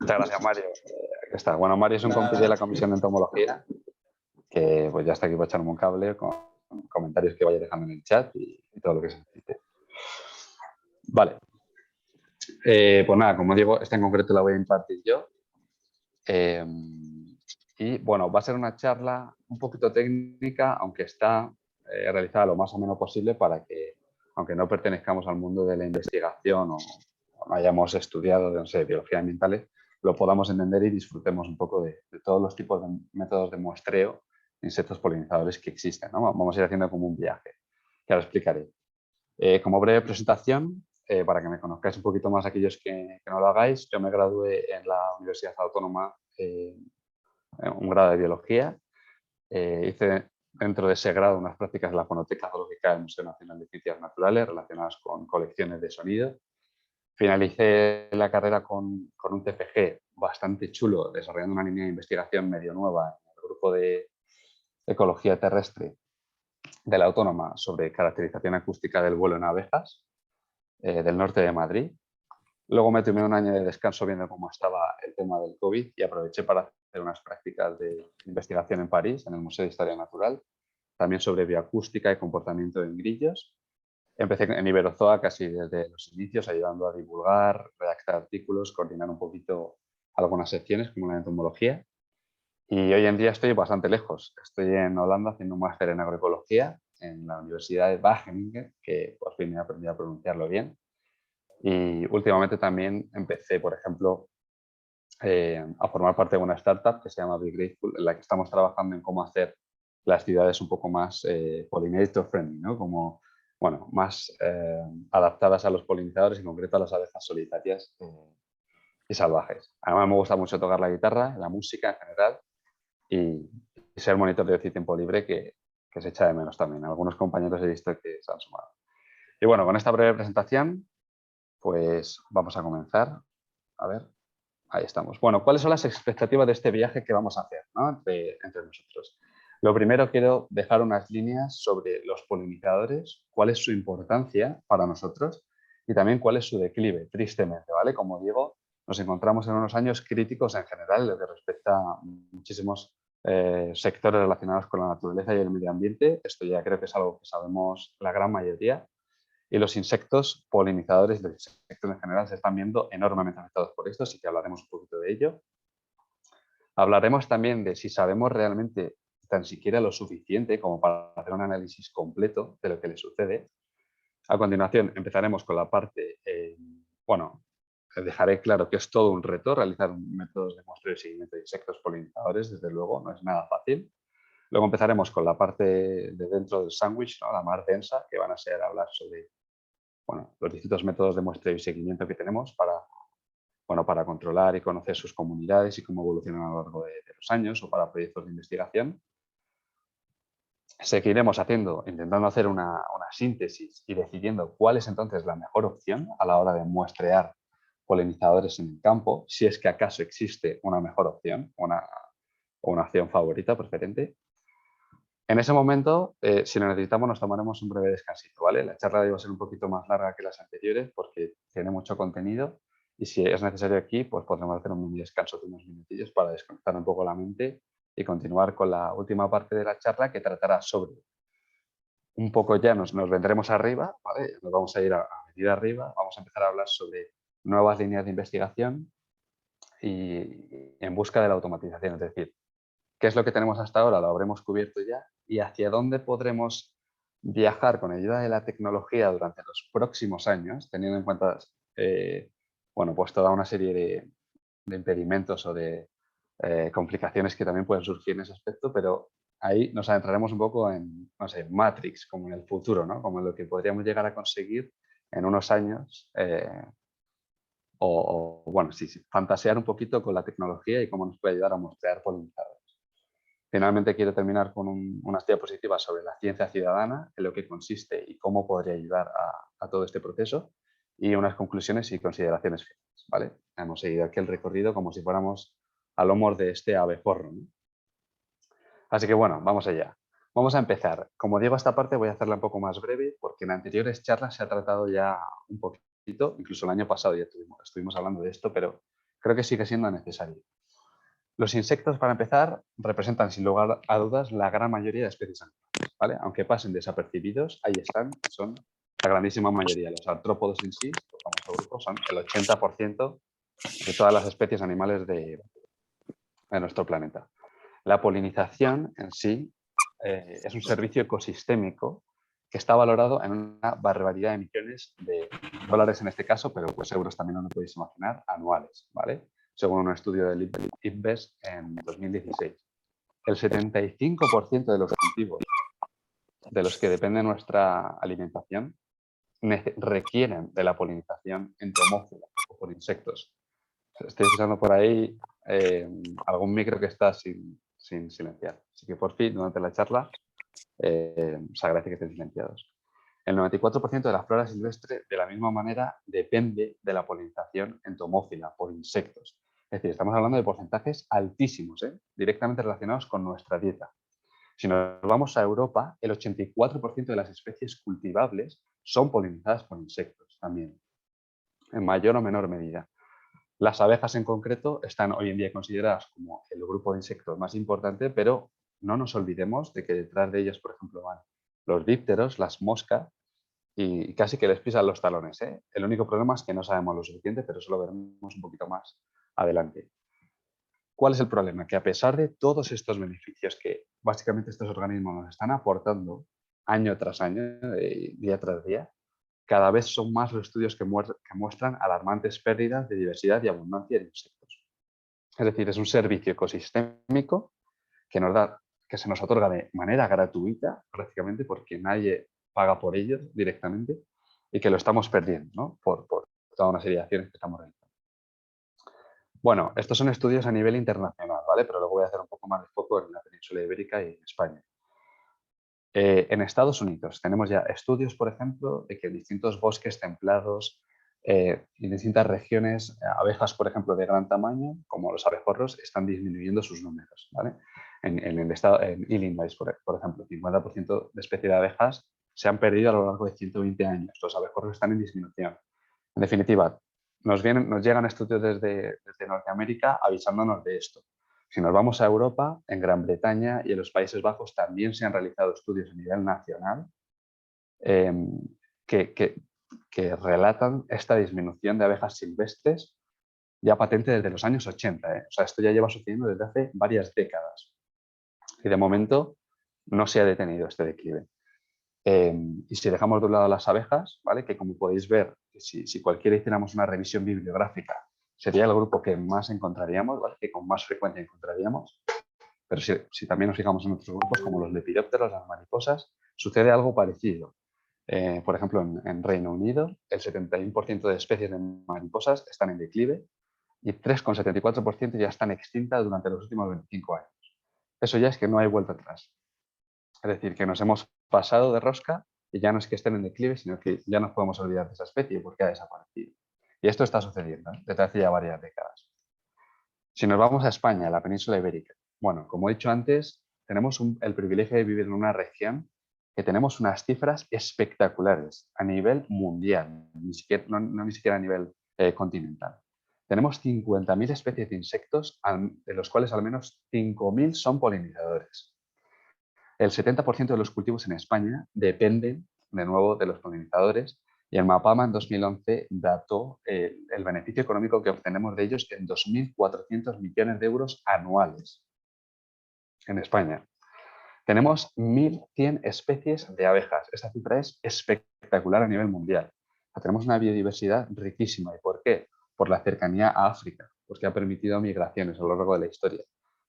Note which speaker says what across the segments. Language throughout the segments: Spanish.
Speaker 1: Muchas gracias, Mario. Aquí está. Bueno, Mario es un compi de
Speaker 2: Nada,
Speaker 1: la Comisión de Entomología que pues ya está aquí para echarme un cable con comentarios que vaya dejando en el chat y todo lo que se necesite. Vale. Pues nada, como digo, esta en concreto la voy a impartir yo. Y bueno, va a ser una charla un poquito técnica, aunque está realizada lo más o menos posible para que, aunque no pertenezcamos al mundo de la investigación o no hayamos estudiado, no sé, biología ambientales, lo podamos entender y disfrutemos un poco de todos los tipos de métodos de muestreo de insectos polinizadores que existen, ¿no? Vamos a ir haciendo como un viaje, que ahora explicaré. Como breve presentación, para que me conozcáis un poquito más aquellos que no lo hagáis, yo me gradué en la Universidad Autónoma un grado de biología. Hice dentro de ese grado unas prácticas de la fonoteca zoológica del Museo Nacional de Ciencias Naturales relacionadas con colecciones de sonido. Finalicé la carrera con un TFG bastante chulo, desarrollando una línea de investigación medio nueva en el grupo de ecología terrestre de la Autónoma sobre caracterización acústica del vuelo en abejas del norte de Madrid. Luego me tomé un año de descanso viendo cómo estaba el tema del COVID y aproveché para hacer unas prácticas de investigación en París, en el Museo de Historia Natural, también sobre bioacústica y comportamiento en grillos. Empecé en Iberozoa casi desde los inicios, ayudando a divulgar, redactar artículos, coordinar un poquito algunas secciones, como la entomología. Y hoy en día estoy bastante lejos. Estoy en Holanda haciendo un máster en agroecología en la Universidad de Wageningen, que por fin he aprendido a pronunciarlo bien. Y últimamente también empecé, por ejemplo, a formar parte de una startup que se llama Be Grateful, en la que estamos trabajando en cómo hacer las ciudades un poco más pollinator friendly, ¿no? Como, bueno, más adaptadas a los polinizadores, en concreto a las abejas solitarias y salvajes. Además me gusta mucho tocar la guitarra, la música en general y ser monitor de ocio y tiempo libre que se echa de menos también. Algunos compañeros he visto que se han sumado. Y bueno, con esta breve presentación, pues vamos a comenzar. A ver. Ahí estamos. Bueno, ¿cuáles son las expectativas de este viaje que vamos a hacer, ¿no? entre nosotros? Lo primero, quiero dejar unas líneas sobre los polinizadores, cuál es su importancia para nosotros y también cuál es su declive, tristemente, ¿vale? Como digo, nos encontramos en unos años críticos en general, en lo que respecta a muchísimos sectores relacionados con la naturaleza y el medio ambiente. Esto ya creo que es algo que sabemos la gran mayoría. Y los insectos polinizadores y los insectos en general se están viendo enormemente afectados por esto, así que hablaremos un poquito de ello. Hablaremos también de si sabemos realmente tan siquiera lo suficiente como para hacer un análisis completo de lo que le sucede. A continuación empezaremos con la parte, bueno, dejaré claro que es todo un reto realizar métodos de muestreo y seguimiento de insectos polinizadores, desde luego, no es nada fácil. Luego empezaremos con la parte de dentro del sándwich, ¿no? La más densa, que van a ser hablar sobre los distintos métodos de muestreo y seguimiento que tenemos para controlar y conocer sus comunidades y cómo evolucionan a lo largo de los años o para proyectos de investigación. Seguiremos intentando hacer una síntesis y decidiendo cuál es entonces la mejor opción a la hora de muestrear polinizadores en el campo, si es que acaso existe una mejor opción o una opción favorita, preferente. En ese momento, si lo necesitamos, nos tomaremos un breve descansito, ¿vale? La charla debe ser un poquito más larga que las anteriores porque tiene mucho contenido y si es necesario aquí, pues podremos hacer un mini descanso de unos minutillos para desconectar un poco la mente y continuar con la última parte de la charla que tratará sobre un poco ya nos vendremos arriba, ¿vale? Nos vamos a ir a venir arriba, vamos a empezar a hablar sobre nuevas líneas de investigación y en busca de la automatización, es decir, qué es lo que tenemos hasta ahora, lo habremos cubierto ya, y hacia dónde podremos viajar con ayuda de la tecnología durante los próximos años, teniendo en cuenta pues toda una serie de impedimentos o de complicaciones que también pueden surgir en ese aspecto, pero ahí nos adentraremos un poco en, no sé, Matrix, como en el futuro, ¿no? Como en lo que podríamos llegar a conseguir en unos años fantasear un poquito con la tecnología y cómo nos puede ayudar a mostrar polinizadores. Finalmente quiero terminar con unas diapositivas sobre la ciencia ciudadana, en lo que consiste y cómo podría ayudar a todo este proceso y unas conclusiones y consideraciones finales, ¿vale? Hemos seguido aquí el recorrido como si fuéramos a lomos de este abejorro, ¿no? Así que bueno, vamos allá. Vamos a empezar. Como digo, esta parte voy a hacerla un poco más breve porque en anteriores charlas se ha tratado ya un poquito, incluso el año pasado ya estuvimos hablando de esto, pero creo que sigue siendo necesario. Los insectos, para empezar, representan sin lugar a dudas la gran mayoría de especies animales, ¿vale? Aunque pasen desapercibidos, ahí están, son la grandísima mayoría. Los artrópodos en sí, los famosos grupos, son el 80% de todas las especies animales de nuestro planeta. La polinización en sí es un servicio ecosistémico que está valorado en una barbaridad de millones de dólares en este caso, pero pues euros también no lo podéis imaginar, anuales, ¿vale? Según un estudio del IPBES en 2016. El 75% de los cultivos de los que depende nuestra alimentación requieren de la polinización entomófila o por insectos. Estoy escuchando por ahí algún micro que está sin silenciar. Así que por fin, durante la charla, se agradece que estén silenciados. El 94% de la flora silvestre, de la misma manera, depende de la polinización entomófila por insectos. Es decir, estamos hablando de porcentajes altísimos, directamente relacionados con nuestra dieta. Si nos vamos a Europa, el 84% de las especies cultivables son polinizadas por insectos también, en mayor o menor medida. Las abejas en concreto están hoy en día consideradas como el grupo de insectos más importante, pero no nos olvidemos de que detrás de ellos, por ejemplo, van los dípteros, las moscas, y casi que les pisan los talones. El único problema es que no sabemos lo suficiente, pero eso lo veremos un poquito más adelante. ¿Cuál es el problema? Que a pesar de todos estos beneficios que básicamente estos organismos nos están aportando año tras año, día tras día, cada vez son más los estudios que muestran alarmantes pérdidas de diversidad y abundancia de insectos. Es decir, es un servicio ecosistémico que se nos otorga de manera gratuita, prácticamente porque nadie paga por ello directamente, y que lo estamos perdiendo, ¿no? por toda una serie de acciones que estamos realizando. Bueno, estos son estudios a nivel internacional, ¿vale? Pero luego voy a hacer un poco más de foco en la península ibérica y en España. En Estados Unidos tenemos ya estudios, por ejemplo, de que en distintos bosques templados y distintas regiones, abejas, por ejemplo, de gran tamaño, como los abejorros, están disminuyendo sus números, ¿vale? En el estado, en Illinois, por ejemplo, 50% de especies de abejas se han perdido a lo largo de 120 años. Los abejorros están en disminución. En definitiva, nos llegan estudios desde Norteamérica avisándonos de esto. Si nos vamos a Europa, en Gran Bretaña y en los Países Bajos también se han realizado estudios a nivel nacional que relatan esta disminución de abejas silvestres ya patente desde los años 80. O sea, esto ya lleva sucediendo desde hace varias décadas. Y de momento no se ha detenido este declive. Y si dejamos de un lado las abejas, ¿vale? Que como podéis ver, si cualquiera hiciéramos una revisión bibliográfica, sería el grupo que más encontraríamos, ¿vale? Que con más frecuencia encontraríamos. Pero si también nos fijamos en otros grupos como los lepidópteros, las mariposas, sucede algo parecido. Por ejemplo, en Reino Unido, el 71% de especies de mariposas están en declive y 3,74% ya están extintas durante los últimos 25 años. Eso ya es que no hay vuelta atrás. Es decir, que nos hemos pasado de rosca y ya no es que estén en declive, sino que ya nos podemos olvidar de esa especie porque ha desaparecido. Y esto está sucediendo desde hace ya varias décadas. Si nos vamos a España, a la península ibérica, bueno, como he dicho antes, tenemos el privilegio de vivir en una región que tenemos unas cifras espectaculares a nivel mundial, ni siquiera a nivel continental. Tenemos 50.000 especies de insectos, de los cuales al menos 5.000 son polinizadores. El 70% de los cultivos en España dependen, de nuevo, de los polinizadores, y el Mapama en 2011 dató el beneficio económico que obtenemos de ellos en 2.400 millones de euros anuales en España. Tenemos 1.100 especies de abejas. Esta cifra es espectacular a nivel mundial. Tenemos una biodiversidad riquísima. ¿Y por qué? Por la cercanía a África, porque ha permitido migraciones a lo largo de la historia.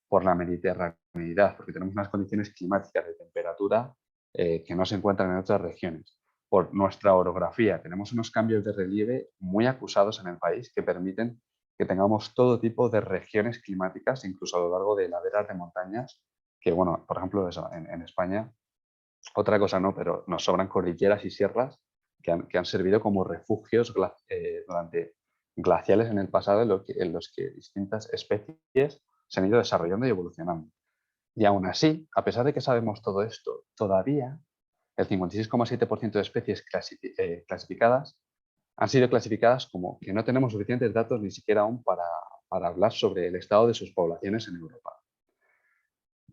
Speaker 1: Por la mediterraneidad, porque tenemos unas condiciones climáticas de temperatura que no se encuentran en otras regiones. Por nuestra orografía, tenemos unos cambios de relieve muy acusados en el país que permiten que tengamos todo tipo de regiones climáticas, incluso a lo largo de laderas de montañas, que, bueno, por ejemplo, eso, en España, otra cosa no, pero nos sobran cordilleras y sierras que han servido como refugios durante glaciales en el pasado en los que distintas especies se han ido desarrollando y evolucionando. Y aún así, a pesar de que sabemos todo esto, todavía el 56,7% de especies clasificadas han sido clasificadas como que no tenemos suficientes datos ni siquiera aún para hablar sobre el estado de sus poblaciones en Europa.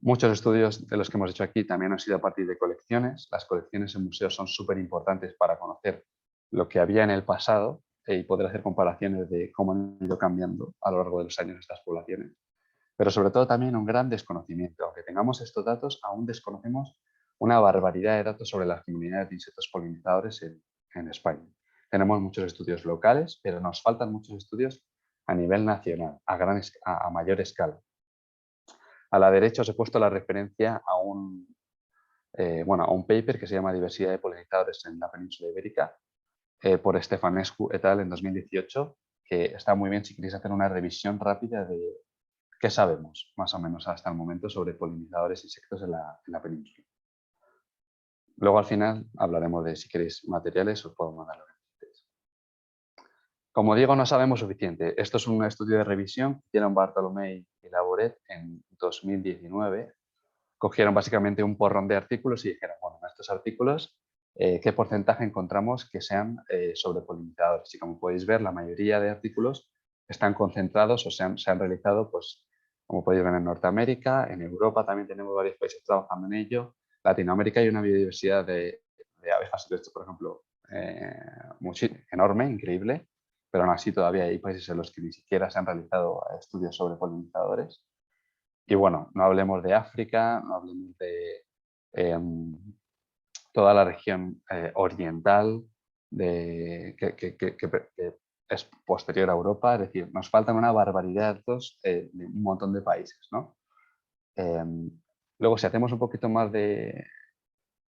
Speaker 1: Muchos estudios de los que hemos hecho aquí también han sido a partir de colecciones. Las colecciones en museos son súper importantes para conocer lo que había en el pasado y poder hacer comparaciones de cómo han ido cambiando a lo largo de los años estas poblaciones. Pero sobre todo también un gran desconocimiento. Aunque tengamos estos datos, aún desconocemos una barbaridad de datos sobre las comunidades de insectos polinizadores en España. Tenemos muchos estudios locales, pero nos faltan muchos estudios a nivel nacional, a mayor escala. A la derecha os he puesto la referencia a un paper que se llama Diversidad de polinizadores en la península ibérica, por Stefanescu et al. En 2018, que está muy bien si queréis hacer una revisión rápida de qué sabemos, más o menos hasta el momento, sobre polinizadores e insectos en la península. Luego al final hablaremos de, si queréis, materiales, os puedo mandar lo que necesitéis. Como digo, no sabemos suficiente. Esto es un estudio de revisión que hicieron Bartolomé y Laboret en 2019. Cogieron básicamente un porrón de artículos y dijeron, bueno, en estos artículos, ¿qué porcentaje encontramos que sean sobre polinizadores? Y como podéis ver, la mayoría de artículos están concentrados o se han realizado, pues, como podéis ver, en Norteamérica, en Europa también tenemos varios países trabajando en ello. Latinoamérica hay una biodiversidad de abejas silvestres, por ejemplo, enorme, increíble, pero aún así todavía hay países en los que ni siquiera se han realizado estudios sobre polinizadores. Y bueno, no hablemos de África, no hablemos de toda la región oriental que es posterior a Europa. Es decir, nos faltan una barbaridad de datos de un montón de países, ¿no? Luego, si hacemos un poquito más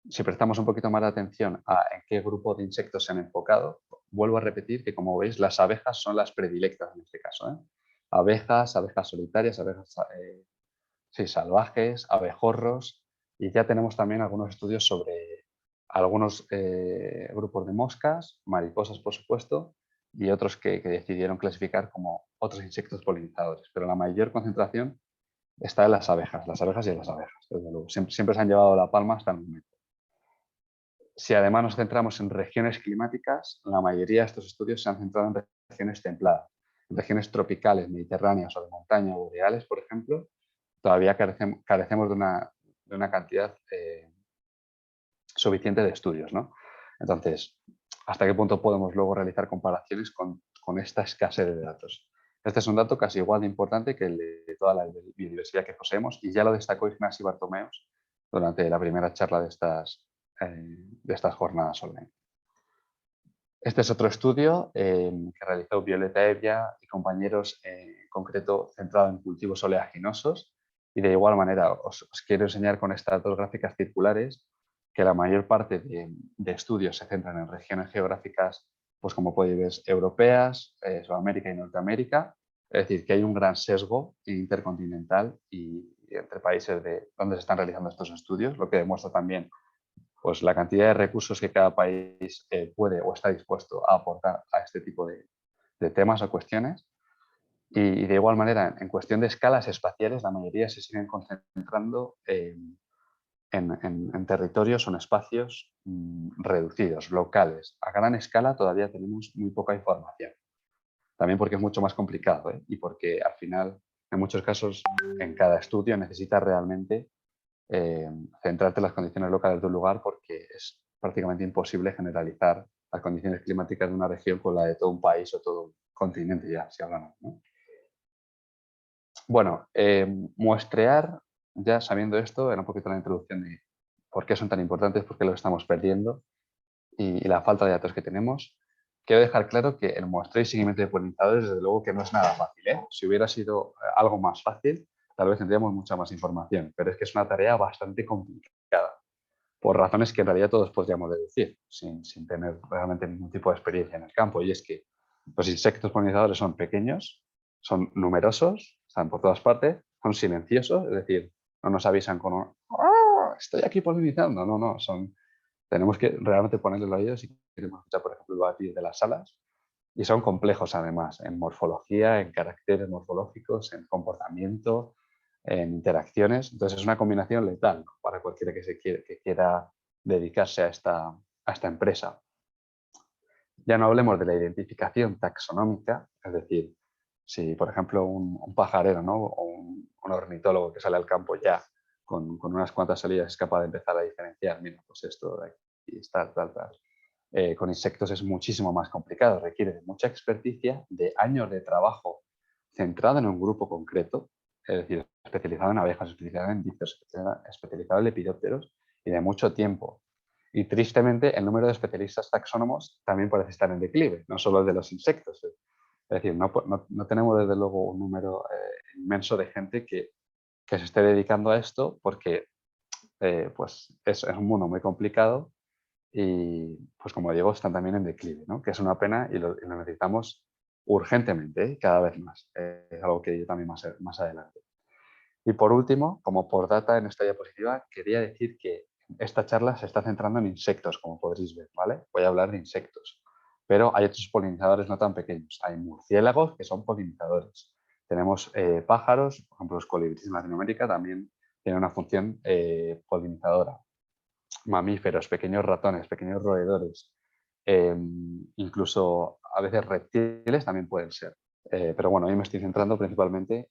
Speaker 1: si prestamos un poquito más de atención a en qué grupo de insectos se han enfocado, vuelvo a repetir que, como veis, las abejas son las predilectas en este caso, ¿eh? Abejas solitarias, abejas salvajes, abejorros, y ya tenemos también algunos estudios sobre algunos grupos de moscas, mariposas por supuesto, y otros que decidieron clasificar como otros insectos polinizadores, pero la mayor concentración está en las abejas y en las abejas, desde luego. Siempre se han llevado la palma hasta el momento. Si además nos centramos en regiones climáticas, la mayoría de estos estudios se han centrado en regiones templadas, en regiones tropicales, mediterráneas o de montaña o boreales, por ejemplo. Todavía carecemos de una cantidad suficiente de estudios, ¿no? Entonces, ¿hasta qué punto podemos luego realizar comparaciones con esta escasez de datos? Este es un dato casi igual de importante que el de toda la biodiversidad que poseemos, y ya lo destacó Ignasi Bartomeus durante la primera charla de estas jornadas online. Este es otro estudio que realizó Violeta Evia y compañeros, en concreto centrado en cultivos oleaginosos, y de igual manera os quiero enseñar con estas dos gráficas circulares que la mayor parte de estudios se centran en regiones geográficas, pues como podéis ver, europeas, Sudamérica y Norteamérica. Es decir, que hay un gran sesgo intercontinental y entre países de donde se están realizando estos estudios, lo que demuestra también pues la cantidad de recursos que cada país puede o está dispuesto a aportar a este tipo de temas o cuestiones. Y de igual manera, en cuestión de escalas espaciales, la mayoría se siguen concentrando en territorios o en espacios reducidos, locales. A gran escala todavía tenemos muy poca información. También porque es mucho más complicado, ¿eh? Y porque al final, en muchos casos, en cada estudio necesitas realmente centrarte en las condiciones locales de un lugar, porque es prácticamente imposible generalizar las condiciones climáticas de una región con la de todo un país o todo un continente, ya si hablamos, ¿no? Bueno, muestrear, ya sabiendo esto, era un poquito la introducción de por qué son tan importantes, por qué lo estamos perdiendo y la falta de datos que tenemos. Quiero dejar claro que el muestreo y seguimiento de polinizadores, desde luego que no es nada fácil, ¿eh? Si hubiera sido algo más fácil, tal vez tendríamos mucha más información, pero es que es una tarea bastante complicada, por razones que en realidad todos podríamos deducir, sin tener realmente ningún tipo de experiencia en el campo. Y es que los insectos polinizadores son pequeños, son numerosos, están por todas partes, son silenciosos, es decir, no nos avisan con un "¡Ah! Estoy aquí polinizando". No, no, tenemos que realmente ponerle el oído si queremos escuchar, por ejemplo, el batir de las alas. Y son complejos además, en morfología, en caracteres morfológicos, en comportamiento, en interacciones. Entonces es una combinación letal, ¿no?, para cualquiera que quiera dedicarse a esta empresa. Ya no hablemos de la identificación taxonómica, es decir, si por ejemplo, un pajarero, ¿no? O un ornitólogo que sale al campo ya con unas cuantas salidas es capaz de empezar a diferenciar, mira, pues esto de aquí está, tal, tal. Con insectos es muchísimo más complicado, requiere de mucha experticia, de años de trabajo centrado en un grupo concreto, es decir, especializado en abejas, especializado en dipteros, especializado en lepidópteros y de mucho tiempo. Y tristemente el número de especialistas taxónomos también parece estar en declive, no solo el de los insectos. Es decir, no tenemos desde luego un número inmenso de gente que se esté dedicando a esto porque pues es un mundo muy complicado y, pues como digo, están también en declive, ¿no? Que es una pena y lo necesitamos urgentemente, ¿eh? Cada vez más. Es algo que yo también más adelante. Y por último, como por data en esta diapositiva, quería decir que esta charla se está centrando en insectos, como podréis ver, ¿vale? Voy a hablar de insectos. Pero hay otros polinizadores no tan pequeños. Hay murciélagos que son polinizadores. Tenemos pájaros, por ejemplo, los colibríes en Latinoamérica también tienen una función polinizadora. Mamíferos, pequeños ratones, pequeños roedores, incluso a veces reptiles también pueden ser. Pero bueno, hoy me estoy centrando principalmente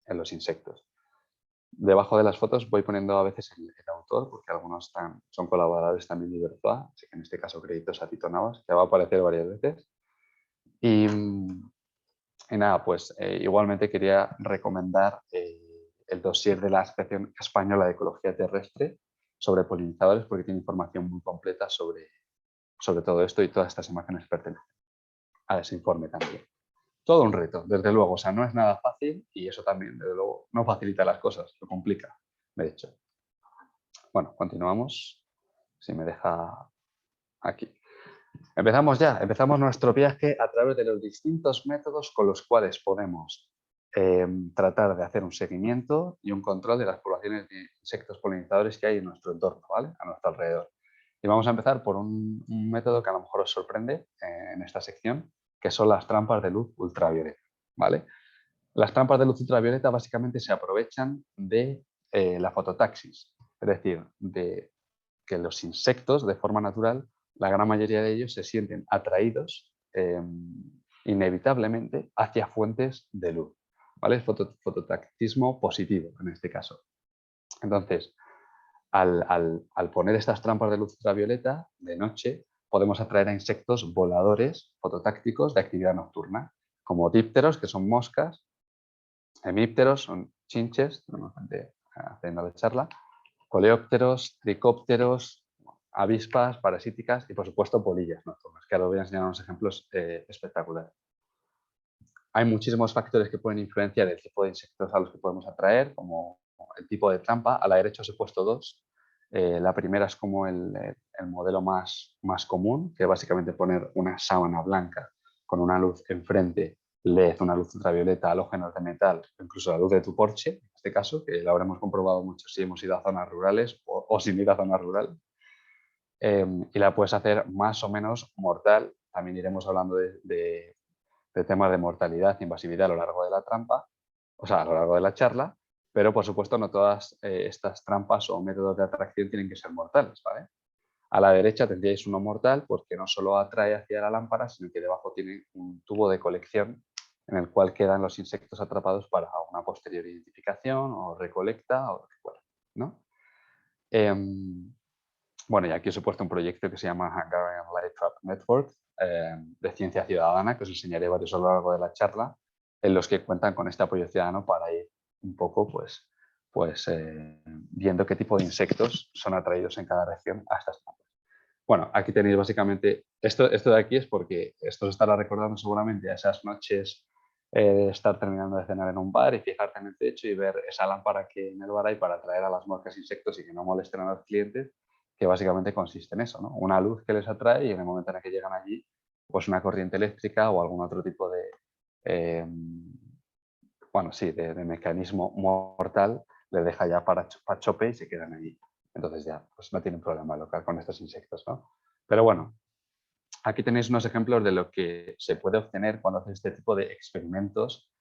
Speaker 1: en los insectos. Debajo de las fotos voy poniendo a veces el autor, porque algunos son colaboradores también de Iberzoa, así que en este caso créditos a Tito Navas, que va a aparecer varias veces. Y, y nada, pues igualmente quería recomendar el dossier de la Asociación Española de Ecología Terrestre sobre polinizadores, porque tiene información muy completa sobre todo esto y todas estas imágenes pertenecen a ese informe también. Todo un reto, desde luego, o sea, no es nada fácil y eso también, desde luego, no facilita las cosas, lo complica, de hecho. Bueno, continuamos, si me deja aquí. Empezamos nuestro viaje a través de los distintos métodos con los cuales podemos tratar de hacer un seguimiento y un control de las poblaciones de insectos polinizadores que hay en nuestro entorno, ¿vale? A nuestro alrededor. Y vamos a empezar por un método que a lo mejor os sorprende en esta sección, que son las trampas de luz ultravioleta, ¿vale? Las trampas de luz ultravioleta básicamente se aprovechan de la fototaxis, es decir, de que los insectos, de forma natural, la gran mayoría de ellos se sienten atraídos inevitablemente hacia fuentes de luz. ¿Vale? Es fototaxismo positivo en este caso. Entonces, al poner estas trampas de luz ultravioleta de noche, podemos atraer a insectos voladores fototácticos de actividad nocturna, como dípteros, que son moscas, hemípteros, son chinches, tenemos gente haciendo la charla, coleópteros, tricópteros, avispas parasíticas y, por supuesto, polillas nocturnas, que ahora os voy a enseñar unos ejemplos espectaculares. Hay muchísimos factores que pueden influenciar el tipo de insectos a los que podemos atraer, como el tipo de trampa. A la derecha os he puesto dos. La primera es como el modelo más común, que básicamente poner una sábana blanca con una luz enfrente, LED, una luz ultravioleta, halógenos de metal, incluso la luz de tu porche, en este caso, que lo habremos comprobado mucho si hemos ido a zonas rurales o sin ir a zonas rurales. Y la puedes hacer más o menos mortal. También iremos hablando de temas de mortalidad e invasividad a lo largo de la trampa, o sea, a lo largo de la charla, pero por supuesto no todas estas trampas o métodos de atracción tienen que ser mortales, ¿vale? A la derecha tendríais uno mortal porque no solo atrae hacia la lámpara, sino que debajo tiene un tubo de colección en el cual quedan los insectos atrapados para una posterior identificación o recolecta o lo que fuera, ¿no? Bueno, y aquí os he puesto un proyecto que se llama Hungarian Light Trap Network, de ciencia ciudadana, que os enseñaré varios a lo largo de la charla, en los que cuentan con este apoyo ciudadano para ir un poco viendo qué tipo de insectos son atraídos en cada región a estas trampas. Bueno, aquí tenéis básicamente, esto de aquí es porque esto os estará recordando seguramente a esas noches de estar terminando de cenar en un bar y fijarte en el techo y ver esa lámpara que en el bar hay para atraer a las moscas e insectos y que no molesten a los clientes, que básicamente consiste en eso, ¿no? Una luz que les atrae y en el momento en el que llegan allí, pues una corriente eléctrica o algún otro tipo de, de mecanismo mortal les deja ya para chope y se quedan allí. Entonces ya, pues no tienen problema local con estos insectos, ¿no? Pero bueno, aquí tenéis unos ejemplos de lo que se puede obtener cuando haces este tipo de experimentos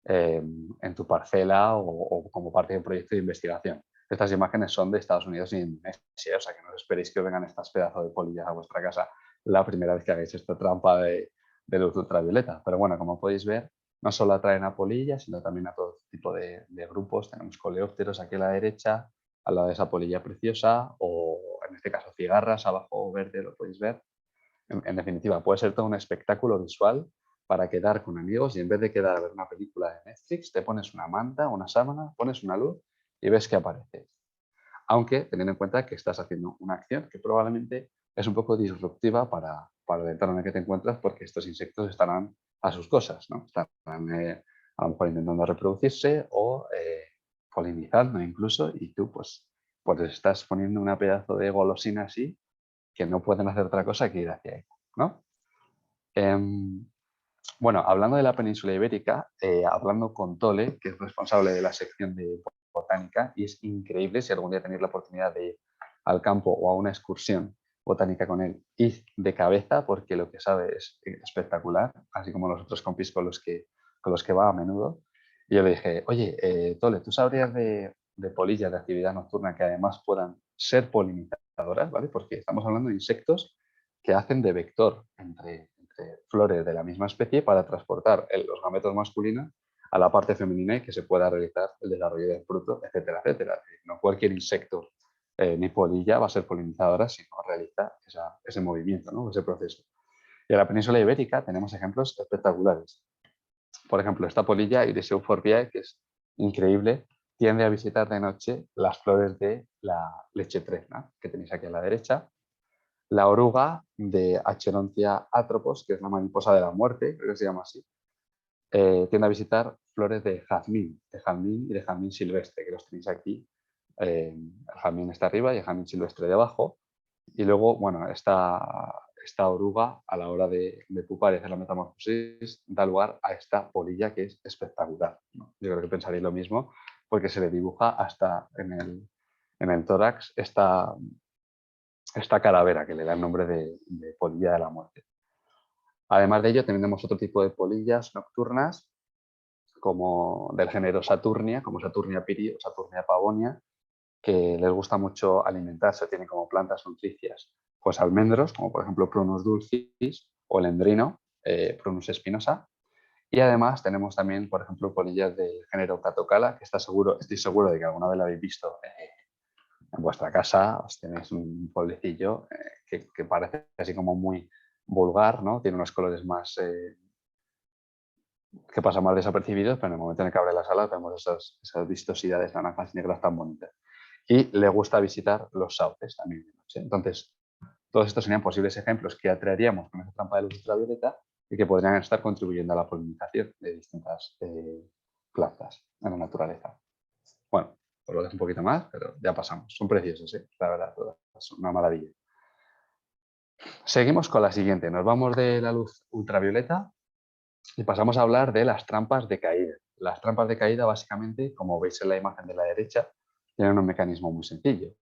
Speaker 1: en tu parcela o como parte de un proyecto de investigación. Estas imágenes son de Estados Unidos y Indonesia, o sea que no os esperéis que vengan estas pedazos de polillas a vuestra casa la primera vez que hagáis esta trampa de luz ultravioleta. Pero bueno, como podéis ver, no solo atraen a polillas, sino también a todo tipo de grupos. Tenemos coleópteros aquí a la derecha, al lado de esa polilla preciosa, o en este caso cigarras, abajo verde, lo podéis ver. En definitiva, puede ser todo un espectáculo visual para quedar con amigos y en vez de quedar a ver una película de Netflix, te pones una manta, una sábana, pones una luz y ves que aparece. Aunque teniendo en cuenta que estás haciendo una acción que probablemente es un poco disruptiva para el entorno en el que te encuentras, porque estos insectos estarán a sus cosas, ¿no? Estarán a lo mejor intentando reproducirse o polinizando incluso, y tú pues estás poniendo una pedazo de golosina así que no pueden hacer otra cosa que ir hacia ahí, ¿no? Bueno, hablando de la península ibérica, hablando con Tole, que es responsable de la sección de botánica, y es increíble si algún día tenéis la oportunidad de ir al campo o a una excursión botánica con él, id de cabeza porque lo que sabe es espectacular, así como los otros compis con los que va a menudo. Y yo le dije, oye, Tole, ¿tú sabrías de polillas de actividad nocturna que además puedan ser polinizadoras, ¿vale? Porque estamos hablando de insectos que hacen de vector entre flores de la misma especie para transportar los gametos masculinos a la parte femenina y que se pueda realizar el desarrollo del fruto, etcétera, etcétera. No cualquier insecto ni polilla va a ser polinizadora si no realiza ese movimiento, ¿no? Ese proceso. Y en la península ibérica tenemos ejemplos espectaculares. Por ejemplo, esta polilla, Iris euphorbiae, que es increíble, tiende a visitar de noche las flores de la leche fresna, que tenéis aquí a la derecha. La oruga de Acherontia atropos, que es la mariposa de la muerte, creo que se llama así, tiende a visitar flores de jazmín y de jazmín silvestre, que los tenéis aquí. El jazmín está arriba y el jazmín silvestre debajo. Y luego, bueno, esta oruga, a la hora de pupar y hacer la metamorfosis, da lugar a esta polilla que es espectacular, ¿no? Yo creo que pensaréis lo mismo, porque se le dibuja hasta en el tórax esta calavera que le da el nombre de polilla de la muerte. Además de ello, tenemos otro tipo de polillas nocturnas, como del género Saturnia, como Saturnia piri o Saturnia pavonia, que les gusta mucho alimentarse, tienen como plantas nutricias, pues almendros, como por ejemplo Prunus dulcis, o el endrino, Prunus espinosa. Y además tenemos también, por ejemplo, polillas del género Catocala, que estoy seguro de que alguna vez la habéis visto en vuestra casa, os tenéis un pueblecillo que parece así como muy vulgar, ¿no? Tiene unos colores más que pasan más desapercibidos, pero en el momento en el que abre la sala vemos esas vistosidades naranjas y negras tan bonitas. Y le gusta visitar los sauces también de noche. Entonces, todos estos serían posibles ejemplos que atraeríamos con esa trampa de luz ultravioleta y que podrían estar contribuyendo a la polinización de distintas plantas en la naturaleza. Bueno, os lo dejo un poquito más, pero ya pasamos. Son preciosos, la verdad, todas. Es una maravilla. Seguimos con la siguiente. Nos vamos de la luz ultravioleta y pasamos a hablar de las trampas de caída. Las trampas de caída, básicamente, como veis en la imagen de la derecha, tienen un mecanismo muy sencillo.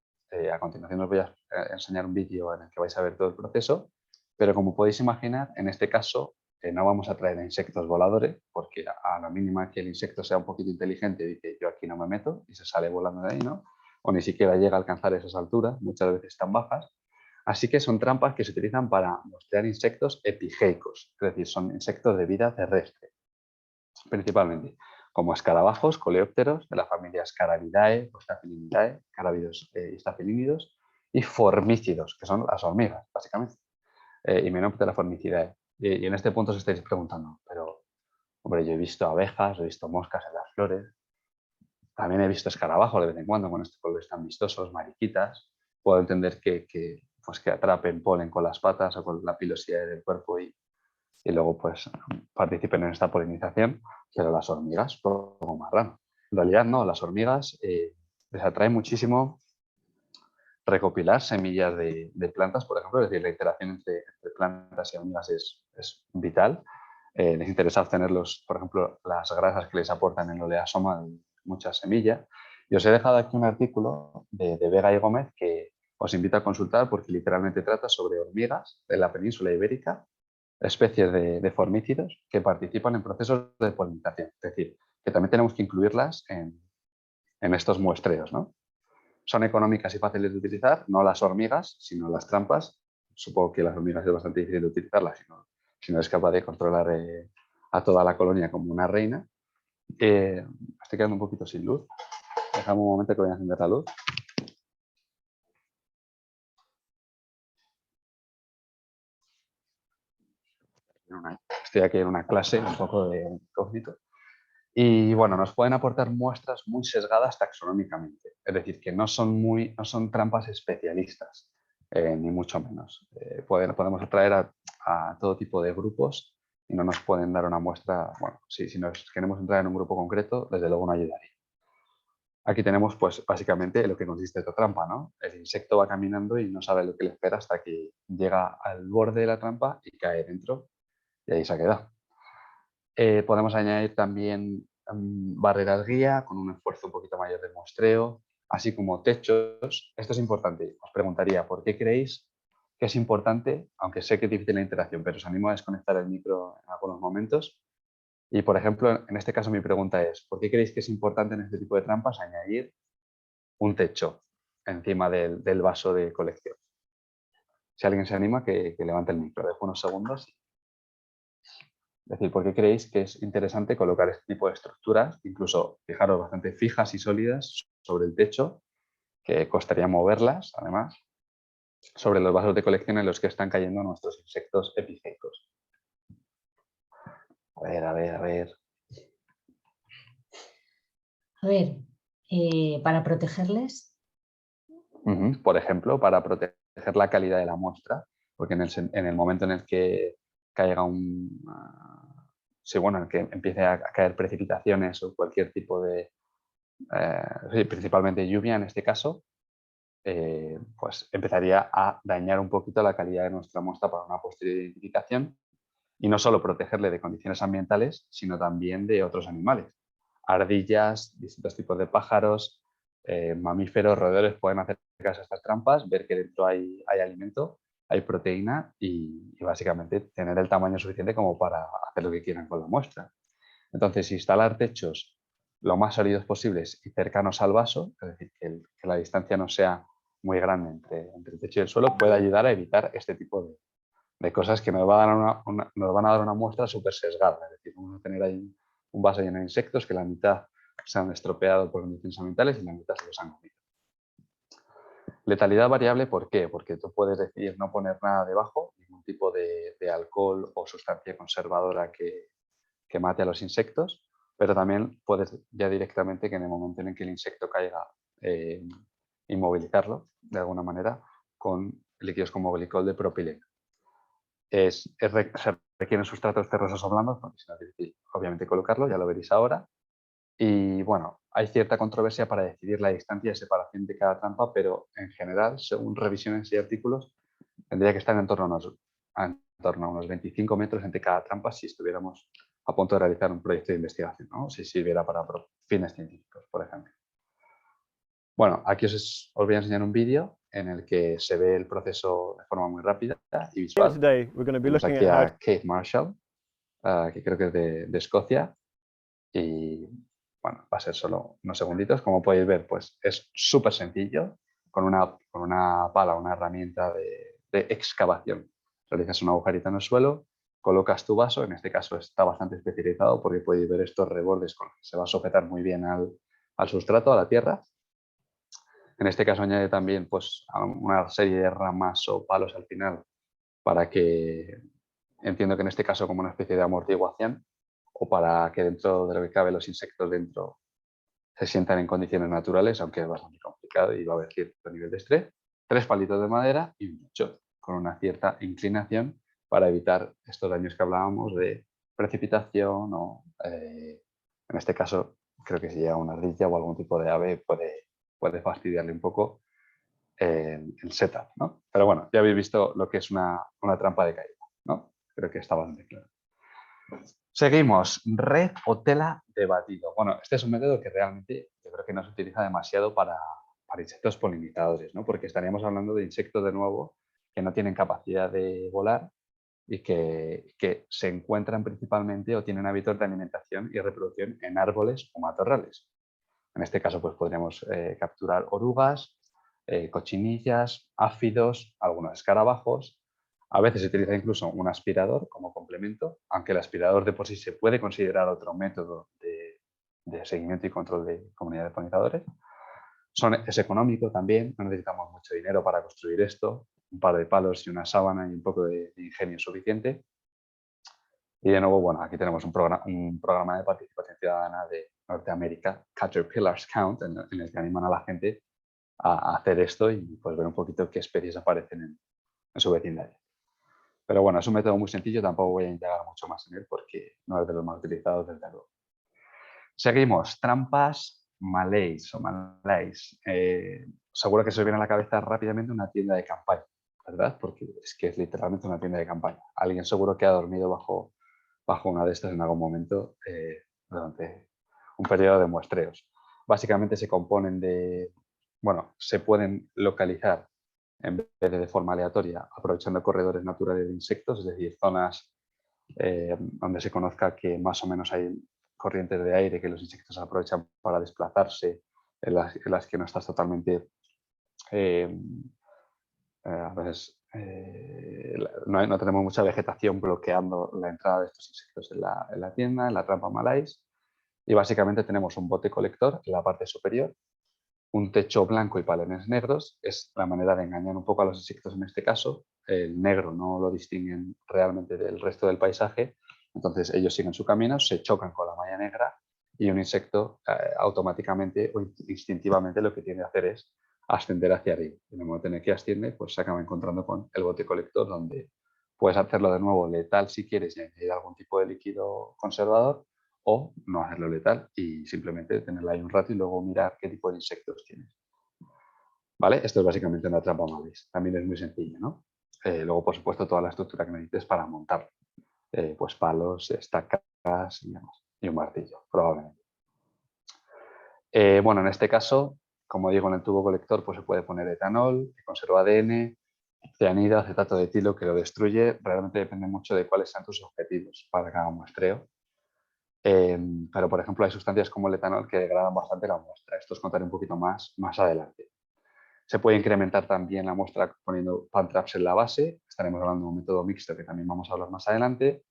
Speaker 1: A continuación os voy a enseñar un vídeo en el que vais a ver todo el proceso, pero como podéis imaginar, en este caso no vamos a traer a insectos voladores, porque a la mínima que el insecto sea un poquito inteligente, dice yo aquí no me meto y se sale volando de ahí, ¿no? O ni siquiera llega a alcanzar esas alturas, muchas veces están bajas. Así que son trampas que se utilizan para mostrar insectos epigeicos, es decir, son insectos de vida terrestre, principalmente, como escarabajos, coleópteros de la familia Scarabidae o Staphylinidae, carábidos y staphylinidos, y formícidos, que son las hormigas, básicamente, Hymenoptera formicidae. Y en este punto os estáis preguntando, pero, hombre, yo he visto abejas, he visto moscas en las flores, también he visto escarabajos de vez en cuando con estos colores tan vistosos, mariquitas. Puedo entender pues que atrapen polen con las patas o con la pilosidad del cuerpo y luego pues participen en esta polinización, pero las hormigas, todo más raro. En realidad no, las hormigas les atrae muchísimo recopilar semillas de plantas, por ejemplo, es decir, la interacción entre plantas y hormigas es vital. Les interesa obtener, por ejemplo, las grasas que les aportan en el oleosoma de muchas semillas. Y os he dejado aquí un artículo de Vega y Gómez que os invito a consultar porque literalmente trata sobre hormigas de la península ibérica, especies de formícidos que participan en procesos de polinización. Es decir, que también tenemos que incluirlas en estos muestreos, ¿no? Son económicas y fáciles de utilizar, no las hormigas, sino las trampas. Supongo que las hormigas es bastante difícil de utilizarlas si no eres capaz de controlar a toda la colonia como una reina. Estoy quedando un poquito sin luz. Déjame un momento que voy a encender la luz. Estoy aquí en una clase, un poco de incógnito. Y bueno, nos pueden aportar muestras muy sesgadas taxonómicamente. Es decir, que no son trampas especialistas, ni mucho menos. Podemos atraer a todo tipo de grupos y no nos pueden dar una muestra. Bueno, si nos queremos entrar en un grupo concreto, desde luego no ayudaría. Aquí tenemos, pues, básicamente lo que consiste esta trampa, ¿no? El insecto va caminando y no sabe lo que le espera hasta que llega al borde de la trampa y cae dentro y ahí se ha quedado. Podemos añadir también barreras guía con un esfuerzo un poquito mayor de muestreo, así como techos. Esto es importante. Os preguntaría, ¿por qué creéis que es importante? Aunque sé que es difícil la interacción, pero os animo a desconectar el micro en algunos momentos. Y, por ejemplo, en este caso mi pregunta es, ¿por qué creéis que es importante en este tipo de trampas añadir un techo encima del vaso de colección? Si alguien se anima, que levante el micro. Dejo unos segundos. Es decir, ¿por qué creéis que es interesante colocar este tipo de estructuras, incluso, fijaros, bastante fijas y sólidas sobre el techo, que costaría moverlas, además, sobre los vasos de colección en los que están cayendo nuestros insectos epigeicos? A ver, a ver, a ver.
Speaker 2: A ver, para protegerles.
Speaker 1: Por ejemplo, para proteger la calidad de la muestra, porque en el momento en el que caiga sí, bueno, en el que empiece a caer precipitaciones o cualquier tipo de, sí, principalmente lluvia en este caso, pues empezaría a dañar un poquito la calidad de nuestra muestra para una posterior identificación y no solo protegerle de condiciones ambientales, sino también de otros animales. Ardillas, distintos tipos de pájaros, mamíferos, roedores pueden acercarse a estas trampas, ver que dentro hay alimento, hay proteína y básicamente tener el tamaño suficiente como para hacer lo que quieran con la muestra. Entonces, instalar techos lo más sólidos posibles y cercanos al vaso, es decir, que la distancia no sea muy grande entre el techo y el suelo, puede ayudar a evitar este tipo de cosas que nos van a dar una muestra súper sesgada. Es decir, vamos a tener ahí un vaso lleno de insectos que la mitad se han estropeado por condiciones ambientales y la mitad se los han comido. Letalidad variable, ¿por qué? Porque tú puedes decidir no poner nada debajo, ningún tipo de alcohol o sustancia conservadora que mate a los insectos, pero también puedes ya directamente, que en el momento en el que el insecto caiga, inmovilizarlo de alguna manera con líquidos como glicol de propileno. Se requieren sustratos terrosos o blandos, porque si no es difícil, obviamente, colocarlo, ya lo veréis ahora. Y bueno, hay cierta controversia para decidir la distancia de separación de cada trampa, pero en general, según revisiones y artículos, tendría que estar en torno a unos 25 metros entre cada trampa si estuviéramos a punto de realizar un proyecto de investigación, ¿no? Si sirviera para fines científicos, por ejemplo. Bueno, aquí os voy a enseñar un vídeo en el que se ve el proceso de forma muy rápida y visual. Tenemos aquí a Kate Marshall, que creo que es de Escocia, y bueno, va a ser solo unos segunditos. Como podéis ver, pues es súper sencillo, con una pala, una herramienta de excavación. Realizas un agujerito en el suelo, colocas tu vaso, en este caso está bastante especializado porque podéis ver estos rebordes con los que se va a sujetar muy bien al sustrato, a la tierra. En este caso añade también pues, una serie de ramas o palos al final para que, entiendo que en este caso como una especie de amortiguación, o para que dentro de lo que cabe los insectos dentro se sientan en condiciones naturales, aunque es bastante complicado y va a haber cierto nivel de estrés. 3 palitos de madera y un techo con una cierta inclinación para evitar estos daños que hablábamos de precipitación o, en este caso, creo que si llega una ardilla o algún tipo de ave puede fastidiarle un poco el setup, ¿no? Pero bueno, ya habéis visto lo que es una trampa de caída, ¿no? Creo que está bastante claro. Seguimos, red o tela de batido. Bueno, este es un método que realmente yo creo que no se utiliza demasiado para insectos polinizadores, ¿no? Porque estaríamos hablando de insectos, de nuevo, que no tienen capacidad de volar y que se encuentran principalmente o tienen hábitos de alimentación y reproducción en árboles o matorrales. En este caso, pues podríamos capturar orugas, cochinillas, áfidos, algunos escarabajos, A veces se utiliza incluso un aspirador como complemento, aunque el aspirador de por sí se puede considerar otro método de seguimiento y control de comunidad de polinizadores. Es económico también, no necesitamos mucho dinero para construir esto, un par de palos y una sábana y un poco de ingenio suficiente. Y de nuevo, bueno, aquí tenemos un programa de participación ciudadana de Norteamérica, Caterpillars Count, en el que animan a la gente a hacer esto y pues ver un poquito qué especies aparecen en su vecindario. Pero bueno, es un método muy sencillo, tampoco voy a indagar mucho más en él porque no es de los más utilizados desde luego. Seguimos, trampas malays o malays. Seguro que se os viene a la cabeza rápidamente una tienda de campaña, ¿verdad? Porque es que es literalmente una tienda de campaña. Alguien seguro que ha dormido bajo una de estas en algún momento durante un periodo de muestreos. Básicamente se componen se pueden localizar en vez de forma aleatoria, aprovechando corredores naturales de insectos, es decir, zonas donde se conozca que más o menos hay corrientes de aire que los insectos aprovechan para desplazarse, en las que no estás totalmente, a veces no tenemos mucha vegetación bloqueando la entrada de estos insectos en la tienda, en la trampa maláis, y básicamente tenemos un bote colector en la parte superior, un techo blanco y palenes negros. Es la manera de engañar un poco a los insectos en este caso. El negro no lo distinguen realmente del resto del paisaje, entonces ellos siguen su camino, se chocan con la malla negra y un insecto automáticamente o instintivamente lo que tiene que hacer es ascender hacia arriba. En el momento en el que asciende, pues se acaba encontrando con el bote colector, donde puedes hacerlo de nuevo letal si quieres y añadir algún tipo de líquido conservador, o no hacerlo letal y simplemente tenerla ahí un rato y luego mirar qué tipo de insectos tienes. ¿Vale? Esto es básicamente una trampa malays. También es muy sencillo, ¿no? Luego, por supuesto, toda la estructura que necesites para montarlo. Pues palos, estacas y demás. Y un martillo, probablemente. Bueno, en este caso, como digo, en el tubo colector pues se puede poner etanol, que conserva ADN, cianida, acetato de etilo, que lo destruye. Realmente depende mucho de cuáles sean tus objetivos para cada muestreo. Pero, por ejemplo, hay sustancias como el etanol que degradan bastante la muestra. Esto os contaré un poquito más adelante. Se puede incrementar también la muestra poniendo pan traps en la base. Estaremos hablando de un método mixto que también vamos a hablar más adelante.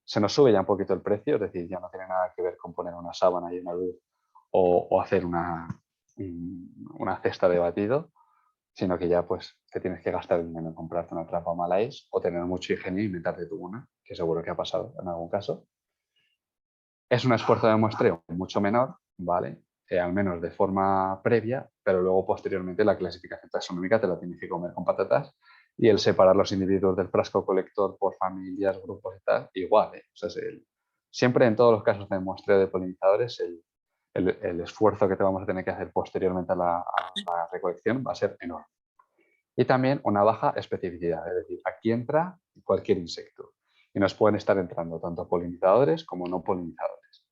Speaker 1: Se nos sube ya un poquito el precio, es decir, ya no tiene nada que ver con poner una sábana y una luz o hacer una cesta de batido, sino que ya pues te tienes que gastar dinero en comprarte una trampa malays o tener mucho ingenio y inventarte tú una, que seguro que ha pasado en algún caso. Es un esfuerzo de muestreo mucho menor, ¿vale? Al menos de forma previa, pero luego posteriormente la clasificación taxonómica te la tienes que comer con patatas y el separar los individuos del frasco colector por familias, grupos y tal, igual, ¿eh? O sea, siempre en todos los casos de muestreo de polinizadores el esfuerzo que te vamos a tener que hacer posteriormente a la recolección va a ser enorme. Y también una baja especificidad, es decir, aquí entra cualquier insecto y nos pueden estar entrando tanto polinizadores como no polinizadores.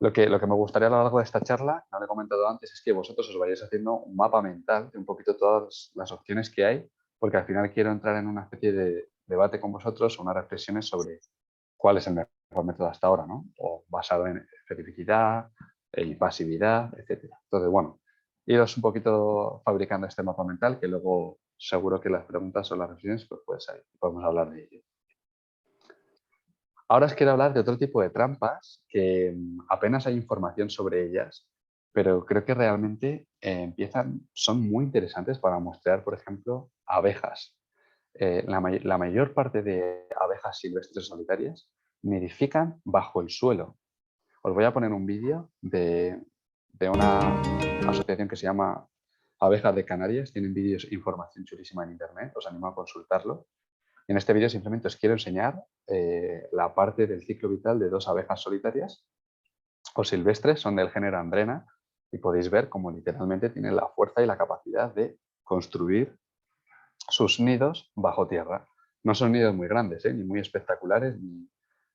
Speaker 1: Lo que me gustaría a lo largo de esta charla, no lo he comentado antes, es que vosotros os vayáis haciendo un mapa mental de un poquito todas las opciones que hay, porque al final quiero entrar en una especie de debate con vosotros, unas reflexiones sobre cuál es el mejor método hasta ahora, ¿no? O basado en especificidad, invasividad, etc. Entonces, bueno, iros un poquito fabricando este mapa mental que luego seguro que las preguntas o las reflexiones pues podemos hablar de ello. Ahora os quiero hablar de otro tipo de trampas que apenas hay información sobre ellas, pero creo que realmente son muy interesantes para muestrear, por ejemplo, abejas. La mayor parte de abejas silvestres solitarias nidifican bajo el suelo. Os voy a poner un vídeo de una asociación que se llama Abejas de Canarias. Tienen vídeos e información chulísima en internet, os animo a consultarlo. En este vídeo simplemente os quiero enseñar la parte del ciclo vital de dos abejas solitarias o silvestres, son del género Andrena, y podéis ver cómo literalmente tienen la fuerza y la capacidad de construir sus nidos bajo tierra. No son nidos muy grandes, ni muy espectaculares,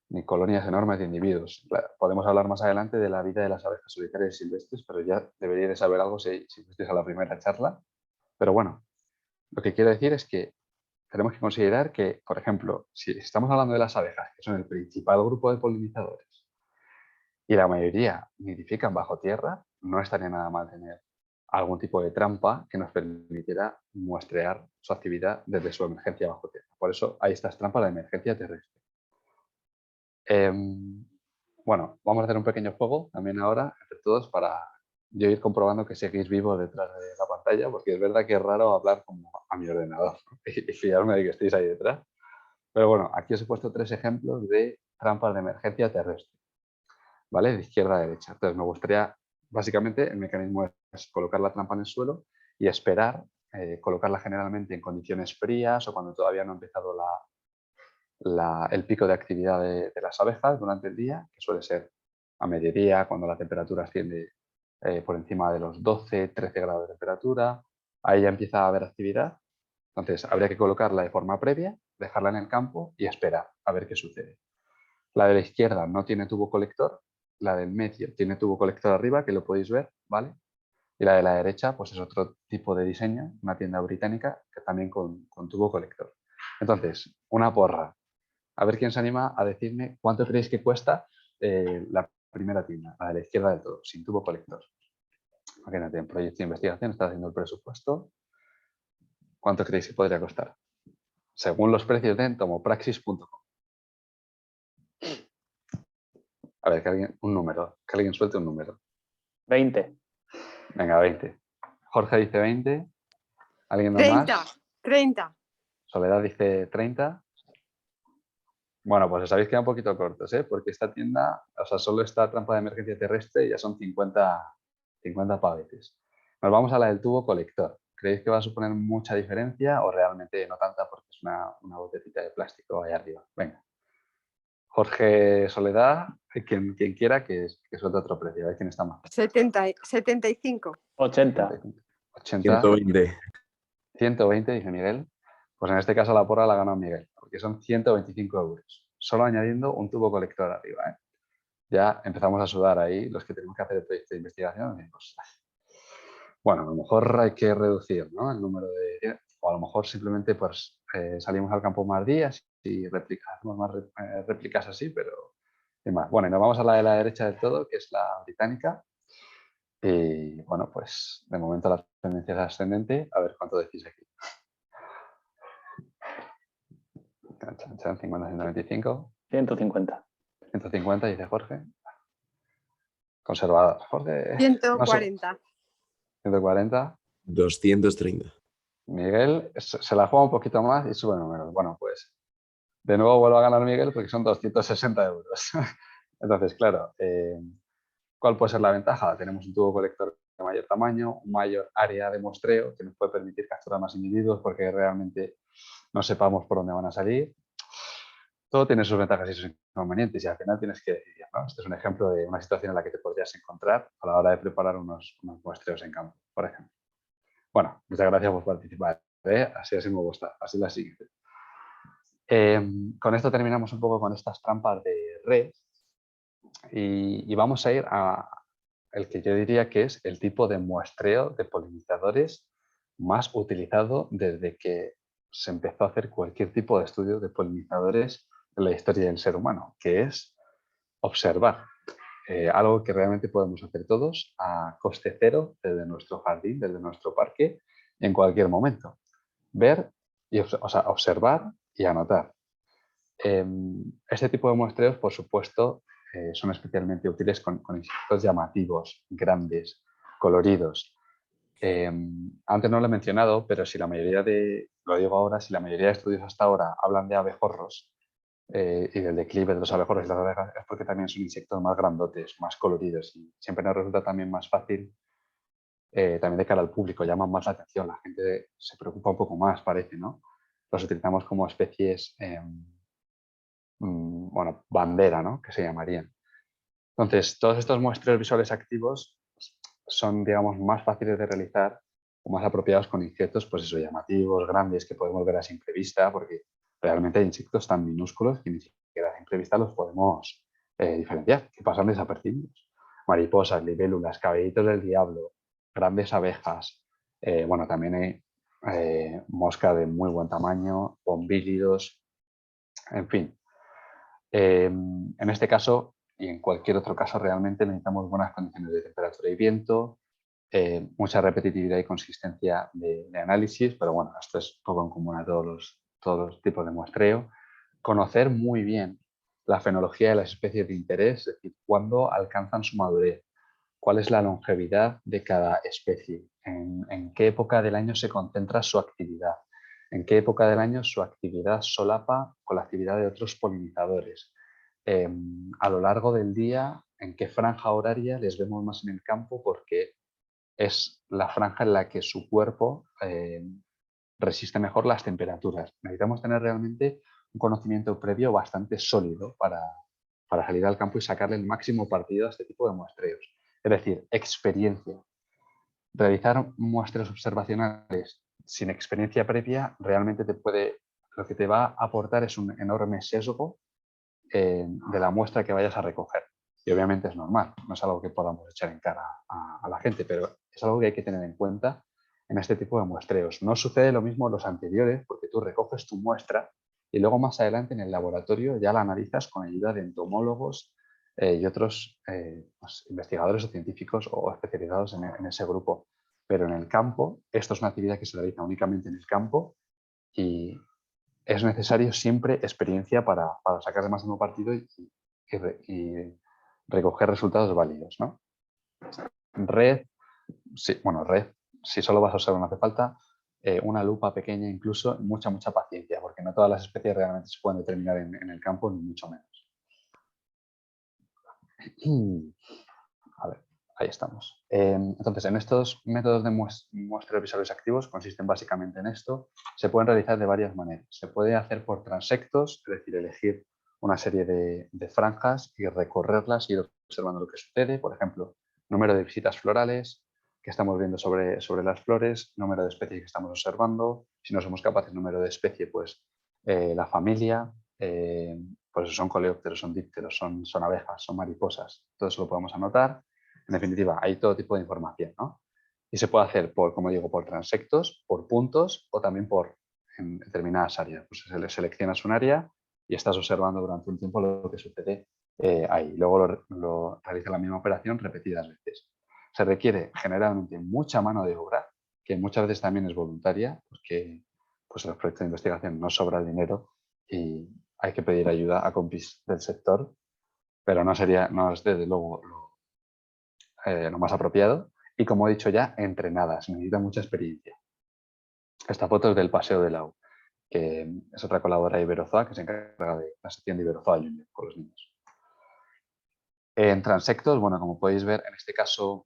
Speaker 1: ni colonias enormes de individuos. Podemos hablar más adelante de la vida de las abejas solitarias y silvestres, pero ya deberíais de saber algo si fuisteis a la primera charla. Pero bueno, lo que quiero decir es que tenemos que considerar que, por ejemplo, si estamos hablando de las abejas, que son el principal grupo de polinizadores, y la mayoría nidifican bajo tierra, no estaría nada mal tener algún tipo de trampa que nos permitiera muestrear su actividad desde su emergencia bajo tierra. Por eso hay estas trampas de emergencia terrestre. Bueno, vamos a hacer un pequeño juego también ahora entre todos para yo ir comprobando que seguís vivos detrás de la pantalla, porque es verdad que es raro hablar como a mi ordenador, ¿no? y fiarme de que estéis ahí detrás. Pero bueno, aquí os he puesto 3 ejemplos de trampas de emergencia terrestre, ¿vale? De izquierda a derecha. Entonces me gustaría, básicamente, el mecanismo es colocar la trampa en el suelo y esperar, colocarla generalmente en condiciones frías o cuando todavía no ha empezado el pico de actividad de las abejas durante el día, que suele ser a mediodía, cuando la temperatura asciende por encima de los 12, 13 grados de temperatura. Ahí ya empieza a haber actividad. Entonces, habría que colocarla de forma previa, dejarla en el campo y esperar a ver qué sucede. La de la izquierda no tiene tubo colector, la del medio tiene tubo colector arriba, que lo podéis ver, ¿vale? Y la de la derecha, pues es otro tipo de diseño, una tienda británica que también con tubo colector. Entonces, una porra. A ver quién se anima a decirme cuánto creéis que cuesta la primera tienda, la de la izquierda del todo, sin tubo colector. Imagínate, en proyecto de investigación, está haciendo el presupuesto. ¿Cuánto creéis que podría costar? Según los precios de entomopraxis.com. A ver, que alguien suelte un número.
Speaker 3: 20.
Speaker 1: Venga, 20. Jorge dice 20. ¿Alguien da
Speaker 4: 30.
Speaker 1: más?
Speaker 4: 30.
Speaker 1: Soledad dice 30. Bueno, pues os habéis quedado un poquito cortos, ¿eh? Porque esta tienda, o sea, solo esta trampa de emergencia terrestre y ya son 50 pavetes. Nos vamos a la del tubo colector. ¿Creéis que va a suponer mucha diferencia o realmente no tanta porque es una botecita de plástico ahí arriba? Venga. Jorge, Soledad, quien quiera que suelte otro precio, a ver quién está más.
Speaker 4: 75.
Speaker 3: 80.
Speaker 1: 80.
Speaker 5: 120.
Speaker 1: 120, dice Miguel. Pues en este caso la porra la ha ganado Miguel, porque son 125 euros. Solo añadiendo un tubo colector arriba, ¿eh? Ya empezamos a sudar ahí los que tenemos que hacer el proyecto de investigación. Y pues, bueno, a lo mejor hay que reducir, ¿no? El número de... O a lo mejor simplemente pues, salimos al campo más días y hacemos más réplicas así, pero... sin más. Bueno, y nos vamos a la de la derecha del todo, que es la británica. Y bueno, pues de momento la tendencia es ascendente. A ver cuánto decís aquí. 50, 125.
Speaker 3: 150.
Speaker 1: 150, dice Jorge. Conservador. Jorge.
Speaker 4: 140.
Speaker 1: 140.
Speaker 5: 230.
Speaker 1: Miguel se la juega un poquito más y sube números. Bueno, pues de nuevo vuelvo a ganar Miguel porque son 260 euros. Entonces, claro, ¿cuál puede ser la ventaja? Tenemos un tubo colector de mayor tamaño, un mayor área de muestreo que nos puede permitir capturar más individuos porque realmente no sepamos por dónde van a salir. Todo tiene sus ventajas y sus inconvenientes y al final tienes que decidir, ¿no? Este es un ejemplo de una situación en la que te podrías encontrar a la hora de preparar unos muestreos en campo, por ejemplo. Bueno, muchas gracias por participar. Así me gusta. Así la siguiente. Con esto terminamos un poco con estas trampas de red y vamos a ir a el que yo diría que es el tipo de muestreo de polinizadores más utilizado desde que se empezó a hacer cualquier tipo de estudio de polinizadores en la historia del ser humano, que es observar. Algo que realmente podemos hacer todos a coste cero desde nuestro jardín, desde nuestro parque, en cualquier momento. Ver, observar y anotar. Este tipo de muestreos, por supuesto, son especialmente útiles con insectos llamativos, grandes, coloridos. Antes no lo he mencionado, pero si la mayoría lo digo ahora, si la mayoría de estudios hasta ahora hablan de abejorros y del declive de los abejorros y las abejas, es porque también son insectos más grandotes, más coloridos y siempre nos resulta también más fácil, también de cara al público, llaman más la atención, la gente se preocupa un poco más, parece, ¿no? Los utilizamos como especies, bueno, bandera, ¿no? Que se llamarían. Entonces, todos estos muestreos visuales activos son, digamos, más fáciles de realizar o más apropiados con insectos, pues eso, llamativos, grandes, que podemos ver a simple vista, porque realmente hay insectos tan minúsculos que ni siquiera a simple vista los podemos diferenciar, que pasan desapercibidos. Mariposas, libélulas, cabellitos del diablo, grandes abejas, bueno, también hay mosca de muy buen tamaño, bombílidos, en fin. En este caso y en cualquier otro caso realmente necesitamos buenas condiciones de temperatura y viento, mucha repetitividad y consistencia de análisis, pero bueno, esto es poco en común a todos los tipos de muestreo. Conocer muy bien la fenología de las especies de interés, es decir, cuándo alcanzan su madurez, cuál es la longevidad de cada especie, en qué época del año se concentra su actividad, en qué época del año su actividad solapa con la actividad de otros polinizadores. A lo largo del día, en qué franja horaria les vemos más en el campo, porque es la franja en la que su cuerpo resiste mejor las temperaturas. Necesitamos tener realmente un conocimiento previo bastante sólido para salir al campo y sacarle el máximo partido a este tipo de muestreos. Es decir, experiencia. Realizar muestreos observacionales sin experiencia previa realmente lo que te va a aportar es un enorme sesgo de la muestra que vayas a recoger. Y obviamente es normal, no es algo que podamos echar en cara a la gente, pero es algo que hay que tener en cuenta en este tipo de muestreos. No sucede lo mismo en los anteriores, porque tú recoges tu muestra y luego más adelante en el laboratorio ya la analizas con ayuda de entomólogos y otros pues, investigadores o científicos o especializados en ese grupo. Pero en el campo, esto es una actividad que se realiza únicamente en el campo y es necesario siempre experiencia para sacar el máximo partido y recoger resultados válidos, ¿no? Red, sí, bueno, red, si solo vas a usar no hace falta, una lupa pequeña incluso, mucha paciencia, porque no todas las especies realmente se pueden determinar en el campo, ni mucho menos. A ver, ahí estamos. Entonces, en estos métodos de muestreos visuales activos consisten básicamente en esto. Se pueden realizar de varias maneras. Se puede hacer por transectos, es decir, elegir una serie de franjas y recorrerlas y ir observando lo que sucede. Por ejemplo, número de visitas florales que estamos viendo sobre las flores, número de especies que estamos observando. Si no somos capaces, número de especie, pues la familia, pues son coleópteros, son dípteros, son abejas, son mariposas. Todo eso lo podemos anotar. En definitiva, hay todo tipo de información, ¿no? Y se puede hacer por, como digo, por transectos, por puntos o también en determinadas áreas. Pues seleccionas un área y estás observando durante un tiempo lo que sucede ahí. Luego lo realizas la misma operación repetidas veces. Se requiere generalmente mucha mano de obra, que muchas veces también es voluntaria, porque pues en los proyectos de investigación no sobra el dinero y hay que pedir ayuda a compis del sector, pero no es desde luego lo más apropiado. Y como he dicho ya, entrenadas, necesita mucha experiencia. Esta foto es del Paseo del Lau, que es otra colaboradora de Iberozoa que se encarga de la sección de Iberozoa Junior con los niños. En transectos, bueno, como podéis ver, en este caso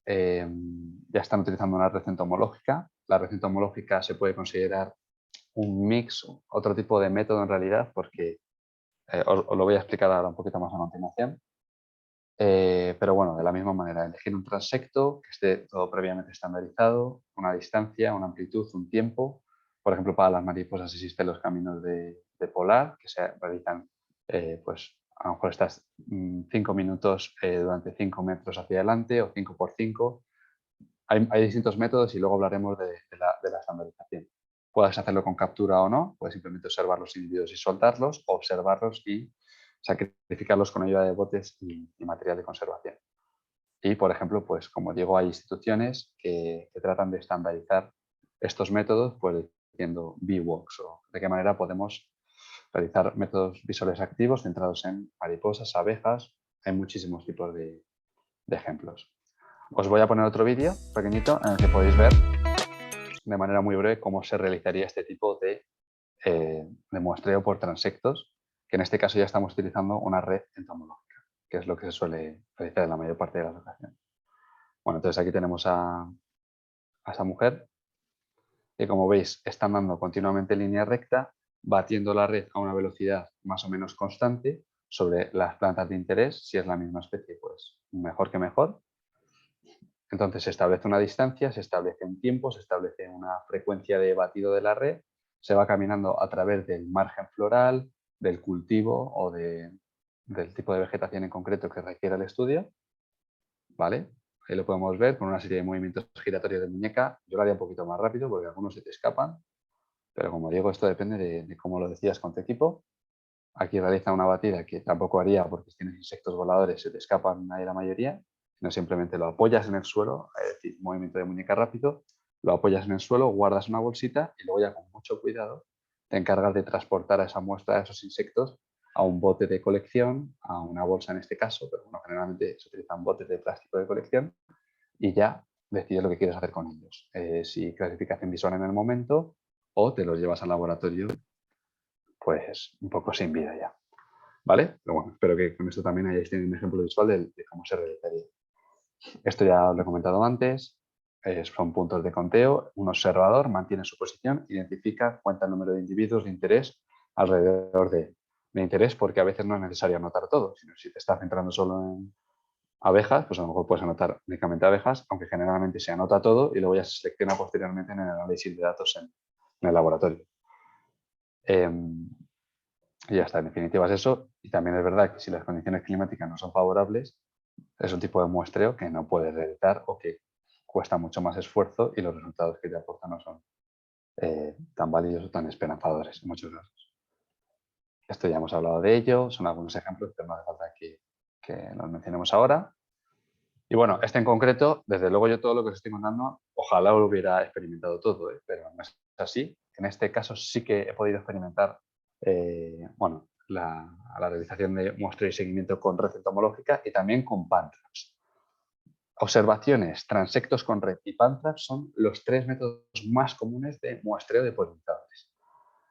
Speaker 1: ya están utilizando una red entomológica. La red entomológica se puede considerar un mix, otro tipo de método en realidad, porque os lo voy a explicar ahora un poquito más a continuación. Pero bueno, de la misma manera, elegir un transecto que esté todo previamente estandarizado, una distancia, una amplitud, un tiempo. Por ejemplo, para las mariposas existen los caminos de polar que se realizan, pues a lo mejor estás 5 minutos durante 5 metros hacia adelante o 5 por 5. Hay distintos métodos y luego hablaremos de la estandarización. Puedes hacerlo con captura o no, puedes simplemente observar los individuos y soltarlos, o observarlos y sacrificarlos con ayuda de botes y material de conservación. Y, por ejemplo, pues como digo, hay instituciones que tratan de estandarizar estos métodos, pues diciendo BWalks o de qué manera podemos realizar métodos visuales activos centrados en mariposas, abejas. Hay muchísimos tipos de ejemplos. Os voy a poner otro vídeo pequeñito en el que podéis ver de manera muy breve cómo se realizaría este tipo de muestreo por transectos, que en este caso ya estamos utilizando una red entomológica, que es lo que se suele realizar en la mayor parte de las ocasiones. Bueno, entonces aquí tenemos a esa mujer que, como veis, está andando continuamente en línea recta, batiendo la red a una velocidad más o menos constante sobre las plantas de interés. Si es la misma especie, pues mejor que mejor. Entonces se establece una distancia, se establece un tiempo, se establece una frecuencia de batido de la red, se va caminando a través del margen floral, del cultivo o del tipo de vegetación en concreto que requiere el estudio. ¿Vale? Ahí lo podemos ver con una serie de movimientos giratorios de muñeca. Yo lo haría un poquito más rápido porque algunos se te escapan, pero como digo, esto depende de cómo lo decidas con tu equipo. Aquí realiza una batida que tampoco haría porque si tienes insectos voladores se te escapan ahí la mayoría. sino simplemente lo apoyas en el suelo, es decir, movimiento de muñeca rápido, lo apoyas en el suelo, guardas una bolsita y luego ya con mucho cuidado te encargas de transportar a esa muestra, a esos insectos, a un bote de colección, a una bolsa en este caso, pero bueno, generalmente se utilizan botes de plástico de colección y ya decides lo que quieres hacer con ellos. Si clasificación visual en el momento o te los llevas al laboratorio, pues un poco sin vida ya. ¿Vale? Pero bueno, espero que con esto también hayáis tenido un ejemplo visual de cómo se realizaría. Esto ya os lo he comentado antes. Son puntos de conteo. Un observador mantiene su posición, identifica, cuenta el número de individuos de interés alrededor de él. De interés porque a veces no es necesario anotar todo, sino si te estás centrando solo en abejas, pues a lo mejor puedes anotar únicamente abejas, aunque generalmente se anota todo y luego ya se selecciona posteriormente en el análisis de datos en el laboratorio. Y ya está, en definitiva es eso. Y también es verdad que si las condiciones climáticas no son favorables, es un tipo de muestreo que no puedes realizar o que cuesta mucho más esfuerzo y los resultados que te aportan no son tan válidos o tan esperanzadores en muchos casos. Esto ya hemos hablado de ello, son algunos ejemplos, pero no hace falta que los mencionemos ahora. Y bueno, este en concreto, desde luego yo todo lo que os estoy contando, ojalá lo hubiera experimentado todo, pero no es así. En este caso sí que he podido experimentar la realización de muestreo y seguimiento con red entomológica y también con PanTraps. Observaciones, transectos con red y PanTraps son los 3 métodos más comunes de muestreo de polinizadores.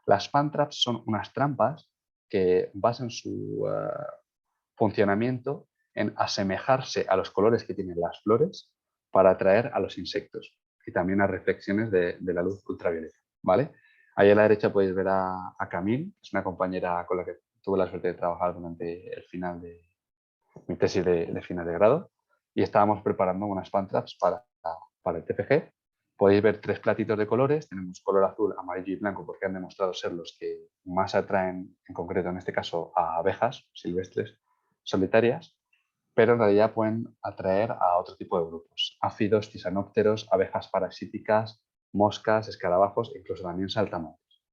Speaker 1: Las PanTraps son unas trampas que basan su funcionamiento en asemejarse a los colores que tienen las flores para atraer a los insectos y también a reflexiones de la luz ultravioleta, ¿vale? Ahí a la derecha podéis ver a Camille, es una compañera con la que tuve la suerte de trabajar durante el final de mi tesis de final de grado y estábamos preparando unas PanTraps para el TFG. Podéis ver 3 platitos de colores, tenemos color azul, amarillo y blanco porque han demostrado ser los que más atraen, en concreto en este caso, a abejas silvestres solitarias, pero en realidad pueden atraer a otro tipo de grupos, áfidos, cisanópteros, abejas parasíticas, moscas, escarabajos e incluso también saltamontes.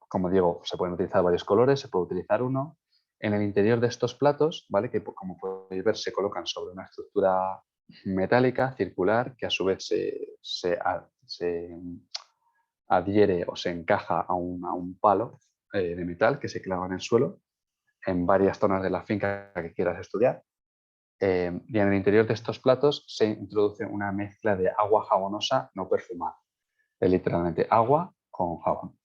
Speaker 1: Como digo, se pueden utilizar varios colores, se puede utilizar uno. En el interior de estos platos, ¿vale? Que como podéis ver se colocan sobre una estructura metálica, circular, que a su vez se adhiere o se encaja a un palo de metal que se clava en el suelo en varias zonas de la finca que quieras estudiar. Y en el interior de estos platos se introduce una mezcla de agua jabonosa no perfumada. Es literalmente agua con jabón.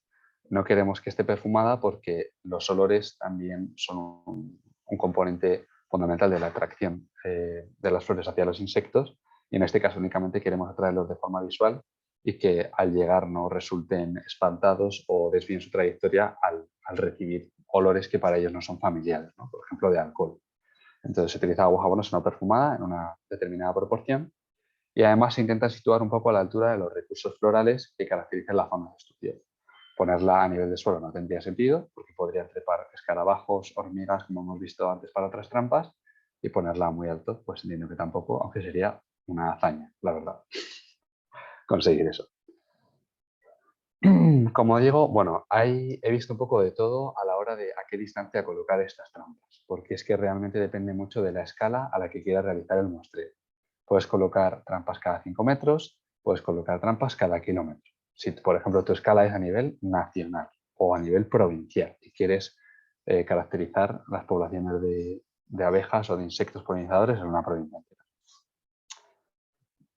Speaker 1: No queremos que esté perfumada porque los olores también son un componente fundamental de la atracción de las flores hacia los insectos y en este caso únicamente queremos atraerlos de forma visual y que al llegar no resulten espantados o desvíen su trayectoria al recibir olores que para ellos no son familiares, ¿no? Por ejemplo, de alcohol. Entonces se utiliza agua jabonosa no perfumada en una determinada proporción y además se intenta situar un poco a la altura de los recursos florales que caracterizan la zona de estudio. Ponerla a nivel de suelo no tendría sentido porque podrían trepar escarabajos, hormigas, como hemos visto antes para otras trampas, y ponerla muy alto, pues entiendo que tampoco, aunque sería una hazaña, la verdad, conseguir eso. Como digo, bueno, he visto un poco de todo a la hora de a qué distancia colocar estas trampas, porque es que realmente depende mucho de la escala a la que quieras realizar el muestreo. Puedes colocar trampas cada 5 metros, puedes colocar trampas cada kilómetro. Si, por ejemplo, tu escala es a nivel nacional o a nivel provincial y quieres caracterizar las poblaciones de abejas o de insectos polinizadores en una provincia entera.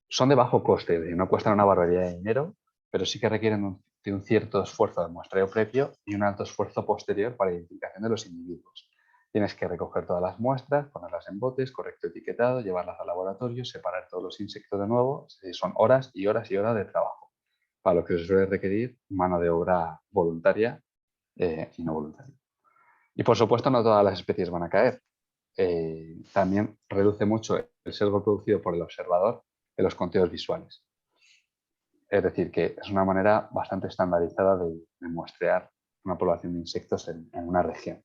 Speaker 1: Son de bajo coste, no cuestan una barbaridad de dinero, pero sí que requieren de un cierto esfuerzo de muestreo previo y un alto esfuerzo posterior para la identificación de los individuos. Tienes que recoger todas las muestras, ponerlas en botes, correcto etiquetado, llevarlas al laboratorio, separar todos los insectos de nuevo. Son horas y horas y horas de trabajo, para lo que se suele requerir mano de obra voluntaria y no voluntaria. Y por supuesto no todas las especies van a caer. También reduce mucho el sesgo producido por el observador de los conteos visuales. Es decir, que es una manera bastante estandarizada de muestrear una población de insectos en una región.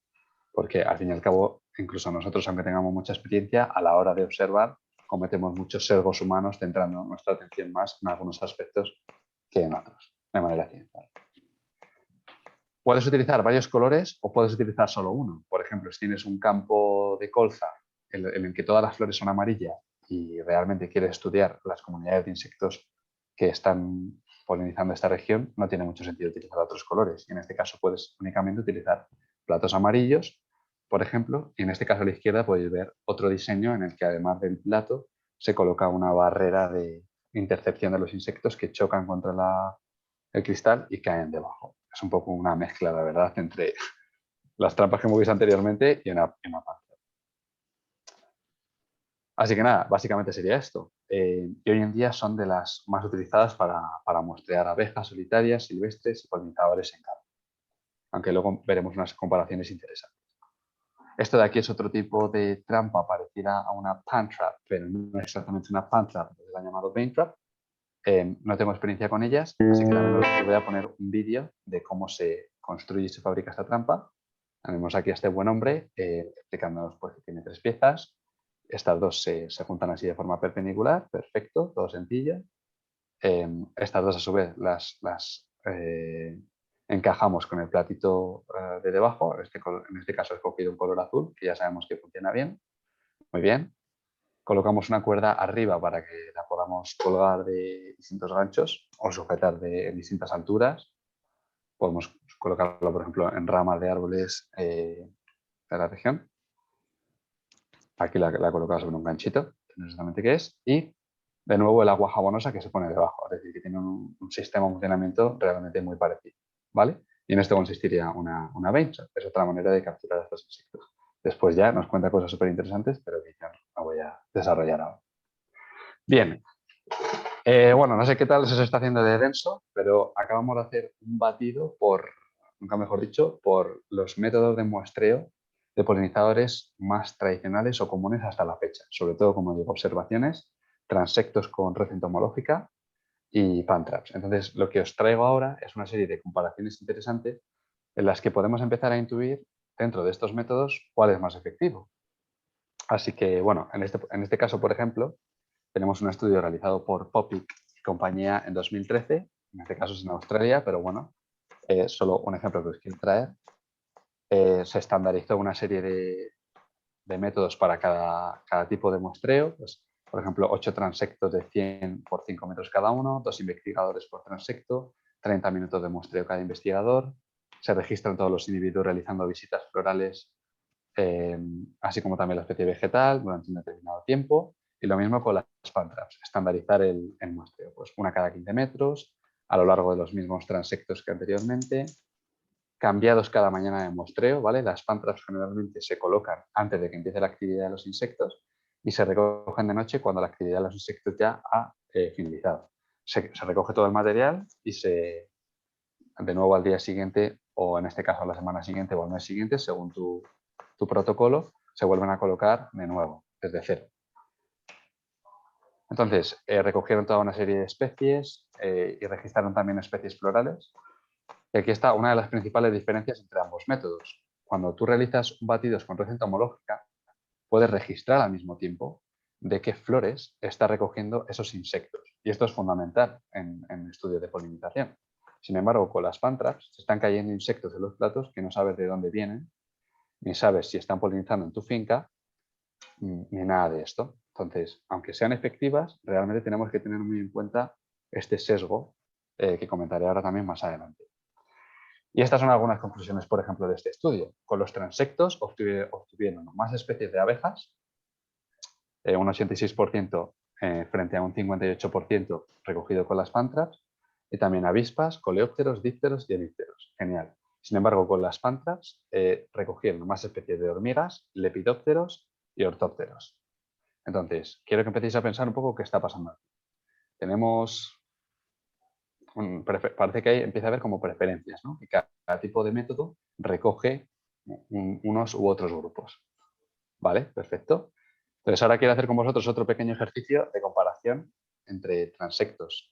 Speaker 1: Porque al fin y al cabo, incluso nosotros, aunque tengamos mucha experiencia, a la hora de observar, cometemos muchos sesgos humanos centrando nuestra atención más en algunos aspectos que en otros, de manera accidental. Puedes utilizar varios colores o puedes utilizar solo uno. Por ejemplo, si tienes un campo de colza en el que todas las flores son amarillas y realmente quieres estudiar las comunidades de insectos que están polinizando esta región, no tiene mucho sentido utilizar otros colores. Y en este caso puedes únicamente utilizar platos amarillos, por ejemplo, y en este caso a la izquierda podéis ver otro diseño en el que además del plato se coloca una barrera de intercepción de los insectos que chocan contra el cristal y caen debajo. Es un poco una mezcla, la verdad, entre las trampas que hemos visto anteriormente y una Pantrap. Así que nada, básicamente sería esto. Y hoy en día son de las más utilizadas para muestrear abejas solitarias, silvestres y polinizadores en campo. Aunque luego veremos unas comparaciones interesantes. Esto de aquí es otro tipo de trampa parecida a una Pantrap, pero no es exactamente una Pantrap, la han llamado Paintrap. No tengo experiencia con ellas, así que también os voy a poner un vídeo de cómo se construye y se fabrica esta trampa. Tenemos aquí a este buen hombre explicándonos pues, que tiene 3 piezas. Estas dos se juntan así de forma perpendicular, perfecto, todo sencillo. Estas dos a su vez las encajamos con el platito de debajo. En este caso he escogido un color azul, que ya sabemos que funciona bien. Muy bien. Colocamos una cuerda arriba para que la podamos colgar de distintos ganchos o sujetar en distintas alturas. Podemos colocarlo, por ejemplo, en ramas de árboles de la región. Aquí la he colocado sobre un ganchito, que no sé exactamente qué es. Y de nuevo el agua jabonosa que se pone debajo. Es decir, que tiene un sistema de funcionamiento realmente muy parecido. ¿Vale? Y en esto consistiría una bencha. Es otra manera de capturar a estos insectos. Después ya nos cuenta cosas súper interesantes, pero que yo no voy a desarrollar ahora. Bien. Bueno, no sé qué tal se os está haciendo de denso, pero acabamos de hacer un batido nunca mejor dicho, por los métodos de muestreo de polinizadores más tradicionales o comunes hasta la fecha. Sobre todo, como digo, observaciones, transectos con red entomológica y Pantraps. Entonces, lo que os traigo ahora es una serie de comparaciones interesantes en las que podemos empezar a intuir dentro de estos métodos cuál es más efectivo. Así que, bueno, en este caso, por ejemplo, tenemos un estudio realizado por Popic y compañía en 2013, en este caso es en Australia, pero bueno, solo un ejemplo que os quiero traer. Se estandarizó una serie de métodos para cada tipo de muestreo. Pues, por ejemplo, 8 transectos de 100 por 5 metros cada uno, 2 investigadores por transecto, 30 minutos de muestreo cada investigador. Se registran todos los individuos realizando visitas florales, así como también la especie vegetal durante un determinado tiempo. Y lo mismo con las Pantraps, estandarizar el muestreo, pues una cada 15 metros, a lo largo de los mismos transectos que anteriormente, cambiados cada mañana de muestreo, ¿vale? Las Pantraps generalmente se colocan antes de que empiece la actividad de los insectos y se recogen de noche cuando la actividad de los insectos ya ha finalizado. Se recoge todo el material y de nuevo al día siguiente, o en este caso a la semana siguiente o al mes siguiente, según tu protocolo, se vuelven a colocar de nuevo, desde cero. Entonces, recogieron toda una serie de especies y registraron también especies florales. Y aquí está una de las principales diferencias entre ambos métodos. Cuando tú realizas batidos con red entomológica, puedes registrar al mismo tiempo de qué flores está recogiendo esos insectos. Y esto es fundamental en el estudio de polinización. Sin embargo, con las Pantraps se están cayendo insectos en los platos que no sabes de dónde vienen, ni sabes si están polinizando en tu finca, ni nada de esto. Entonces, aunque sean efectivas, realmente tenemos que tener muy en cuenta este sesgo que comentaré ahora también más adelante. Y estas son algunas conclusiones, por ejemplo, de este estudio. Con los transectos obtuvieron más especies de abejas, un 86% frente a un 58% recogido con las Pantraps, y también avispas, coleópteros, dípteros y elípteros. Genial. Sin embargo, con las Pantraps recogieron más especies de hormigas, lepidópteros y ortópteros. Entonces, quiero que empecéis a pensar un poco qué está pasando aquí. Parece que ahí empieza a haber como preferencias, ¿no? Y cada tipo de método recoge unos u otros grupos. ¿Vale? Perfecto. Entonces, ahora quiero hacer con vosotros otro pequeño ejercicio de comparación entre transectos.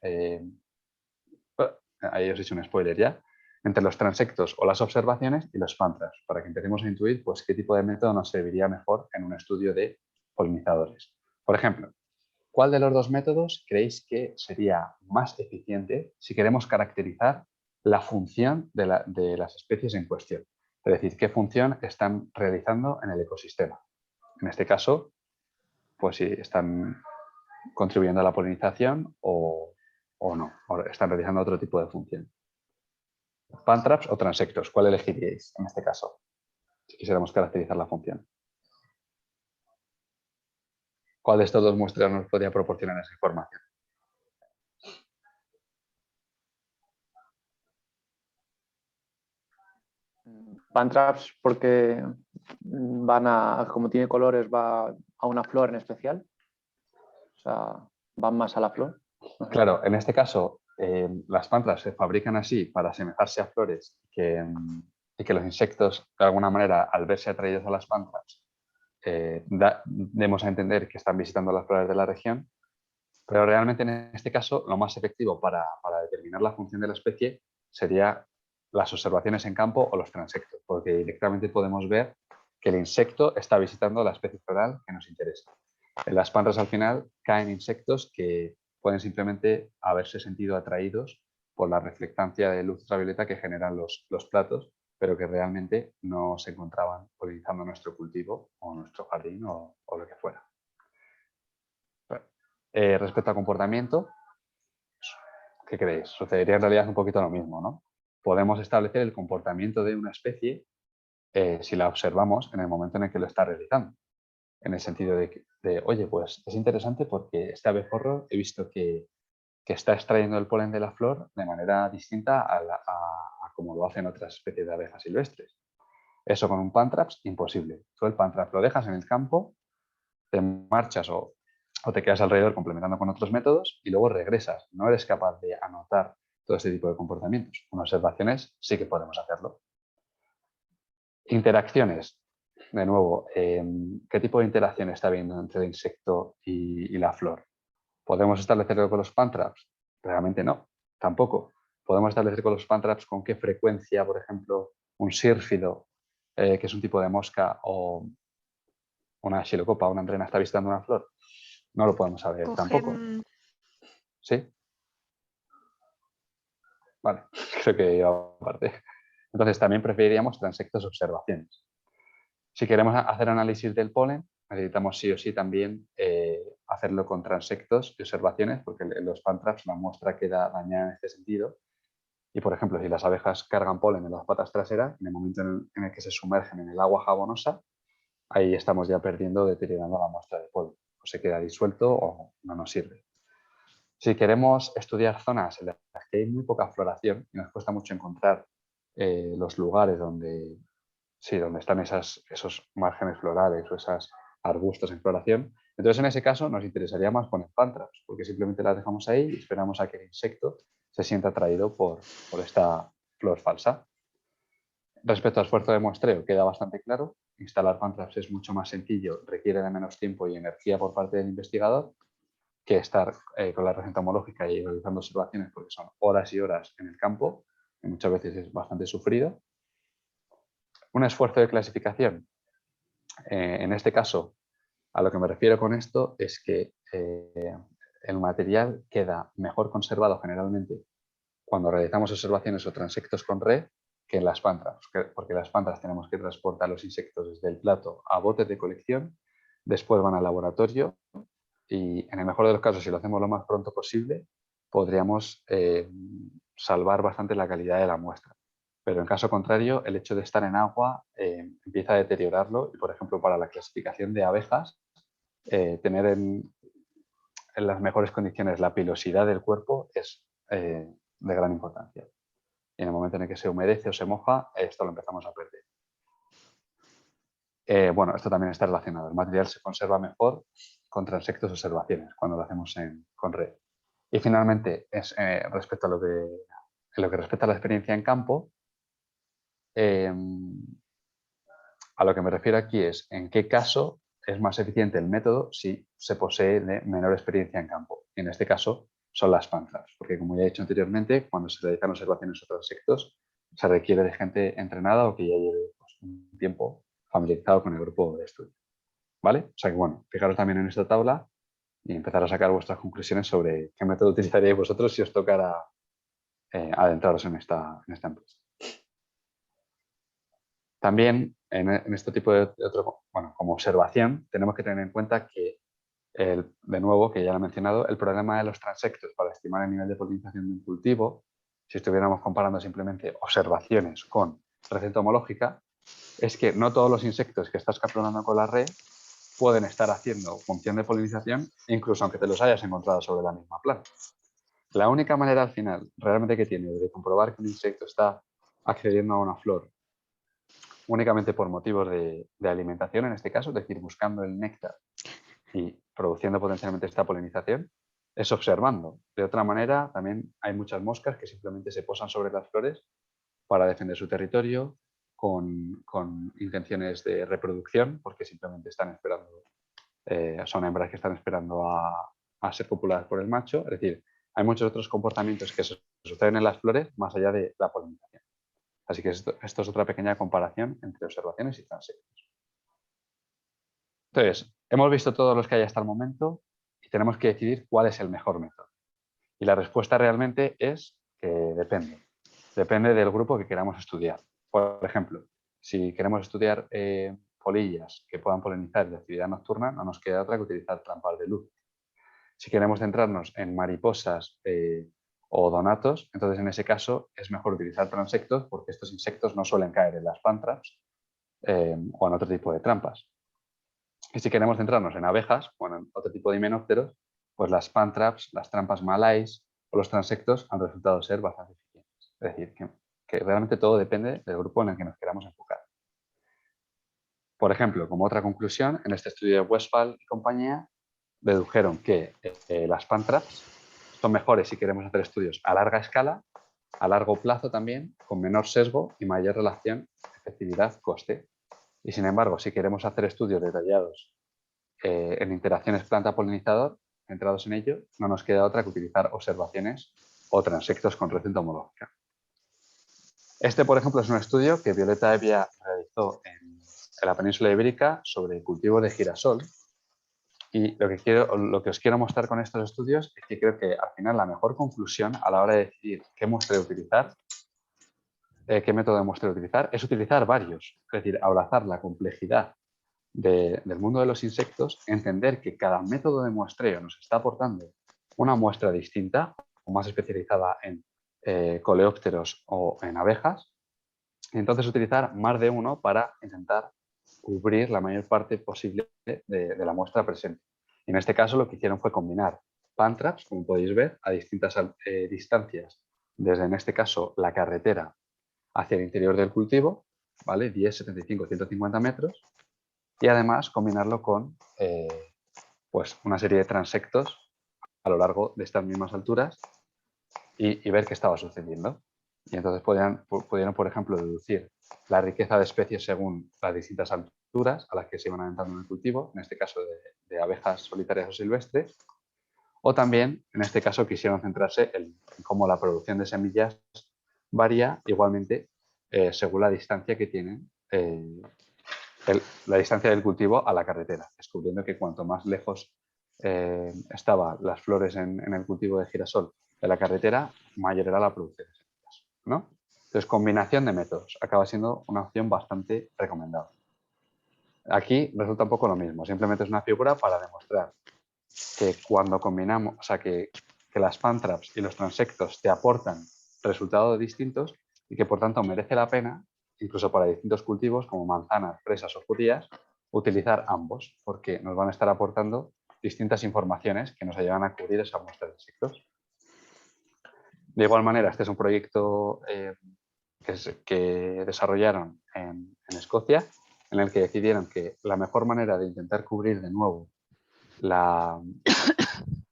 Speaker 1: Ahí os he hecho un spoiler ya. Entre los transectos o las observaciones y los Pantraps, para que empecemos a intuir pues, qué tipo de método nos serviría mejor en un estudio de polinizadores. Por ejemplo, ¿cuál de los dos métodos creéis que sería más eficiente si queremos caracterizar la función de las especies en cuestión? Es decir, qué función están realizando en el ecosistema. En este caso, pues si están contribuyendo a la polinización o no, o están realizando otro tipo de función. Plant traps o transectos, ¿cuál elegiríais en este caso? Si quisiéramos caracterizar la función. ¿Cuál de estos dos muestreos nos podría proporcionar esa información?
Speaker 3: Van traps porque van a, como tiene colores, va a una flor en especial. O sea, van más a la flor.
Speaker 1: Claro, en este caso, las plantas se fabrican así para asemejarse a flores y que los insectos, de alguna manera, al verse atraídos a las plantas, demos a entender que están visitando las flores de la región, pero realmente en este caso lo más efectivo para determinar la función de la especie sería las observaciones en campo o los transectos, porque directamente podemos ver que el insecto está visitando la especie floral que nos interesa. En las plantas al final caen insectos que pueden simplemente haberse sentido atraídos por la reflectancia de luz ultravioleta que generan los platos, pero que realmente no se encontraban polinizando nuestro cultivo o nuestro jardín o lo que fuera. Respecto al comportamiento, ¿qué creéis? Sucedería en realidad un poquito lo mismo, ¿no? Podemos establecer el comportamiento de una especie si la observamos en el momento en el que lo está realizando. En el sentido de oye, pues es interesante porque este abejorro he visto que está extrayendo el polen de la flor de manera distinta a como lo hacen otras especies de abejas silvestres. Eso con un Plant Traps, imposible. Tú el Plant Trap lo dejas en el campo, te marchas o te quedas alrededor complementando con otros métodos y luego regresas. No eres capaz de anotar todo este tipo de comportamientos. Con observaciones sí que podemos hacerlo. Interacciones. De nuevo, ¿qué tipo de interacción está habiendo entre el insecto y la flor? ¿Podemos establecerlo con los Plant Traps? Realmente no, tampoco. ¿Podemos establecer con los Plant Traps con qué frecuencia, por ejemplo, un sírfido, que es un tipo de mosca, o una xilocopa, una andrena, está visitando una flor? No lo podemos saber tampoco. ¿Sí? Vale, creo que iba aparte. Entonces, también preferiríamos transectos observaciones. Si queremos hacer análisis del polen, necesitamos sí o sí también hacerlo con transectos y observaciones, porque en los Plant Traps la muestra queda dañada en este sentido. Y, por ejemplo, si las abejas cargan polen en las patas traseras, en el momento en el que se sumergen en el agua jabonosa, ahí estamos ya perdiendo, deteriorando la muestra de polen. O se queda disuelto o no nos sirve. Si queremos estudiar zonas en las que hay muy poca floración y nos cuesta mucho encontrar los lugares donde están esos márgenes florales o esos arbustos en floración, entonces en ese caso nos interesaría más poner Plant Traps, porque simplemente las dejamos ahí y esperamos a que el insecto se sienta atraído por esta flor falsa. Respecto al esfuerzo de muestreo, queda bastante claro. Instalar Plant Traps es mucho más sencillo, requiere de menos tiempo y energía por parte del investigador que estar con la red entomológica y realizando observaciones, porque son horas y horas en el campo y muchas veces es bastante sufrido. Un esfuerzo de clasificación. En este caso, a lo que me refiero con esto es que el material queda mejor conservado generalmente cuando realizamos observaciones o transectos con red que en las Plant Traps, porque las Plant Traps tenemos que transportar los insectos desde el plato a botes de colección, después van al laboratorio y en el mejor de los casos, si lo hacemos lo más pronto posible, podríamos salvar bastante la calidad de la muestra. Pero en caso contrario, el hecho de estar en agua empieza a deteriorarlo y, por ejemplo, para la clasificación de abejas, tener en las mejores condiciones la pilosidad del cuerpo es de gran importancia. Y en el momento en el que se humedece o se moja, esto lo empezamos a perder. Bueno, esto también está relacionado. El material se conserva mejor con transectos observaciones cuando lo hacemos con red. Y finalmente, respecto a lo que respecta a la experiencia en campo, a lo que me refiero aquí es en qué caso es más eficiente el método si se posee de menor experiencia en campo. Y en este caso son las Plant Traps, porque como ya he dicho anteriormente, cuando se realizan observaciones o transectos, se requiere de gente entrenada o que ya lleve un tiempo familiarizado con el grupo de estudio. ¿Vale? O sea que bueno, fijaros también en esta tabla y empezar a sacar vuestras conclusiones sobre qué método utilizaríais vosotros si os tocara adentraros en esta empresa. También en este tipo de otro, bueno, como observación, tenemos que tener en cuenta que, de nuevo, que ya lo he mencionado, el problema de los transectos para estimar el nivel de polinización de un cultivo, si estuviéramos comparando simplemente observaciones con receta homológica, es que no todos los insectos que estás capturando con la red pueden estar haciendo función de polinización, incluso aunque te los hayas encontrado sobre la misma planta. La única manera al final realmente que tiene de comprobar que un insecto está accediendo a una flor únicamente por motivos de alimentación, en este caso, es decir, buscando el néctar y produciendo potencialmente esta polinización, es observando. De otra manera, también hay muchas moscas que simplemente se posan sobre las flores para defender su territorio con intenciones de reproducción, porque simplemente están esperando, son hembras que están esperando a ser copuladas por el macho. Es decir, hay muchos otros comportamientos que suceden en las flores más allá de la polinización. Así que esto es otra pequeña comparación entre observaciones y transectos. Entonces, hemos visto todos los que hay hasta el momento y tenemos que decidir cuál es el mejor método. Y la respuesta realmente es que depende. Depende del grupo que queramos estudiar. Por ejemplo, si queremos estudiar polillas que puedan polinizar en la actividad nocturna, no nos queda otra que utilizar trampas de luz. Si queremos centrarnos en mariposas o donatos, entonces en ese caso es mejor utilizar transectos porque estos insectos no suelen caer en las pan traps o en otro tipo de trampas. Y si queremos centrarnos en abejas o en otro tipo de himenópteros, pues las pan traps, las trampas malais o los transectos han resultado ser bastante eficientes. Es decir, que realmente todo depende del grupo en el que nos queramos enfocar. Por ejemplo, como otra conclusión, en este estudio de Westphal y compañía, dedujeron que las pan traps son mejores si queremos hacer estudios a larga escala, a largo plazo también, con menor sesgo y mayor relación efectividad-coste. Y sin embargo, si queremos hacer estudios detallados en interacciones planta-polinizador, centrados en ello, no nos queda otra que utilizar observaciones o transectos con receta homológica. Este, por ejemplo, es un estudio que Violeta Evia realizó en la península ibérica sobre el cultivo de girasol. Y lo que os quiero mostrar con estos estudios es que creo que al final la mejor conclusión a la hora de decidir qué muestreo utilizar, qué método de muestreo utilizar, es utilizar varios. Es decir, abrazar la complejidad del mundo de los insectos, entender que cada método de muestreo nos está aportando una muestra distinta o más especializada en coleópteros o en abejas, y entonces utilizar más de uno para intentar cubrir la mayor parte posible de la muestra presente. Y en este caso lo que hicieron fue combinar pan traps, como podéis ver, a distintas distancias, desde en este caso la carretera hacia el interior del cultivo, ¿vale? 10, 75, 150 metros, y además combinarlo con pues una serie de transectos a lo largo de estas mismas alturas y ver qué estaba sucediendo. Y entonces pudieron, por ejemplo, deducir la riqueza de especies según las distintas alturas a las que se iban adentrando en el cultivo, en este caso de abejas solitarias o silvestres, o también, en este caso, quisieron centrarse en cómo la producción de semillas varía igualmente según la distancia que tienen la distancia del cultivo a la carretera, descubriendo que cuanto más lejos estaban las flores en el cultivo de girasol de la carretera, mayor era la producción de semillas, ¿no? Entonces, combinación de métodos acaba siendo una opción bastante recomendable. Aquí resulta un poco lo mismo, simplemente es una figura para demostrar que cuando combinamos, o sea, que las pan traps y los transectos te aportan resultados distintos y que por tanto merece la pena, incluso para distintos cultivos como manzanas, fresas o judías, utilizar ambos, porque nos van a estar aportando distintas informaciones que nos ayudan a cubrir esa muestra de insectos. De igual manera, este es un proyecto que desarrollaron en Escocia, en el que decidieron que la mejor manera de intentar cubrir de nuevo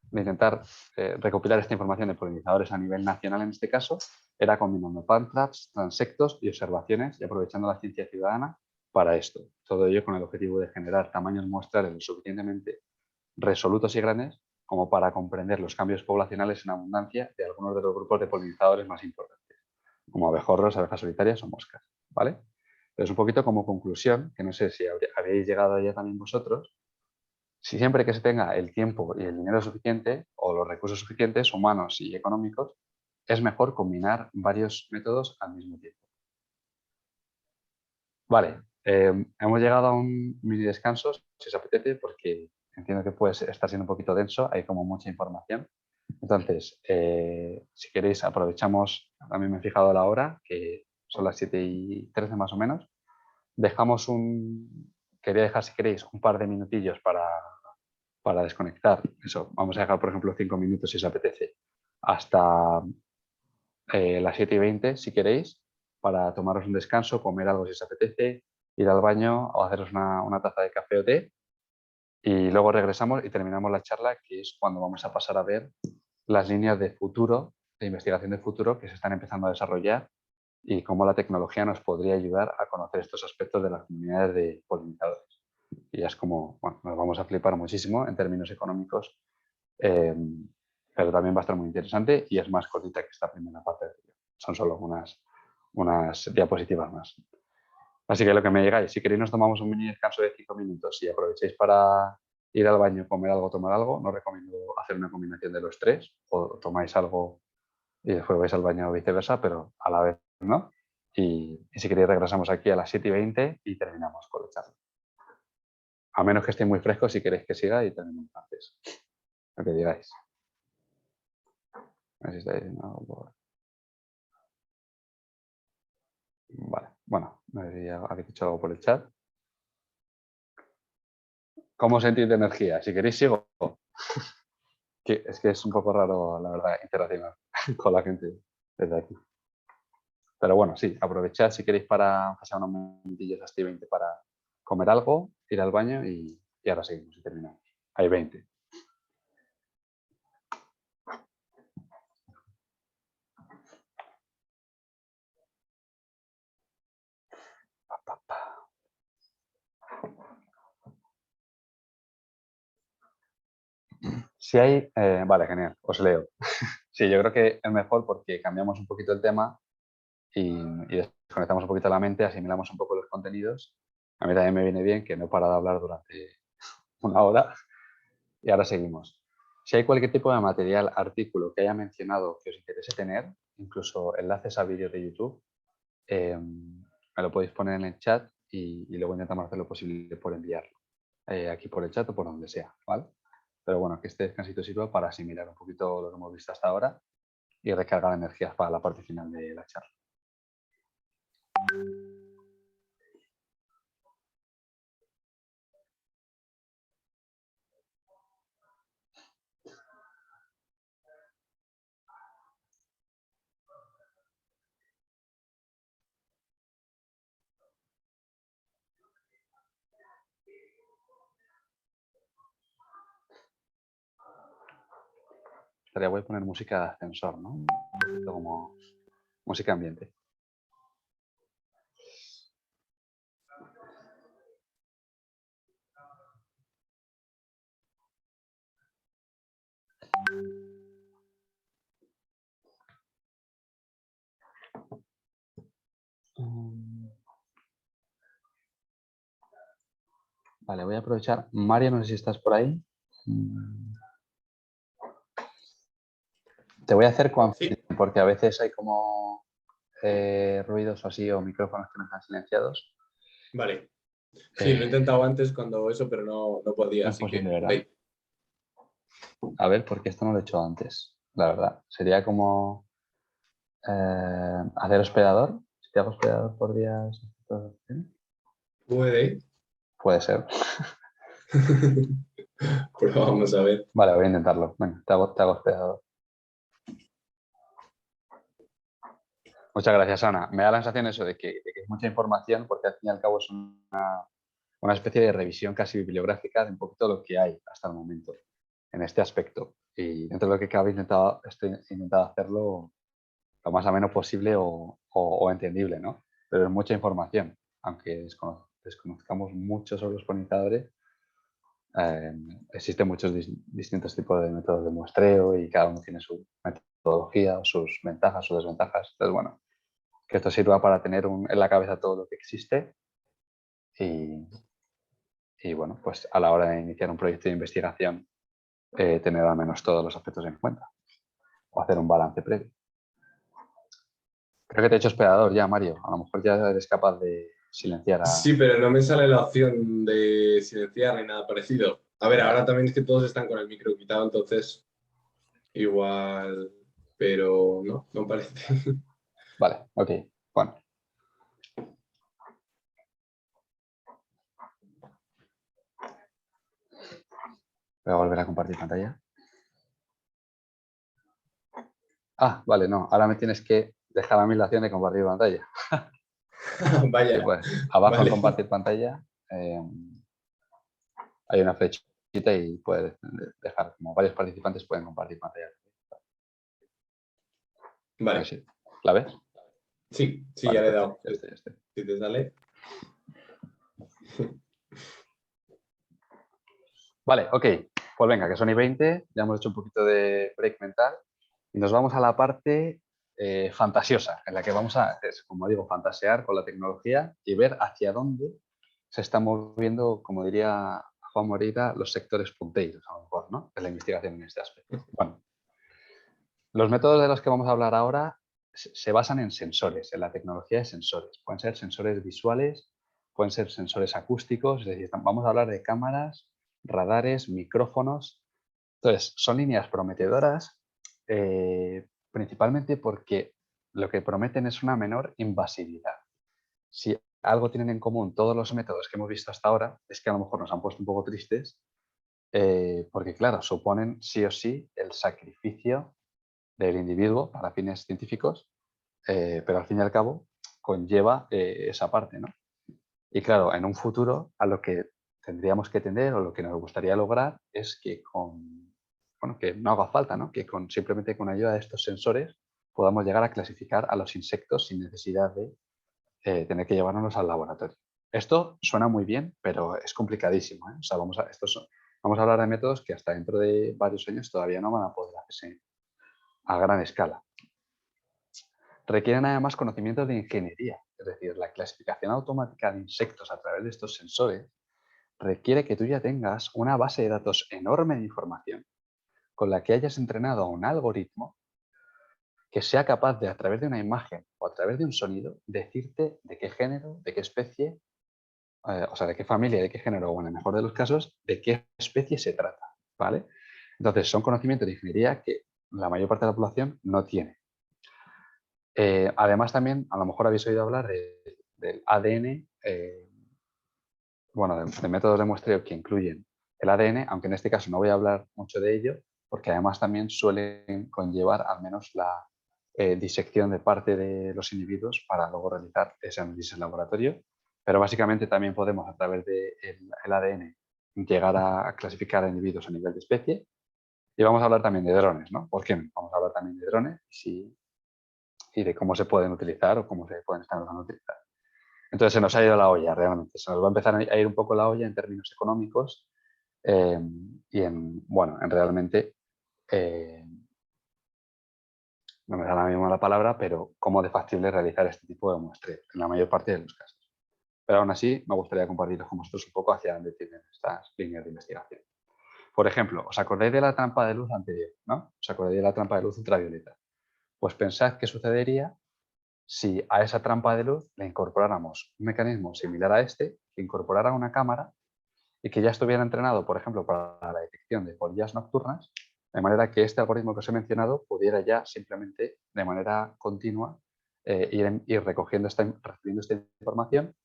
Speaker 1: de intentar recopilar esta información de polinizadores a nivel nacional en este caso, era combinando pan traps, transectos y observaciones y aprovechando la ciencia ciudadana para esto. Todo ello con el objetivo de generar tamaños muestrales lo suficientemente resolutos y grandes como para comprender los cambios poblacionales en abundancia de algunos de los grupos de polinizadores más importantes, como abejorros, abejas solitarias o moscas, ¿vale? Entonces, un poquito como conclusión, que no sé si habéis llegado ya también vosotros, si siempre que se tenga el tiempo y el dinero suficiente o los recursos suficientes, humanos y económicos, es mejor combinar varios métodos al mismo tiempo. Vale, hemos llegado a un mini descanso, si os apetece, porque entiendo que puede estar siendo un poquito denso, hay como mucha información. Entonces, si queréis, aprovechamos, también me he fijado la hora, que son las 7:13 más o menos. Quería dejar, si queréis, un par de minutillos para desconectar. Eso, vamos a dejar, por ejemplo, 5 minutos si os apetece, hasta las 7:20, si queréis, para tomaros un descanso, comer algo si os apetece, ir al baño o haceros una taza de café o té. Y luego regresamos y terminamos la charla, que es cuando vamos a pasar a ver las líneas de futuro, de investigación de futuro que se están empezando a desarrollar y cómo la tecnología nos podría ayudar a conocer estos aspectos de las comunidades de polinizadores. Y ya es como, bueno, nos vamos a flipar muchísimo en términos económicos, pero también va a estar muy interesante y es más cortita que esta primera parte del vídeo. Son solo unas diapositivas más. Así que lo que me digáis, si queréis nos tomamos un mini descanso de 5 minutos y aprovechéis para ir al baño, comer algo, tomar algo. No recomiendo hacer una combinación de los tres, o tomáis algo y después vais al baño o viceversa, pero a la vez no. Y si queréis regresamos aquí a las 7:20 y terminamos con la charla. A menos que esté muy fresco, si queréis que siga y terminemos antes. Lo que digáis. A ver si estáis diciendo algo por... Vale, bueno, no sé si habéis dicho algo por el chat. ¿Cómo sentís de energía? Si queréis sigo. Es que es un poco raro, la verdad, interaccionar con la gente desde aquí. Pero bueno, sí, aprovechad si queréis para pasar unos minutillos hasta 20 para comer algo, ir al baño y ahora seguimos y terminamos. Hay 20. Si hay, vale, genial, os leo. Sí, yo creo que es mejor porque cambiamos un poquito el tema y desconectamos un poquito la mente, asimilamos un poco los contenidos. A mí también me viene bien que no he parado de hablar durante una hora y ahora seguimos. Si hay cualquier tipo de material, artículo que haya mencionado que os interese tener, incluso enlaces a vídeos de YouTube, me lo podéis poner en el chat y luego intentamos hacer lo posible por enviarlo aquí por el chat o por donde sea, ¿vale? Pero bueno, que este descansito sirva para asimilar un poquito lo que hemos visto hasta ahora y recargar energías para la parte final de la charla. Estaría guay poner música de ascensor, ¿no? Un poquito como música ambiente. Vale, voy a aprovechar. Mario, no sé si estás por ahí. Te voy a hacer con...
Speaker 5: Sí.
Speaker 1: Porque a veces hay como ruidos o así o micrófonos que no están silenciados.
Speaker 5: Vale. Sí, lo he intentado antes cuando eso, pero no podía,
Speaker 1: No es
Speaker 5: así
Speaker 1: posible,
Speaker 5: que...
Speaker 1: ¿verdad?
Speaker 5: Hey.
Speaker 1: A ver, porque esto no lo he hecho antes, la verdad. Sería como hacer hospedador. Si te hago hospedador, ¿podrías hacer todas las opciones?
Speaker 5: ¿Puede?
Speaker 1: Puede ser.
Speaker 5: Pues vamos a ver.
Speaker 1: Vale, voy a intentarlo. Venga, te hago hospedador. Muchas gracias, Ana. Me da la sensación eso de que es mucha información porque al fin y al cabo es una especie de revisión casi bibliográfica de un poquito lo que hay hasta el momento en este aspecto. Y dentro de lo que cabe estoy intentando hacerlo lo más ameno posible o entendible, ¿no? Pero es mucha información, aunque desconozcamos mucho sobre los polinizadores. Existen muchos distintos tipos de métodos de muestreo y cada uno tiene su metodología, sus ventajas o desventajas. Entonces, bueno, que esto sirva para tener en la cabeza todo lo que existe y bueno, pues a la hora de iniciar un proyecto de investigación, tener al menos todos los aspectos en cuenta o hacer un balance previo. Creo que te he hecho hospedador ya, Mario. A lo mejor ya eres capaz de silenciar a...
Speaker 5: Sí, pero no me sale la opción de silenciar ni nada parecido. A ver, ahora también es que todos están con el micro quitado, entonces igual, pero no parece.
Speaker 1: Vale, ok. Bueno. Voy a volver a compartir pantalla. Ah, vale, no. Ahora me tienes que dejar a mí la opción de compartir pantalla.
Speaker 5: Vaya.
Speaker 1: Sí, pues, abajo
Speaker 5: Vale.
Speaker 1: en compartir pantalla hay una flechita y puedes dejar, como varios participantes pueden compartir pantalla. A ver
Speaker 5: Vale.
Speaker 1: si- ¿La ves?
Speaker 5: Sí,
Speaker 1: Vale,
Speaker 5: ya le he
Speaker 1: perfecto,
Speaker 5: dado.
Speaker 1: ya estoy, ya estoy.
Speaker 5: Si te sale.
Speaker 1: Vale, ok. Pues venga, que son y 20, ya hemos hecho un poquito de break mental y nos vamos a la parte fantasiosa, en la que vamos a, como digo, fantasear con la tecnología y ver hacia dónde se están moviendo, como diría Juan Moreira, los sectores punteros, a lo mejor, ¿no? En la investigación en este aspecto. Bueno, los métodos de los que vamos a hablar ahora se basan en sensores, en la tecnología de sensores. Pueden ser sensores visuales, pueden ser sensores acústicos, es decir, vamos a hablar de cámaras, radares, micrófonos. Entonces, son líneas prometedoras, principalmente porque lo que prometen es una menor invasividad. Si algo tienen en común todos los métodos que hemos visto hasta ahora, es que a lo mejor nos han puesto un poco tristes, porque claro, suponen sí o sí el sacrificio del individuo para fines científicos, pero al fin y al cabo conlleva esa parte, ¿no? Y claro, en un futuro a lo que tendríamos que tender o lo que nos gustaría lograr es que que no haga falta, ¿no? Que simplemente con ayuda de estos sensores podamos llegar a clasificar a los insectos sin necesidad de tener que llevárnoslos al laboratorio. Esto suena muy bien, pero es complicadísimo, ¿eh? O sea, vamos a hablar de métodos que hasta dentro de varios años todavía no van a poder hacerse a gran escala. Requieren además conocimientos de ingeniería, es decir, la clasificación automática de insectos a través de estos sensores requiere que tú ya tengas una base de datos enorme de información con la que hayas entrenado a un algoritmo que sea capaz de, a través de una imagen o a través de un sonido, decirte de qué género, de qué especie, o sea, de qué familia, de qué género, o en el mejor de los casos, de qué especie se trata, ¿vale? Entonces, son conocimientos de ingeniería que la mayor parte de la población no tiene. Además, también, a lo mejor habéis oído hablar del ADN, bueno, de métodos de muestreo que incluyen el ADN, aunque en este caso no voy a hablar mucho de ello, porque además también suelen conllevar al menos la disección de parte de los individuos para luego realizar ese análisis en laboratorio. Pero básicamente también podemos, a través del ADN, llegar a clasificar a individuos a nivel de especie. Y vamos a hablar también de drones, ¿no? ¿Por qué no? Vamos a hablar también de drones y de cómo se pueden utilizar o cómo se pueden estar usando utilizar. Entonces se nos ha ido la olla realmente, se nos va a empezar a ir un poco la olla en términos económicos y en realmente, no me da la misma la palabra, pero cómo de factible realizar este tipo de muestreo en la mayor parte de los casos. Pero aún así me gustaría compartirlos con vosotros un poco hacia dónde tienen estas líneas de investigación. Por ejemplo, ¿os acordáis de la trampa de luz anterior? ¿No? ¿Os acordáis de la trampa de luz ultravioleta? Pues pensad qué sucedería si a esa trampa de luz le incorporáramos un mecanismo similar a este, que incorporara una cámara y que ya estuviera entrenado, por ejemplo, para la detección de polillas nocturnas, de manera que este algoritmo que os he mencionado pudiera ya simplemente, de manera continua, ir recibiendo esta información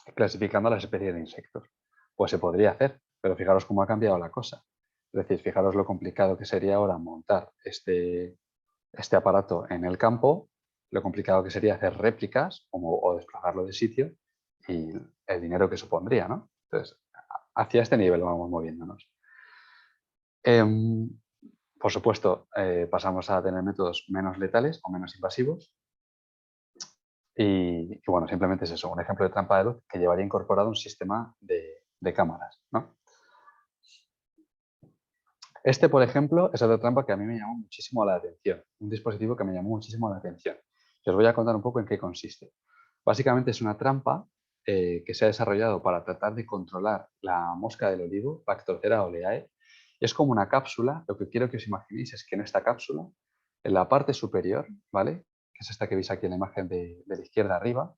Speaker 1: y clasificando las especies de insectos. Pues se podría hacer, pero fijaros cómo ha cambiado la cosa. Es decir, fijaros lo complicado que sería ahora montar este aparato en el campo, lo complicado que sería hacer réplicas o desplazarlo de sitio y el dinero que supondría, ¿no? Entonces, hacia este nivel vamos moviéndonos. Por supuesto, pasamos a tener métodos menos letales o menos invasivos. Y bueno, simplemente es eso, un ejemplo de trampa de luz que llevaría incorporado un sistema de cámaras, ¿no? Este, por ejemplo, es otra trampa que a mí me llamó muchísimo la atención, un dispositivo que me llamó muchísimo la atención. Y os voy a contar un poco en qué consiste. Básicamente es una trampa que se ha desarrollado para tratar de controlar la mosca del olivo, Bactocera oleae. Y es como una cápsula. Lo que quiero que os imaginéis es que en esta cápsula, en la parte superior, ¿vale? Que es esta que veis aquí en la imagen de la izquierda arriba,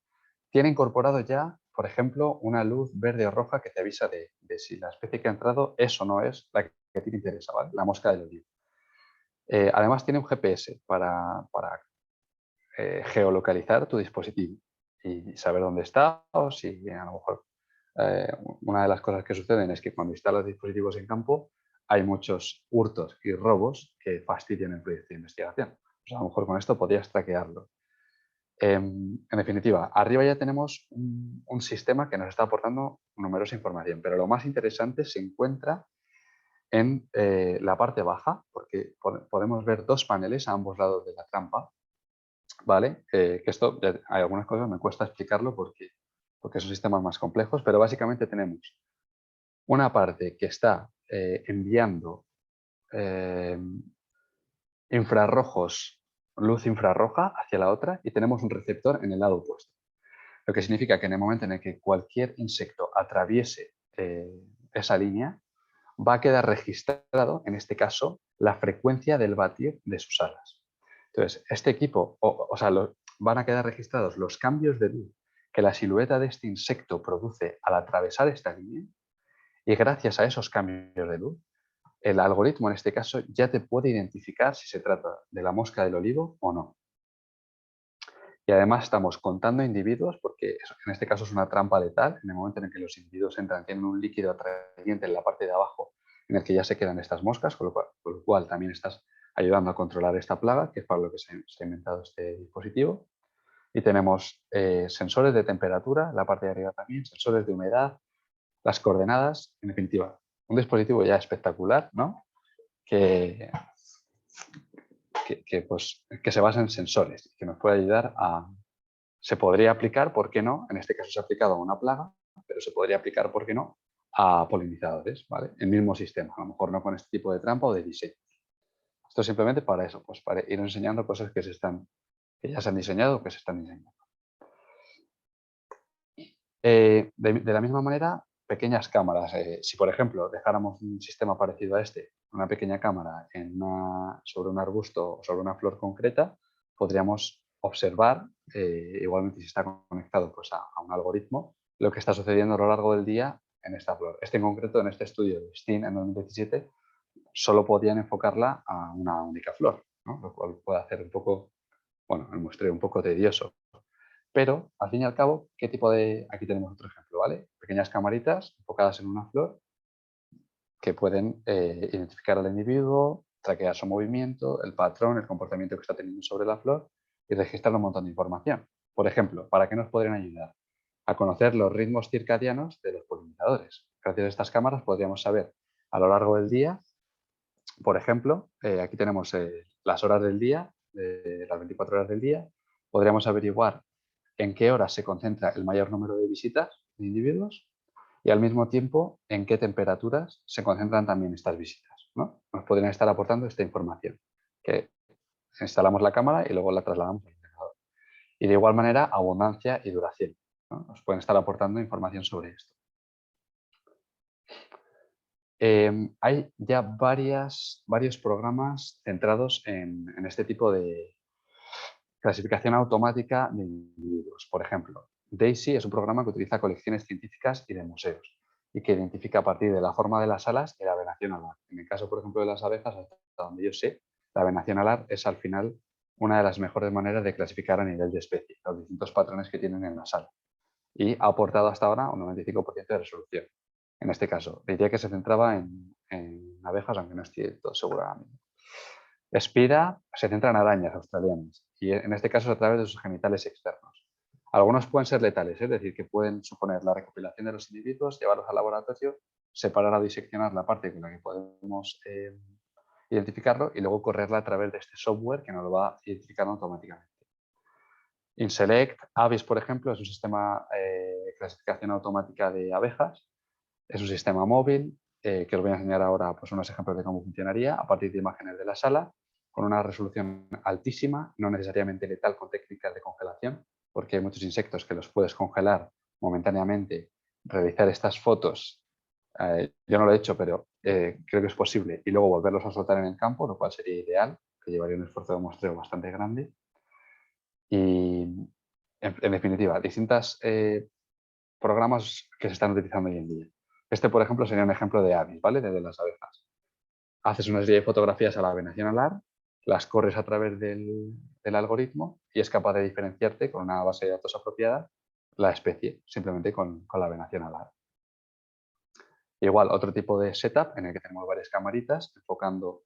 Speaker 1: tiene incorporado ya por ejemplo, una luz verde o roja que te avisa de si la especie que ha entrado es o no es la que a ti te interesa, ¿vale? La mosca del olivo. Además tiene un GPS para geolocalizar tu dispositivo y saber dónde está, o si a lo mejor una de las cosas que suceden es que cuando instalas dispositivos en campo hay muchos hurtos y robos que fastidian el proyecto de investigación. Pues a lo mejor con esto podrías traquearlo. En definitiva, arriba ya tenemos un sistema que nos está aportando numerosa información, pero lo más interesante se encuentra en la parte baja, porque podemos ver dos paneles a ambos lados de la trampa, ¿vale? Que esto, hay algunas cosas me cuesta explicarlo porque son sistemas más complejos, pero básicamente tenemos una parte que está enviando infrarrojos, luz infrarroja hacia la otra, y tenemos un receptor en el lado opuesto. Lo que significa que en el momento en el que cualquier insecto atraviese esa línea, va a quedar registrado, en este caso, la frecuencia del batir de sus alas. Entonces, este equipo, van a quedar registrados los cambios de luz que la silueta de este insecto produce al atravesar esta línea, y gracias a esos cambios de luz, el algoritmo en este caso ya te puede identificar si se trata de la mosca del olivo o no. Y además estamos contando individuos, porque en este caso es una trampa letal. En el momento en el que los individuos entran, tienen un líquido atrayente en la parte de abajo en el que ya se quedan estas moscas, con lo cual también estás ayudando a controlar esta plaga, que es para lo que se ha inventado este dispositivo. Y tenemos sensores de temperatura, en la parte de arriba también, sensores de humedad, las coordenadas, en definitiva, un dispositivo ya espectacular, ¿no? Que se basa en sensores, que nos puede ayudar a... Se podría aplicar, ¿por qué no? En este caso se ha aplicado a una plaga, pero se podría aplicar, ¿por qué no?, a polinizadores, ¿vale? El mismo sistema, a lo mejor no con este tipo de trampa o de diseño. Esto simplemente para eso, pues para ir enseñando cosas que ya se han diseñado o que se están diseñando. De la misma manera, pequeñas cámaras. Si, por ejemplo, dejáramos un sistema parecido a este, una pequeña cámara sobre un arbusto o sobre una flor concreta, podríamos observar, igualmente si está conectado pues, a un algoritmo, lo que está sucediendo a lo largo del día en esta flor. En concreto, en este estudio de STEAM en 2017, solo podían enfocarla a una única flor, ¿no? Lo cual puede hacer un poco, bueno, el muestreo un poco tedioso. Pero, al fin y al cabo, ¿qué tipo de...? Aquí tenemos otro ejemplo, ¿vale? Pequeñas camaritas enfocadas en una flor que pueden identificar al individuo, traquear su movimiento, el patrón, el comportamiento que está teniendo sobre la flor y registrar un montón de información. Por ejemplo, ¿para qué nos podrían ayudar? A conocer los ritmos circadianos de los polinizadores. Gracias a estas cámaras podríamos saber a lo largo del día, por ejemplo, aquí tenemos las horas del día, las 24 horas del día, podríamos averiguar en qué horas se concentra el mayor número de visitas de individuos y al mismo tiempo en qué temperaturas se concentran también estas visitas, ¿no? Nos podrían estar aportando esta información, que instalamos la cámara y luego la trasladamos al ordenador. Y de igual manera, abundancia y duración, ¿no? Nos pueden estar aportando información sobre esto. Hay ya varios programas centrados en este tipo de clasificación automática de individuos. Por ejemplo, DAISY es un programa que utiliza colecciones científicas y de museos y que identifica a partir de la forma de las alas y la venación alar. En el caso, por ejemplo, de las abejas, hasta donde yo sé, la venación alar es al final una de las mejores maneras de clasificar a nivel de especie los distintos patrones que tienen en la sala, y ha aportado hasta ahora un 95% de resolución. En este caso, diría que se centraba en abejas, aunque no estoy todo seguro ahora mismo. Spira se centra en arañas australianas y en este caso es a través de sus genitales externos. Algunos pueden ser letales, es decir, que pueden suponer la recopilación de los individuos, llevarlos al laboratorio, separar o diseccionar la parte con la que podemos identificarlo y luego correrla a través de este software que nos lo va identificando automáticamente. InSelect, Avis, por ejemplo, es un sistema de clasificación automática de abejas. Es un sistema móvil que os voy a enseñar ahora pues, unos ejemplos de cómo funcionaría a partir de imágenes de la sala, con una resolución altísima, no necesariamente letal con técnicas de congelación, porque hay muchos insectos que los puedes congelar momentáneamente, realizar estas fotos. Yo no lo he hecho, pero creo que es posible, y luego volverlos a soltar en el campo, lo cual sería ideal, que llevaría un esfuerzo de muestreo bastante grande. Y, en definitiva, distintas programas que se están utilizando hoy en día. Este, por ejemplo, sería un ejemplo de ABIS, ¿vale? De las abejas. Haces una serie de fotografías a la venación alar, las corres a través del algoritmo y es capaz de diferenciarte con una base de datos apropiada la especie, simplemente con la venación alar. Igual, otro tipo de setup en el que tenemos varias camaritas enfocando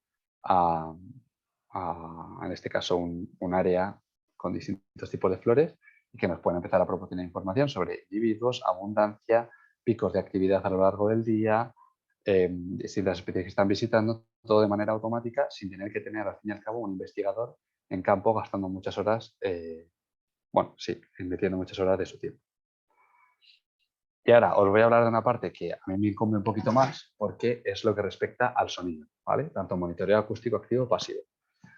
Speaker 1: en este caso, un área con distintos tipos de flores y que nos pueden empezar a proporcionar información sobre individuos, abundancia, picos de actividad a lo largo del día, distintas especies que están visitando, todo de manera automática, sin tener que tener, al fin y al cabo, un investigador en campo gastando muchas horas, invirtiendo muchas horas de su tiempo. Y ahora os voy a hablar de una parte que a mí me incumbe un poquito más porque es lo que respecta al sonido, ¿vale? Tanto monitoreo acústico activo o pasivo.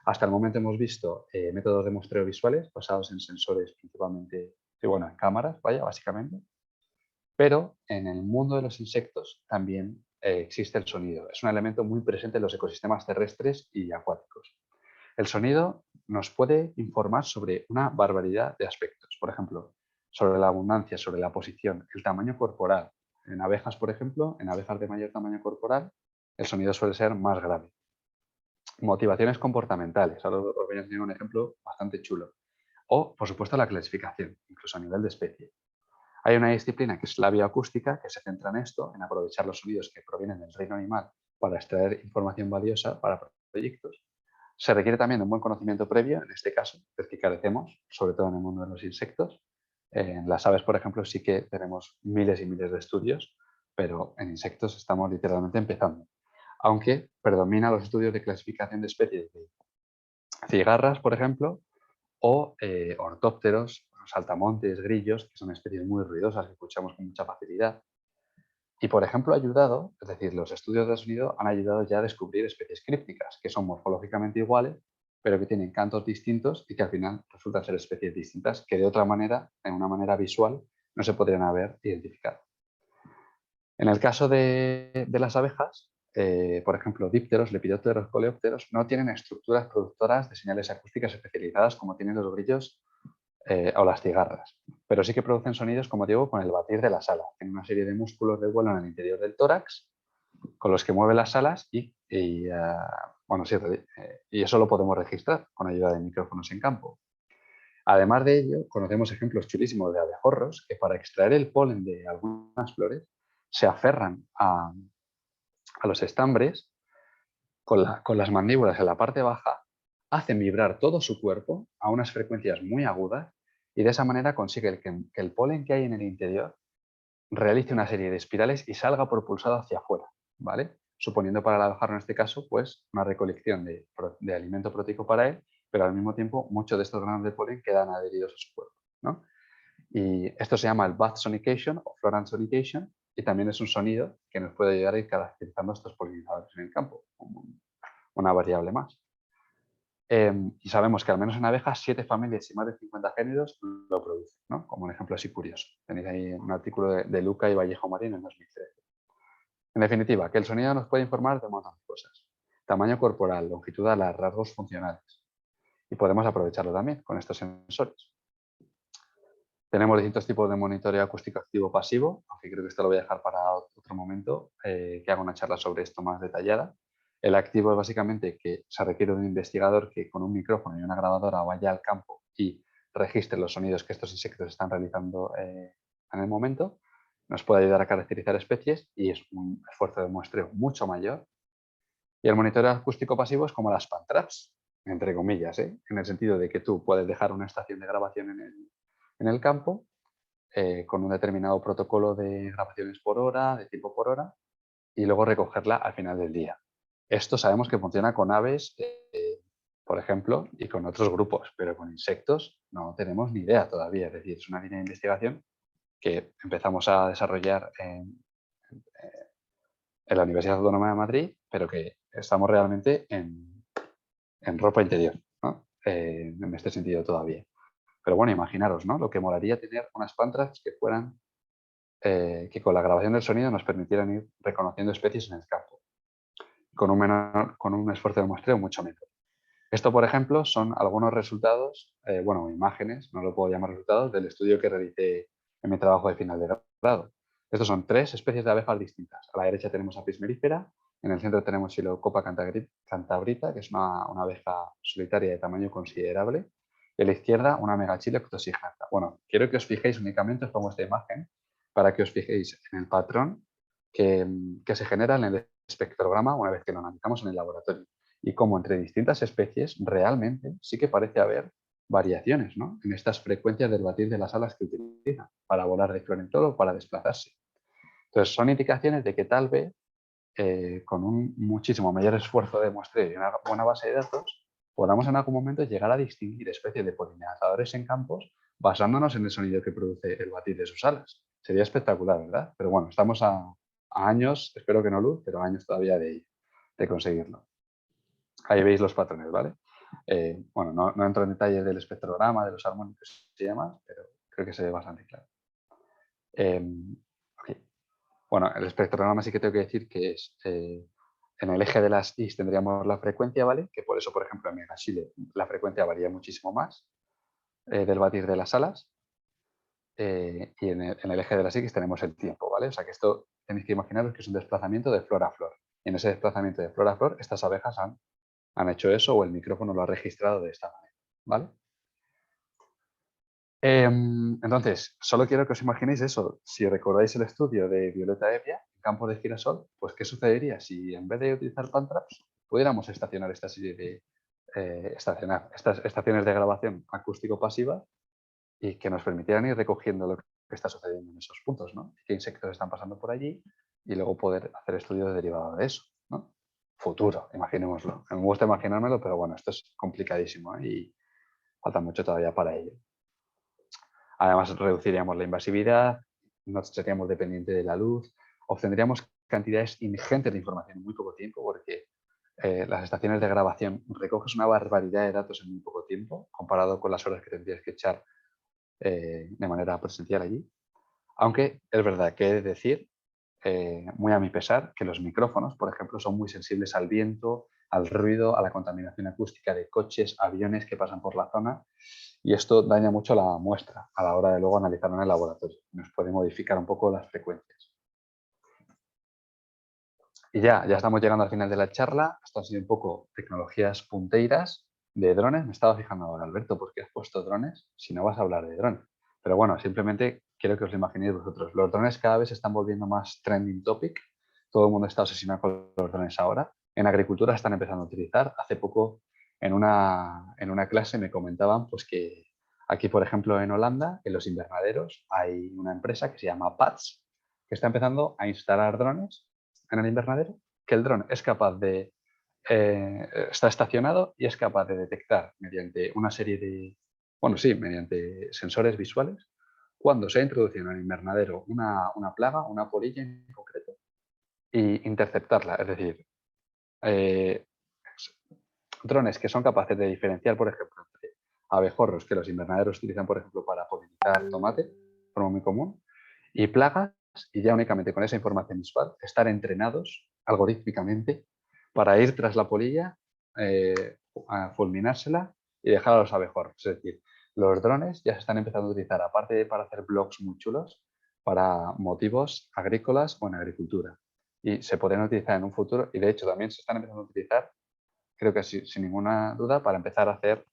Speaker 1: Hasta el momento hemos visto métodos de muestreo visuales basados en sensores principalmente, en cámaras, básicamente. Pero en el mundo de los insectos también existe el sonido. Es un elemento muy presente en los ecosistemas terrestres y acuáticos. El sonido nos puede informar sobre una barbaridad de aspectos. Por ejemplo, sobre la abundancia, sobre la posición, el tamaño corporal. En abejas, por ejemplo, en abejas de mayor tamaño corporal, el sonido suele ser más grave. Motivaciones comportamentales. Ahora os voy a enseñar un ejemplo bastante chulo. O, por supuesto, la clasificación, incluso a nivel de especie. Hay una disciplina que es la bioacústica que se centra en esto, en aprovechar los sonidos que provienen del reino animal para extraer información valiosa para proyectos. Se requiere también de un buen conocimiento previo, en este caso, del que carecemos, sobre todo en el mundo de los insectos. En las aves, por ejemplo, sí que tenemos miles y miles de estudios, pero en insectos estamos literalmente empezando. Aunque predominan los estudios de clasificación de especies de cigarras, por ejemplo, o ortópteros, saltamontes, grillos, que son especies muy ruidosas que escuchamos con mucha facilidad. Y, por ejemplo, es decir, los estudios de sonido han ayudado ya a descubrir especies crípticas, que son morfológicamente iguales, pero que tienen cantos distintos y que al final resultan ser especies distintas que de otra manera, en una manera visual, no se podrían haber identificado. En el caso de las abejas, por ejemplo, dípteros, lepidópteros, coleópteros, no tienen estructuras productoras de señales acústicas especializadas como tienen los grillos o las cigarras, pero sí que producen sonidos, como digo, con el batir de las alas. Tienen una serie de músculos de vuelo en el interior del tórax con los que mueven las alas y eso lo podemos registrar con ayuda de micrófonos en campo. Además de ello, conocemos ejemplos chulísimos de abejorros que para extraer el polen de algunas flores se aferran a los estambres con las mandíbulas en la parte baja, hacen vibrar todo su cuerpo a unas frecuencias muy agudas y de esa manera consigue que el polen que hay en el interior realice una serie de espirales y salga propulsado hacia afuera, ¿vale? Suponiendo para el abejarro en este caso, pues una recolección de alimento proteico para él, pero al mismo tiempo muchos de estos granos de polen quedan adheridos a su cuerpo, ¿no? Y esto se llama el buzz sonication o floral sonication y también es un sonido que nos puede ayudar a ir caracterizando a estos polinizadores en el campo, como una variable más. Y sabemos que al menos en abejas 7 familias y más de 50 géneros lo producen, ¿no? Como un ejemplo así curioso. Tenéis ahí un artículo de Luca y Vallejo Marín en 2013. En definitiva, que el sonido nos puede informar de un montón de cosas. Tamaño corporal, longitud alar, rasgos funcionales. Y podemos aprovecharlo también con estos sensores. Tenemos distintos tipos de monitoreo acústico activo pasivo, aunque creo que esto lo voy a dejar para otro momento, que haga una charla sobre esto más detallada. El activo es básicamente que se requiere de un investigador que con un micrófono y una grabadora vaya al campo y registre los sonidos que estos insectos están realizando en el momento. Nos puede ayudar a caracterizar especies y es un esfuerzo de muestreo mucho mayor. Y el monitoreo acústico pasivo es como las pantraps, entre comillas, en el sentido de que tú puedes dejar una estación de grabación en el campo con un determinado protocolo de grabaciones por hora, de tiempo por hora, y luego recogerla al final del día. Esto sabemos que funciona con aves, por ejemplo, y con otros grupos, pero con insectos no tenemos ni idea todavía. Es decir, es una línea de investigación que empezamos a desarrollar en la Universidad Autónoma de Madrid, pero que estamos realmente en ropa interior, ¿no? En este sentido todavía. Pero bueno, imaginaros, ¿no? Lo que molaría tener unas pantraps que fueran, que con la grabación del sonido nos permitieran ir reconociendo especies en el campo, con un esfuerzo de muestreo mucho menor. Esto, por ejemplo, son algunos resultados, imágenes, no lo puedo llamar resultados, del estudio que realicé en mi trabajo de final de grado. Estos son 3 especies de abejas distintas. A la derecha tenemos Apis mellifera, en el centro tenemos Psilocopa cantabrita, que es una abeja solitaria de tamaño considerable, y a la izquierda una Megachile octosignatta. Bueno, quiero que os fijéis únicamente, os pongo esta imagen, para que os fijéis en el patrón que se genera en el espectrograma una vez que lo analizamos en el laboratorio. Y cómo entre distintas especies realmente sí que parece haber variaciones, ¿no?, en estas frecuencias del batir de las alas que utilizan para volar de flor en flor o para desplazarse. Entonces, son indicaciones de que tal vez con un muchísimo mayor esfuerzo de muestreo y una buena base de datos, podamos en algún momento llegar a distinguir especies de polinizadores en campos basándonos en el sonido que produce el batir de sus alas. Sería espectacular, ¿verdad? Pero bueno, estamos a años, espero que no luz, pero a años todavía de conseguirlo. Ahí veis los patrones, ¿vale? Bueno, no entro en detalles del espectrograma, de los armónicos y demás, pero creo que se ve bastante claro. Okay. Bueno, el espectrograma sí que tengo que decir que es en el eje de las Is tendríamos la frecuencia, ¿vale? Que por eso, por ejemplo, en Megachile la frecuencia varía muchísimo más del batir de las alas. Y en el eje de las X tenemos el tiempo, ¿vale? O sea que esto tenéis que imaginaros que es un desplazamiento de flor a flor. Y en ese desplazamiento de flor a flor, estas abejas han hecho eso o el micrófono lo ha registrado de esta manera, ¿vale? Entonces, solo quiero que os imaginéis eso. Si recordáis el estudio de Violeta Evia, en campo de girasol, pues ¿qué sucedería si en vez de utilizar Pantraps pudiéramos estacionar esta serie de estas estaciones de grabación acústico-pasiva y que nos permitieran ir recogiendo lo que está sucediendo en esos puntos, ¿no? Qué insectos están pasando por allí y luego poder hacer estudios derivados de eso, ¿no? Futuro, imaginémoslo. Me gusta imaginármelo, pero bueno, esto es complicadísimo, ¿eh? Y falta mucho todavía para ello. Además, reduciríamos la invasividad, no seríamos dependientes de la luz, obtendríamos cantidades ingentes de información en muy poco tiempo, porque las estaciones de grabación recoges una barbaridad de datos en muy poco tiempo, comparado con las horas que tendrías que echar de manera presencial allí. Aunque es verdad que he de decir, muy a mi pesar, que los micrófonos, por ejemplo, son muy sensibles al viento, al ruido, a la contaminación acústica de coches, aviones que pasan por la zona, y esto daña mucho la muestra a la hora de luego analizarla en el laboratorio. Nos puede modificar un poco las frecuencias. Y ya estamos llegando al final de la charla. Esto han sido un poco tecnologías punteiras de drones. Me estaba fijando ahora, Alberto, ¿por qué has puesto drones si no vas a hablar de drones? Pero bueno, simplemente quiero que os lo imaginéis vosotros. Los drones cada vez se están volviendo más trending topic. Todo el mundo está obsesionado con los drones ahora. En agricultura están empezando a utilizar. Hace poco en una clase me comentaban pues, que aquí, por ejemplo, en Holanda, en los invernaderos, hay una empresa que se llama PATS, que está empezando a instalar drones en el invernadero, que el dron es capaz de está estacionado y es capaz de detectar mediante una serie de, mediante sensores visuales, cuando se ha introducido en el invernadero una plaga, una polilla en concreto, e interceptarla. Es decir, drones que son capaces de diferenciar, por ejemplo, entre abejorros que los invernaderos utilizan, por ejemplo, para polinizar tomate, de forma muy común, y plagas, y ya únicamente con esa información visual, estar entrenados algorítmicamente para ir tras la polilla, a fulminársela y dejar a los abejorros. Es decir, los drones ya se están empezando a utilizar, aparte de para hacer blogs muy chulos, para motivos agrícolas o en agricultura. Y se podrían utilizar en un futuro, y de hecho también se están empezando a utilizar, creo que sin ninguna duda, para empezar a hacer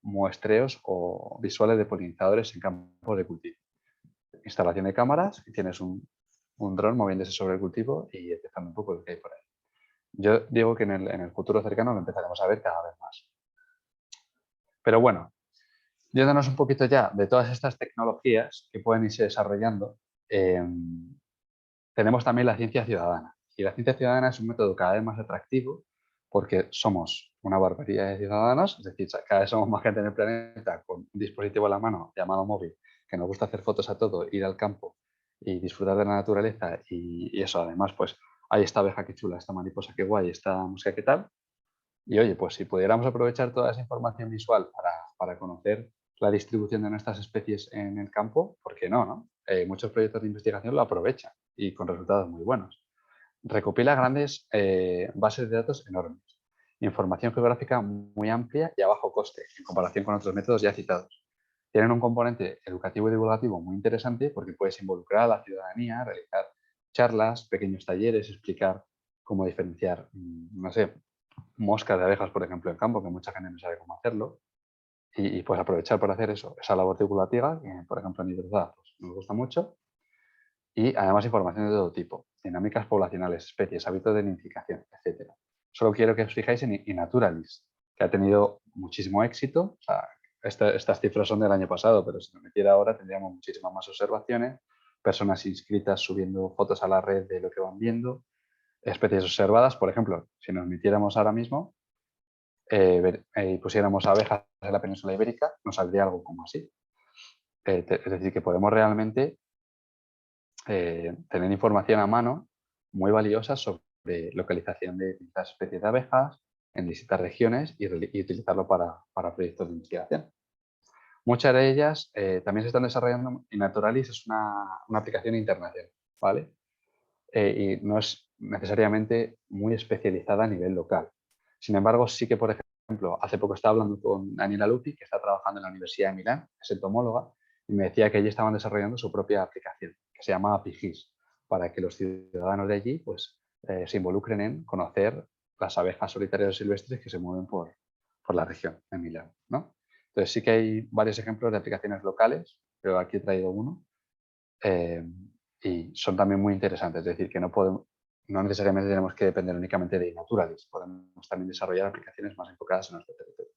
Speaker 1: muestreos o visuales de polinizadores en campos de cultivo. Instalación de cámaras y tienes un dron moviéndose sobre el cultivo y detectando un poco lo que hay por ahí. Yo digo que en el futuro cercano lo empezaremos a ver cada vez más. Pero bueno, yéndonos un poquito ya de todas estas tecnologías que pueden irse desarrollando, tenemos también la ciencia ciudadana. Y la ciencia ciudadana es un método cada vez más atractivo porque somos una barbaridad de ciudadanos, es decir, cada vez somos más gente en el planeta con un dispositivo a la mano llamado móvil, que nos gusta hacer fotos a todo, ir al campo y disfrutar de la naturaleza y eso además, pues, ahí esta abeja que chula, esta mariposa que guay, esta música que tal. Y oye, pues si pudiéramos aprovechar toda esa información visual para conocer la distribución de nuestras especies en el campo, ¿por qué no, no? Muchos proyectos de investigación lo aprovechan y con resultados muy buenos. Recopila grandes bases de datos enormes, información geográfica muy amplia y a bajo coste en comparación con otros métodos ya citados. tienen un componente educativo y divulgativo muy interesante porque puedes involucrar a la ciudadanía, realizar charlas, pequeños talleres, explicar cómo diferenciar, no sé, moscas de abejas, por ejemplo, en campo, que mucha gente no sabe cómo hacerlo, y pues aprovechar para hacer eso, esa labor divulgativa, que por ejemplo en hidrozadas pues, nos gusta mucho, y además información de todo tipo, dinámicas poblacionales, especies, hábitos de nidificación, etc. Solo quiero que os fijáis en Naturalis, que ha tenido muchísimo éxito. O sea, estas cifras son del año pasado, pero si me metiera ahora tendríamos muchísimas más observaciones, personas inscritas subiendo fotos a la red de lo que van viendo, especies observadas. Por ejemplo, si nos metiéramos ahora mismo y pusiéramos abejas en la península ibérica, nos saldría algo como así. Es decir, que podemos realmente tener información a mano muy valiosa sobre localización de distintas especies de abejas en distintas regiones y utilizarlo para proyectos de investigación. Muchas de ellas también se están desarrollando y Naturalis es una aplicación internacional, ¿vale? Y no es necesariamente muy especializada a nivel local. Sin embargo, sí que, por ejemplo, hace poco estaba hablando con Daniela Lupi, que está trabajando en la Universidad de Milán, es entomóloga, y me decía que allí estaban desarrollando su propia aplicación, que se llama APIGIS, para que los ciudadanos de allí pues, se involucren en conocer las abejas solitarias o silvestres que se mueven por la región de Milán, ¿no? Entonces sí que hay varios ejemplos de aplicaciones locales, pero aquí he traído uno, y son también muy interesantes. Es decir, que no necesariamente tenemos que depender únicamente de Naturalis, podemos también desarrollar aplicaciones más enfocadas en nuestro territorio.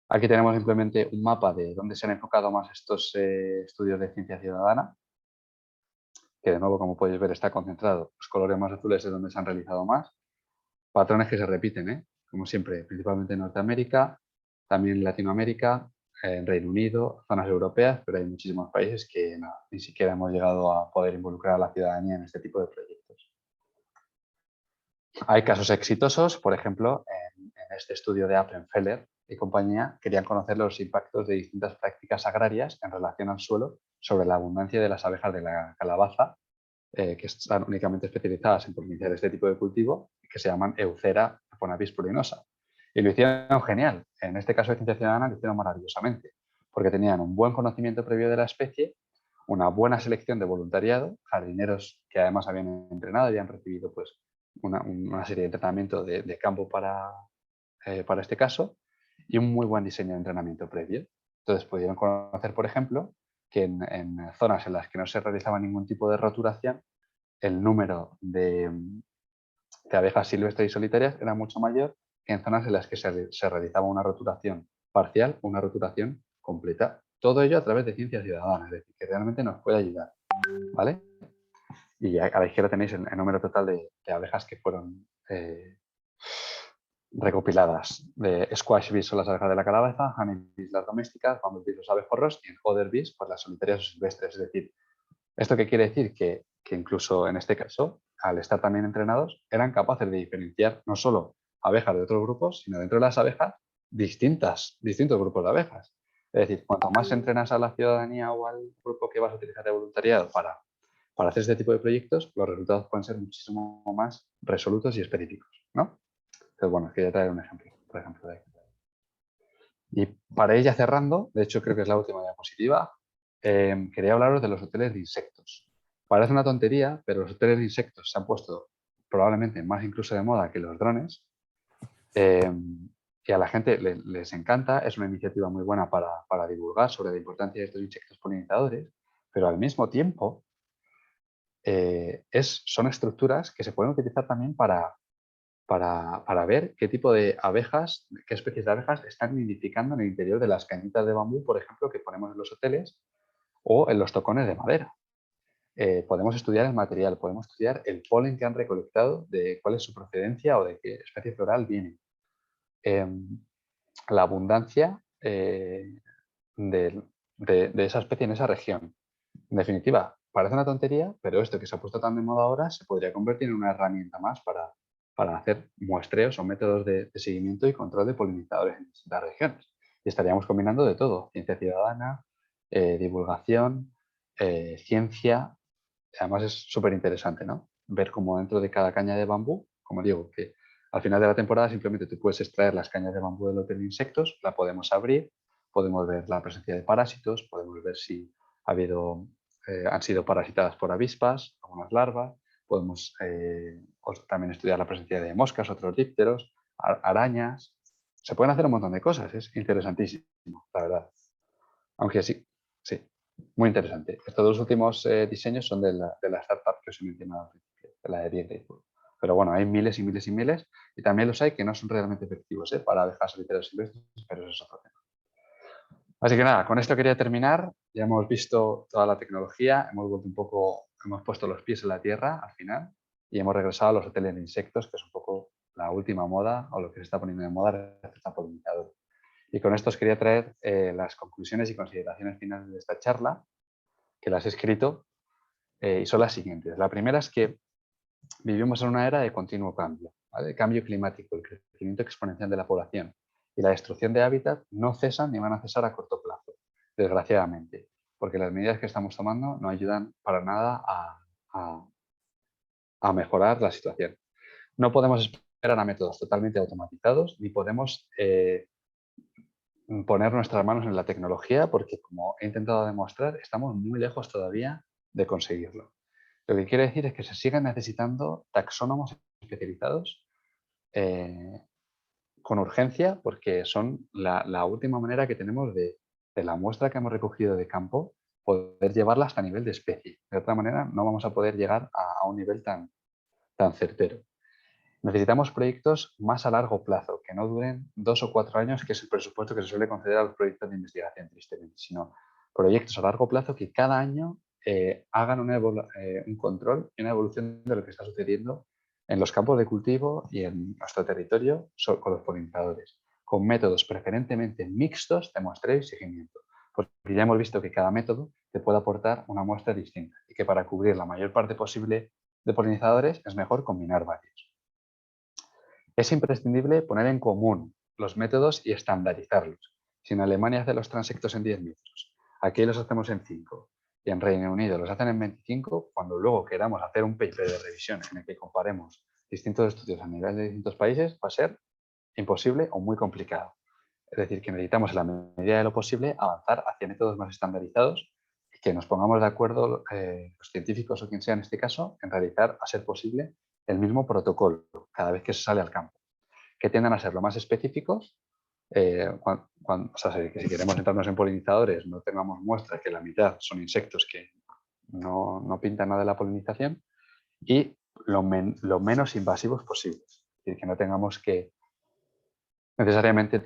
Speaker 1: Aquí tenemos simplemente un mapa de dónde se han enfocado más estos estudios de ciencia ciudadana, que de nuevo, como podéis ver, está concentrado. Los colores más azules es donde se han realizado más. Patrones que se repiten, como siempre, principalmente en Norteamérica, también en Latinoamérica, en Reino Unido, zonas europeas, pero hay muchísimos países que ni siquiera hemos llegado a poder involucrar a la ciudadanía en este tipo de proyectos. Hay casos exitosos, por ejemplo, en este estudio de Appenfeller y compañía, querían conocer los impactos de distintas prácticas agrarias en relación al suelo sobre la abundancia de las abejas de la calabaza, que están únicamente especializadas en polinizar este tipo de cultivo, que se llaman Eucera aponapis purinosa. Y lo hicieron genial. En este caso de ciencia ciudadana lo hicieron maravillosamente, porque tenían un buen conocimiento previo de la especie, una buena selección de voluntariado, jardineros que además habían entrenado, habían recibido pues, una serie de entrenamiento de campo para este caso, y un muy buen diseño de entrenamiento previo. Entonces pudieron conocer, por ejemplo, que en zonas en las que no se realizaba ningún tipo de roturación, el número de abejas silvestres y solitarias era mucho mayor que en zonas en las que se realizaba una roturación parcial o una roturación completa. Todo ello a través de ciencia ciudadana, es decir, que realmente nos puede ayudar, ¿vale? Y a la izquierda tenéis el número total de abejas que fueron recopiladas. De Squash bees son las abejas de la calabaza, honey bees las domésticas, bumblebee los abejorros y other bees pues las solitarias o silvestres. Es decir, ¿esto qué quiere decir? Que incluso en este caso, al estar también entrenados, eran capaces de diferenciar no solo abejas de otros grupos, sino dentro de las abejas distintos grupos de abejas. Es decir, cuanto más entrenas a la ciudadanía o al grupo que vas a utilizar de voluntariado para hacer este tipo de proyectos, los resultados pueden ser muchísimo más resolutos y específicos, ¿no? Entonces, bueno, quería traer un ejemplo, por ejemplo, de aquí. Y para ella cerrando, de hecho creo que es la última diapositiva, quería hablaros de los hoteles de insectos. Parece una tontería, pero los hoteles de insectos se han puesto probablemente más incluso de moda que los drones, y a la gente les encanta. Es una iniciativa muy buena para divulgar sobre la importancia de estos insectos polinizadores, pero al mismo tiempo son estructuras que se pueden utilizar también para ver qué tipo de abejas, qué especies de abejas están nidificando en el interior de las cañitas de bambú, por ejemplo, que ponemos en los hoteles o en los tocones de madera. Podemos estudiar el material, podemos estudiar el polen que han recolectado, de cuál es su procedencia o de qué especie floral viene. La abundancia de esa especie en esa región. En definitiva, parece una tontería, pero esto que se ha puesto tan de moda ahora se podría convertir en una herramienta más para hacer muestreos o métodos de seguimiento y control de polinizadores en distintas regiones. Y estaríamos combinando de todo: ciencia ciudadana, divulgación, ciencia. Además es súper interesante, ¿no? Ver cómo dentro de cada caña de bambú, como digo, que al final de la temporada simplemente tú puedes extraer las cañas de bambú del hotel de insectos, la podemos abrir, podemos ver la presencia de parásitos, podemos ver si han sido parasitadas por avispas, algunas larvas, podemos también estudiar la presencia de moscas, otros dípteros, arañas. Se pueden hacer un montón de cosas, es interesantísimo, la verdad. Aunque sí, muy interesante. Estos dos últimos diseños son de la startup que os he mencionado al principio, de la de Diegate. Pero bueno, hay miles y miles y miles, y también los hay que no son realmente efectivos para abejas solitarias silvestres, pero eso es otro tema. Así que nada, con esto quería terminar. Ya hemos visto toda la tecnología, hemos puesto los pies en la tierra al final y hemos regresado a los hoteles de insectos, que es un poco la última moda o lo que se está poniendo de moda respecto a polinizador. Y con esto os quería traer las conclusiones y consideraciones finales de esta charla, que las he escrito, y son las siguientes. La primera es que vivimos en una era de continuo cambio, ¿vale? El cambio climático, el crecimiento exponencial de la población y la destrucción de hábitat no cesan ni van a cesar a corto plazo, desgraciadamente, porque las medidas que estamos tomando no ayudan para nada a mejorar la situación. No podemos esperar a métodos totalmente automatizados ni podemos poner nuestras manos en la tecnología porque, como he intentado demostrar, estamos muy lejos todavía de conseguirlo. Lo que quiere decir es que se siguen necesitando taxónomos especializados con urgencia porque son la última manera que tenemos de la muestra que hemos recogido de campo poder llevarla hasta nivel de especie. De otra manera no vamos a poder llegar a un nivel tan certero. Necesitamos proyectos más a largo plazo, que no duren 2 o 4 años, que es el presupuesto que se suele conceder a los proyectos de investigación, tristemente, sino proyectos a largo plazo que cada año hagan un control y una evolución de lo que está sucediendo en los campos de cultivo y en nuestro territorio con los polinizadores, con métodos preferentemente mixtos de muestreo y seguimiento, porque ya hemos visto que cada método te puede aportar una muestra distinta y que para cubrir la mayor parte posible de polinizadores es mejor combinar varios. Es imprescindible poner en común los métodos y estandarizarlos. Si en Alemania hacen los transectos en 10 metros, aquí los hacemos en 5 y en Reino Unido los hacen en 25, cuando luego queramos hacer un paper de revisión en el que comparemos distintos estudios a nivel de distintos países, va a ser imposible o muy complicado. Es decir, que necesitamos en la medida de lo posible avanzar hacia métodos más estandarizados y que nos pongamos de acuerdo los científicos o quien sea en este caso en realizar, a ser posible, el mismo protocolo cada vez que se sale al campo, que tiendan a ser lo más específicos, o sea, que si queremos centrarnos en polinizadores no tengamos muestra que la mitad son insectos que no pintan nada de la polinización y lo menos invasivos posibles, es decir, que no tengamos que necesariamente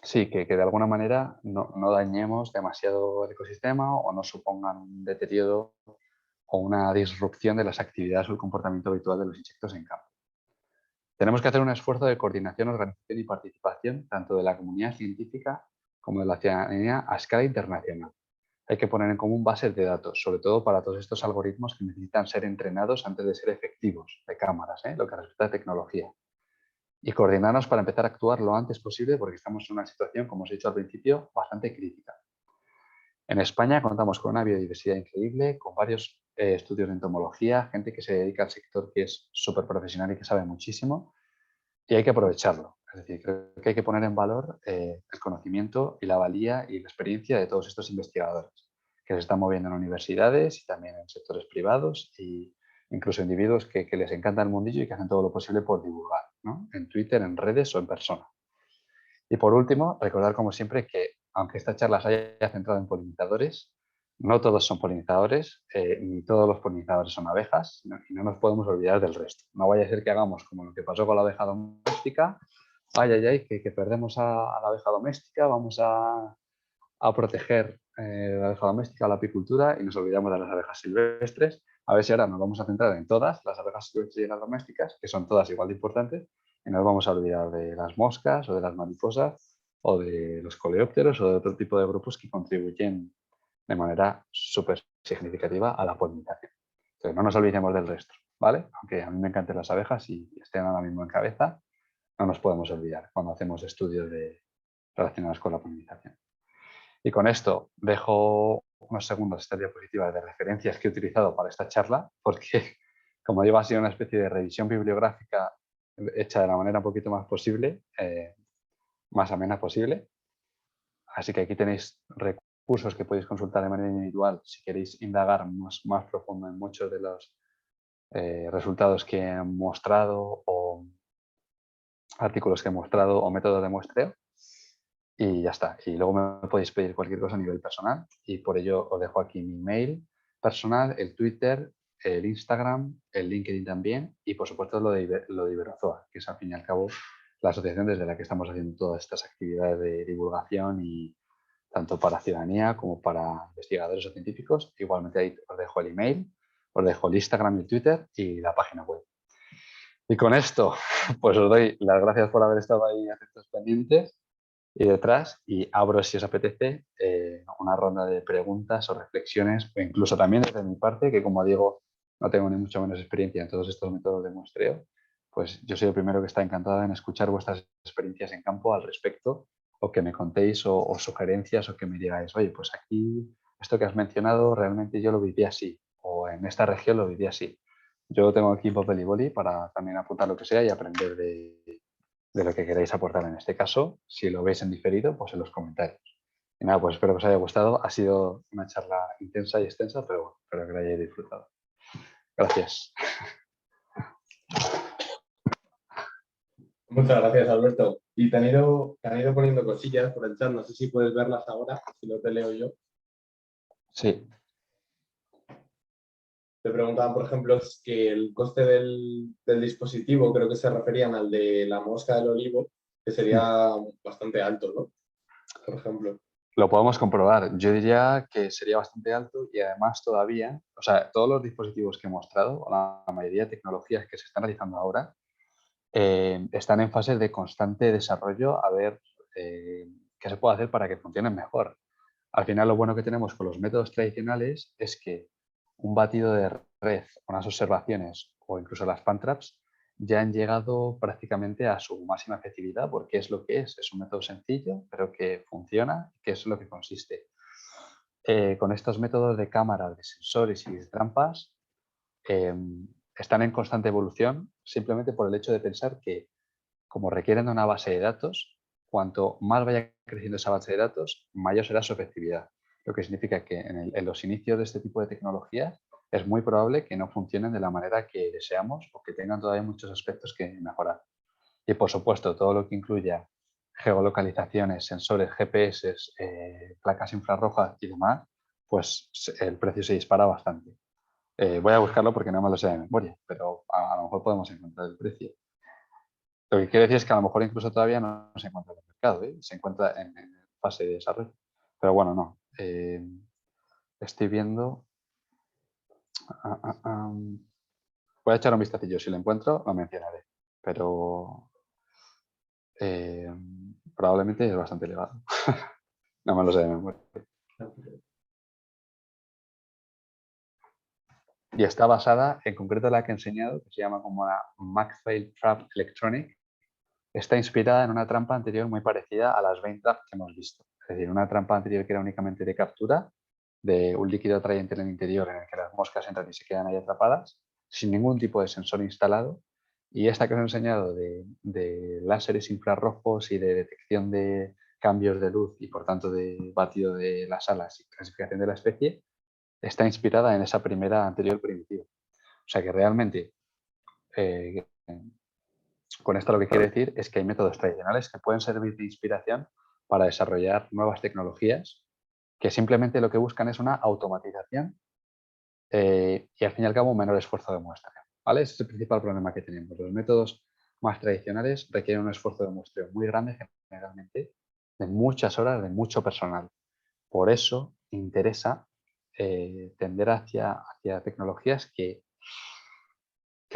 Speaker 1: sí, que de alguna manera no dañemos demasiado el ecosistema o no supongan un deterioro o una disrupción de las actividades o el comportamiento habitual de los insectos en campo. Tenemos que hacer un esfuerzo de coordinación, organización y participación tanto de la comunidad científica como de la ciudadanía a escala internacional. Hay que poner en común bases de datos, sobre todo para todos estos algoritmos que necesitan ser entrenados antes de ser efectivos de cámaras, lo que respecta a tecnología. Y coordinarnos para empezar a actuar lo antes posible porque estamos en una situación, como os he dicho al principio, bastante crítica. En España contamos con una biodiversidad increíble, con varios estudios de entomología, gente que se dedica al sector que es súper profesional y que sabe muchísimo, y hay que aprovecharlo. Es decir, creo que hay que poner en valor el conocimiento y la valía y la experiencia de todos estos investigadores que se están moviendo en universidades y también en sectores privados e incluso individuos que les encanta el mundillo y que hacen todo lo posible por divulgar, ¿no? En Twitter, en redes o en persona. Y por último, recordar como siempre que aunque esta charla se haya centrado en polinizadores, no todos son polinizadores, ni todos los polinizadores son abejas, y no nos podemos olvidar del resto. No vaya a ser que hagamos como lo que pasó con la abeja doméstica, que perdemos a la abeja doméstica, vamos a proteger la abeja doméstica, la apicultura, y nos olvidamos de las abejas silvestres. A ver si ahora nos vamos a centrar en todas las abejas silvestres y las domésticas, que son todas igual de importantes, y nos vamos a olvidar de las moscas o de las mariposas o de los coleópteros o de otro tipo de grupos que contribuyen de manera súper significativa a la polinización. Entonces, no nos olvidemos del resto, ¿vale? Aunque a mí me encanten las abejas y estén ahora mismo en cabeza, no nos podemos olvidar cuando hacemos estudios relacionados con la polinización. Y con esto dejo unos segundos esta diapositiva de referencias que he utilizado para esta charla, porque como digo, ha sido una especie de revisión bibliográfica hecha de la manera un poquito más posible. más amena posible. Así que aquí tenéis recursos que podéis consultar de manera individual si queréis indagar más profundo en muchos de los resultados que he mostrado o artículos que he mostrado o métodos de muestreo. Y ya está. Y luego me podéis pedir cualquier cosa a nivel personal y por ello os dejo aquí mi email personal, el Twitter, el Instagram, el LinkedIn también y por supuesto lo de Iberozoa, que es al fin y al cabo la asociación desde la que estamos haciendo todas estas actividades de divulgación y tanto para ciudadanía como para investigadores o científicos. Igualmente ahí os dejo el email, os dejo el Instagram y el Twitter y la página web. Y con esto, pues os doy las gracias por haber estado ahí atentos pendientes y detrás y abro, si os apetece, una ronda de preguntas o reflexiones o incluso también desde mi parte, que como digo, no tengo ni mucho menos experiencia en todos estos métodos de muestreo, pues yo soy el primero que está encantado en escuchar vuestras experiencias en campo al respecto o que me contéis o sugerencias o que me digáis, oye, pues aquí esto que has mencionado realmente yo lo viví así o en esta región lo viví así. Yo tengo aquí papel y boli para también apuntar lo que sea y aprender de lo que queráis aportar en este caso. Si lo veis en diferido, pues en los comentarios. Y nada, pues espero que os haya gustado. Ha sido una charla intensa y extensa, pero bueno, espero que la hayáis disfrutado. Gracias.
Speaker 5: Muchas gracias, Alberto. Y te han ido poniendo cosillas por el chat. No sé si puedes verlas ahora, si no te leo yo.
Speaker 1: Sí.
Speaker 5: Te preguntaban, por ejemplo, que el coste del dispositivo, creo que se referían al de la mosca del olivo, que sería bastante alto, ¿no? Por ejemplo.
Speaker 1: Lo podemos comprobar. Yo diría que sería bastante alto y además todavía, o sea, todos los dispositivos que he mostrado, o la mayoría de tecnologías que se están realizando ahora, están en fase de constante desarrollo a ver qué se puede hacer para que funcionen mejor. Al final, lo bueno que tenemos con los métodos tradicionales es que un batido de red, unas observaciones o incluso las fan traps ya han llegado prácticamente a su máxima efectividad porque es lo que es un método sencillo pero que funciona, que es lo que consiste. Con estos métodos de cámara, de sensores y de trampas están en constante evolución simplemente por el hecho de pensar que como requieren de una base de datos, cuanto más vaya creciendo esa base de datos, mayor será su efectividad. Lo que significa que en los inicios de este tipo de tecnologías es muy probable que no funcionen de la manera que deseamos o que tengan todavía muchos aspectos que mejorar. Y por supuesto, todo lo que incluya geolocalizaciones, sensores, GPS, placas infrarrojas y demás, pues el precio se dispara bastante. Voy a buscarlo porque no me lo sé de memoria, pero a lo mejor podemos encontrar el precio. Lo que quiere decir es que a lo mejor incluso todavía no se encuentra en el mercado, se encuentra en fase de desarrollo. Pero bueno, no. Estoy viendo. Voy a echar un vistacillo. Si lo encuentro, lo mencionaré. Pero probablemente es bastante elevado. No me lo sé de memoria. Y está basada, en concreto la que he enseñado, que se llama como la Maxfield Trap Electronic. Está inspirada en una trampa anterior muy parecida a las Vein Traps que hemos visto. Es decir, una trampa anterior que era únicamente de captura de un líquido atrayente en el interior en el que las moscas entran y se quedan ahí atrapadas, sin ningún tipo de sensor instalado. Y esta que os he enseñado de láseres infrarrojos y de detección de cambios de luz y por tanto de batido de las alas y clasificación de la especie, está inspirada en esa primera anterior primitiva. O sea que realmente con esto lo que quiere decir es que hay métodos tradicionales que pueden servir de inspiración para desarrollar nuevas tecnologías que simplemente lo que buscan es una automatización y al fin y al cabo un menor esfuerzo de muestreo. ¿Vale? Ese es el principal problema que tenemos. Los métodos más tradicionales requieren un esfuerzo de muestreo muy grande generalmente, de muchas horas, de mucho personal. Por eso interesa tender hacia tecnologías que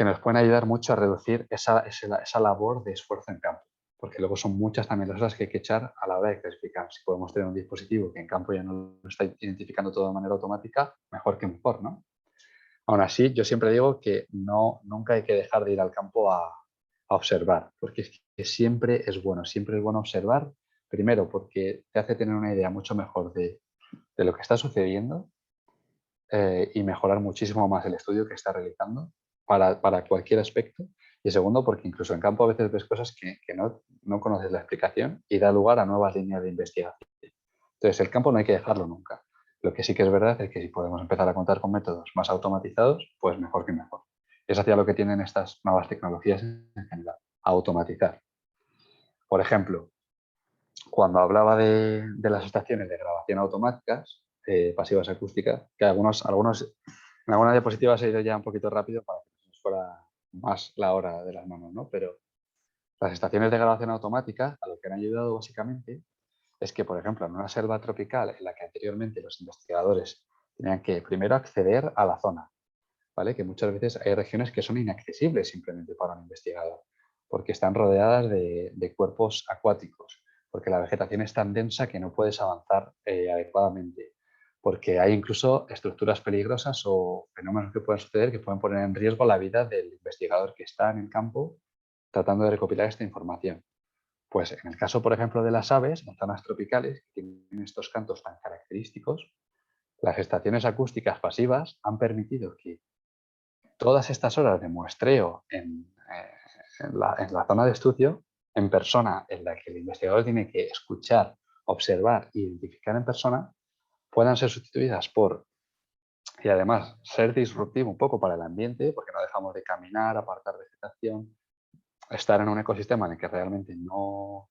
Speaker 1: nos pueden ayudar mucho a reducir esa labor de esfuerzo en campo, porque luego son muchas también las horas que hay que echar a la hora de clasificar. Si podemos tener un dispositivo que en campo ya no lo está identificando todo de manera automática, mejor que mejor, ¿no? Aún así, yo siempre digo que nunca hay que dejar de ir al campo a observar, porque es que siempre es bueno observar, primero porque te hace tener una idea mucho mejor de lo que está sucediendo y mejorar muchísimo más el estudio que está realizando para cualquier aspecto. Y segundo, porque incluso en campo a veces ves cosas que no conoces la explicación y da lugar a nuevas líneas de investigación. Entonces, el campo no hay que dejarlo nunca. Lo que sí que es verdad es que si podemos empezar a contar con métodos más automatizados, pues mejor que mejor. Es hacia lo que tienen estas nuevas tecnologías en general, automatizar. Por ejemplo, cuando hablaba de las estaciones de grabación automáticas, pasivas acústicas, que en algunas diapositivas he ido ya un poquito rápido para que nos fuera más la hora de las manos, ¿no? Pero las estaciones de grabación automática a lo que han ayudado básicamente es que, por ejemplo, en una selva tropical en la que anteriormente los investigadores tenían que primero acceder a la zona, ¿vale? Que muchas veces hay regiones que son inaccesibles simplemente para un investigador, porque están rodeadas de cuerpos acuáticos, porque la vegetación es tan densa que no puedes avanzar adecuadamente, porque hay incluso estructuras peligrosas o fenómenos que pueden suceder que pueden poner en riesgo la vida del investigador que está en el campo tratando de recopilar esta información. Pues en el caso, por ejemplo, de las aves, en zonas tropicales, que tienen estos cantos tan característicos, las estaciones acústicas pasivas han permitido que todas estas horas de muestreo en la zona de estudio, en persona, en la que el investigador tiene que escuchar, observar e identificar en persona, puedan ser sustituidas por, y además ser disruptivo un poco para el ambiente, porque no dejamos de caminar, apartar vegetación, estar en un ecosistema en el que realmente no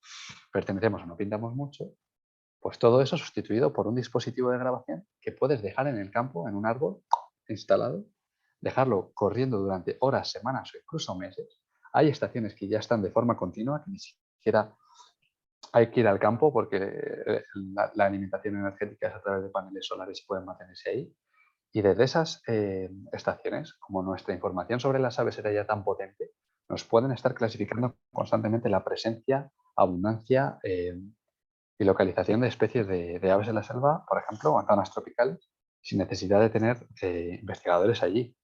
Speaker 1: pertenecemos o no pintamos mucho, pues todo eso sustituido por un dispositivo de grabación que puedes dejar en el campo, en un árbol instalado, dejarlo corriendo durante horas, semanas o incluso meses. Hay estaciones que ya están de forma continua, que ni siquiera hay que ir al campo porque la alimentación energética es a través de paneles solares y pueden mantenerse ahí. Y desde esas estaciones, como nuestra información sobre las aves era ya tan potente, nos pueden estar clasificando constantemente la presencia, abundancia y localización de especies de aves en la selva, por ejemplo, o en zonas tropicales, sin necesidad de tener investigadores allí.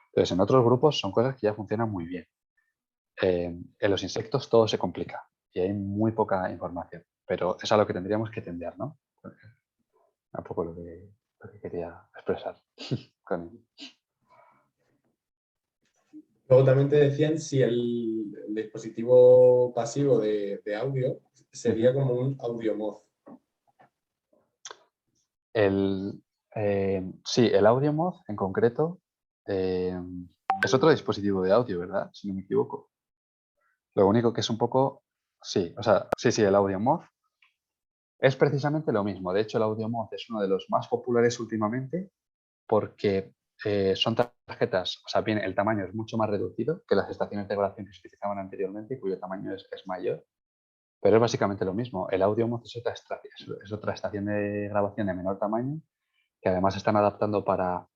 Speaker 1: Entonces, en otros grupos son cosas que ya funcionan muy bien. En los insectos todo se complica y hay muy poca información, pero es a lo que tendríamos que tender, ¿no? Un poco lo que quería expresar con ello.
Speaker 5: Luego también te decían si el dispositivo pasivo de audio sería como un AudioMod.
Speaker 1: Sí, el AudioMod en concreto es otro dispositivo de audio, ¿verdad? Si no me equivoco. Lo único que es un poco... Sí, o sea, sí, el AudioMod es precisamente lo mismo. De hecho, el AudioMod es uno de los más populares últimamente porque son tarjetas, o sea, bien, el tamaño es mucho más reducido que las estaciones de grabación que se utilizaban anteriormente, cuyo tamaño es mayor, pero es básicamente lo mismo. El AudioMod es otra estación de grabación de menor tamaño que además se están adaptando para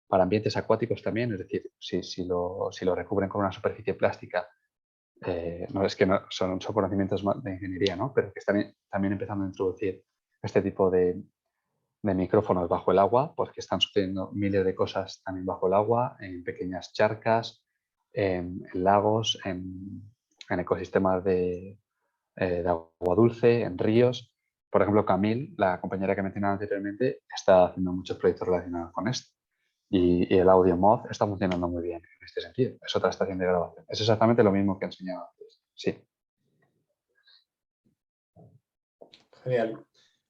Speaker 1: ambientes acuáticos también, es decir, si lo recubren con una superficie plástica, no es que no, son conocimientos de ingeniería, ¿no? Pero que están también empezando a introducir este tipo de micrófonos bajo el agua, pues que están sucediendo miles de cosas también bajo el agua, en pequeñas charcas, en lagos, en ecosistemas de agua dulce, en ríos. Por ejemplo, Camille, la compañera que mencionaba anteriormente, está haciendo muchos proyectos relacionados con esto. Y el AudioMod está funcionando muy bien en este sentido. Es otra estación de grabación. Es exactamente lo mismo que enseñaba antes. Sí.
Speaker 5: Genial.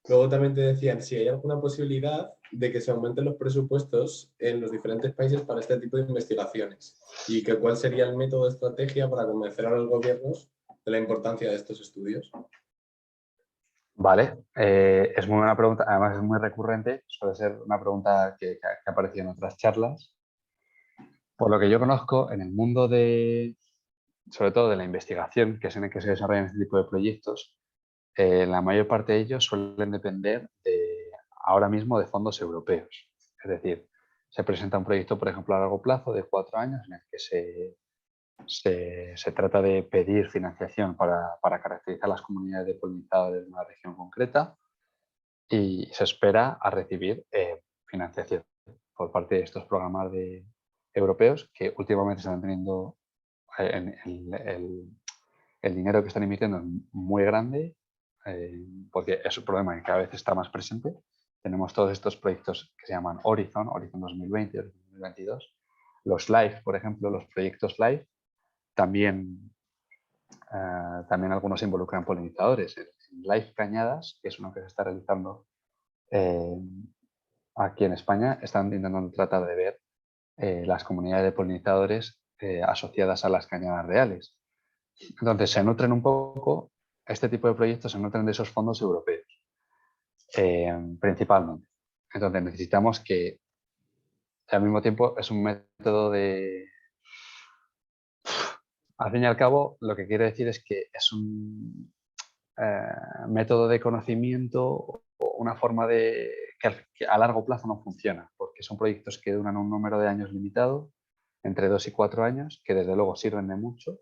Speaker 5: Luego también te decían si hay alguna posibilidad de que se aumenten los presupuestos en los diferentes países para este tipo de investigaciones y que cuál sería el método de estrategia para convencer a los gobiernos de la importancia de estos estudios.
Speaker 1: Vale, es muy buena pregunta, además es muy recurrente, suele ser una pregunta que ha aparecido en otras charlas. Por lo que yo conozco, en el mundo sobre todo de la investigación, que es en el que se desarrollan este tipo de proyectos, la mayor parte de ellos suelen depender ahora mismo de fondos europeos. Es decir, se presenta un proyecto, por ejemplo, a largo plazo de 4 años en el que se trata de pedir financiación para caracterizar las comunidades de polinizadores de una región concreta y se espera a recibir financiación por parte de estos programas europeos que últimamente están teniendo el dinero que están invirtiendo es muy grande porque es un problema que cada vez está más presente. Tenemos todos estos proyectos que se llaman Horizon 2020, Horizon 2022, los LIFE, por ejemplo, los proyectos LIFE, también, también algunos involucran polinizadores. En Life Cañadas, que es uno que se está realizando aquí en España, están intentando tratar de ver las comunidades de polinizadores asociadas a las cañadas reales. Entonces, se nutren un poco, este tipo de proyectos se nutren de esos fondos europeos, principalmente. Entonces, necesitamos que, al mismo tiempo, es un método de... Al fin y al cabo, lo que quiere decir es que es un método de conocimiento o una forma de que a largo plazo no funciona, porque son proyectos que duran un número de años limitado, entre 2 y 4 años, que desde luego sirven de mucho,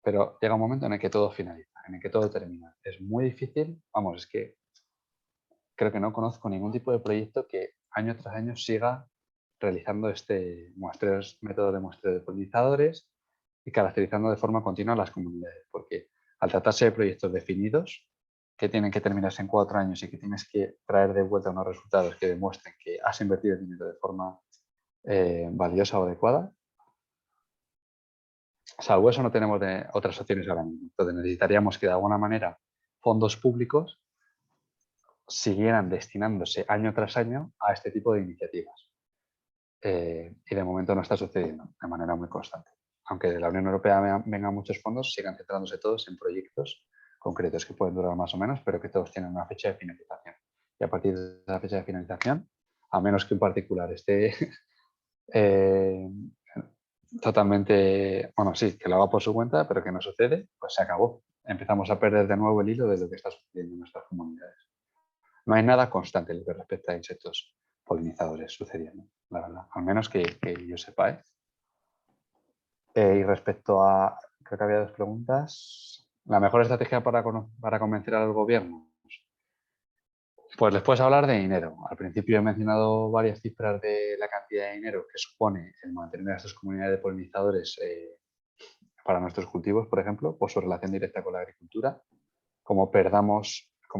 Speaker 1: pero llega un momento en el que todo finaliza, en el que todo termina. Es muy difícil, vamos, es que creo que no conozco ningún tipo de proyecto que año tras año siga realizando este método de muestreo de polinizadores y caracterizando de forma continua las comunidades, porque al tratarse de proyectos definidos, que tienen que terminarse en 4 años y que tienes que traer de vuelta unos resultados que demuestren que has invertido el dinero de forma valiosa o adecuada, salvo eso no tenemos otras opciones ahora mismo. Entonces necesitaríamos que de alguna manera fondos públicos siguieran destinándose año tras año a este tipo de iniciativas. Y de momento no está sucediendo de manera muy constante. Aunque de la Unión Europea vengan muchos fondos, sigan centrándose todos en proyectos concretos que pueden durar más o menos, pero que todos tienen una fecha de finalización. Y a partir de esa fecha de finalización, a menos que un particular esté totalmente, bueno, sí, que lo haga por su cuenta, pero que no sucede, pues se acabó. Empezamos a perder de nuevo el hilo de lo que está sucediendo en nuestras comunidades. No hay nada constante en lo que respecta a insectos polinizadores sucediendo, la verdad, al menos que yo sepa. Y respecto a, creo que había 2 preguntas. ¿La mejor estrategia para convencer a los gobiernos? Pues les puedes hablar de dinero. Al principio he mencionado varias cifras de la cantidad de dinero que supone el mantener a estas comunidades de polinizadores para nuestros cultivos, por ejemplo, por su relación directa con la agricultura. Como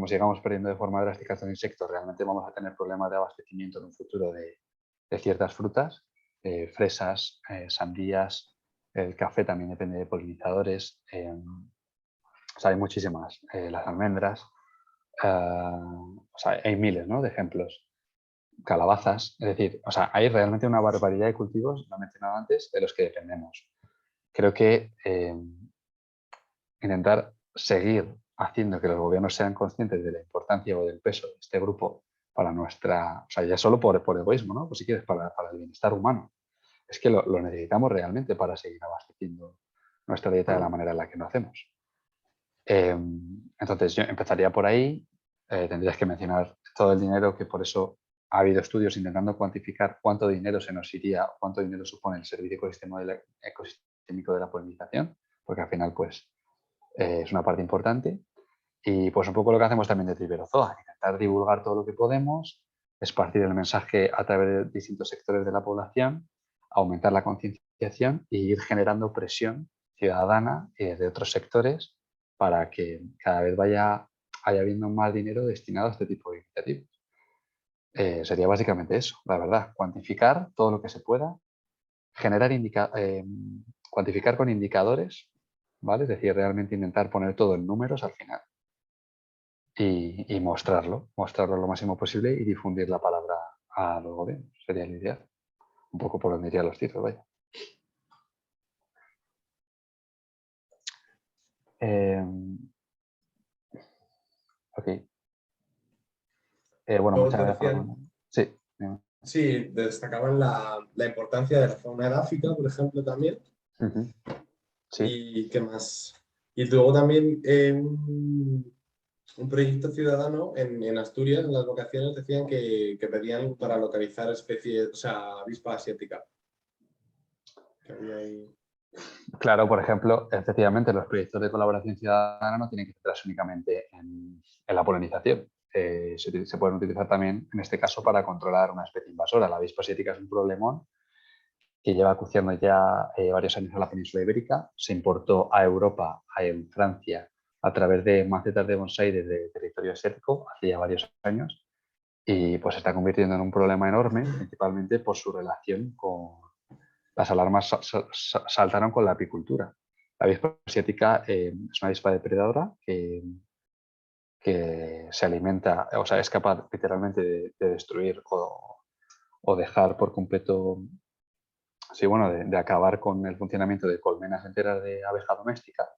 Speaker 1: sigamos perdiendo de forma drástica estos insectos, realmente vamos a tener problemas de abastecimiento en un futuro de ciertas frutas, fresas, sandías, el café también depende de polinizadores, o sea, hay muchísimas, las almendras, o sea, hay miles, ¿no?, de ejemplos. Calabazas, es decir, o sea, hay realmente una barbaridad de cultivos, lo he mencionado antes, de los que dependemos. Creo que intentar seguir haciendo que los gobiernos sean conscientes de la importancia o del peso de este grupo para nuestra, o sea, ya solo por egoísmo, ¿no? Pues si quieres, para el bienestar humano. Es que lo necesitamos realmente para seguir abasteciendo nuestra dieta de la manera en la que lo hacemos. Entonces yo empezaría por ahí, tendrías que mencionar todo el dinero, que por eso ha habido estudios intentando cuantificar cuánto dinero se nos iría, cuánto dinero supone el servicio ecosistémico de la polinización, porque al final pues es una parte importante. Y pues un poco lo que hacemos también de Triberozoa, intentar divulgar todo lo que podemos, esparcir el mensaje a través de distintos sectores de la población, aumentar la concienciación e ir generando presión ciudadana de otros sectores para que cada vez haya habiendo más dinero destinado a este tipo de iniciativas. Sería básicamente eso, la verdad, cuantificar todo lo que se pueda, cuantificar con indicadores, ¿vale? Es decir, realmente intentar poner todo en números al final y mostrarlo lo máximo posible y difundir la palabra a los gobiernos. Sería el ideal. Un poco por donde irían los tiros, vaya. Ok. Bueno,
Speaker 5: Luego
Speaker 1: muchas
Speaker 5: te
Speaker 1: gracias.
Speaker 5: decían,
Speaker 1: Sí.
Speaker 5: sí, destacaban la importancia de la fauna edáfica, por ejemplo, también.
Speaker 1: Sí.
Speaker 5: ¿Y qué más? Y luego también un proyecto ciudadano en Asturias, en las vacaciones, decían que pedían para localizar especies, o sea, avispa asiática. Que había ahí...
Speaker 1: Claro, por ejemplo, efectivamente, los proyectos de colaboración ciudadana no tienen que centrarse únicamente en la polinización. Se pueden utilizar también, en este caso, para controlar una especie invasora. La avispa asiática es un problemón que lleva acuciando ya varios años a la península ibérica. Se importó a Europa, en Francia, a través de macetas de bonsái desde territorio asiático hace ya varios años y pues se está convirtiendo en un problema enorme, principalmente por su relación con... Las alarmas saltaron con la apicultura. La avispa asiática es una avispa depredadora que se alimenta, o sea, es capaz literalmente de destruir o dejar por completo, sí, bueno, de acabar con el funcionamiento de colmenas enteras de abeja doméstica.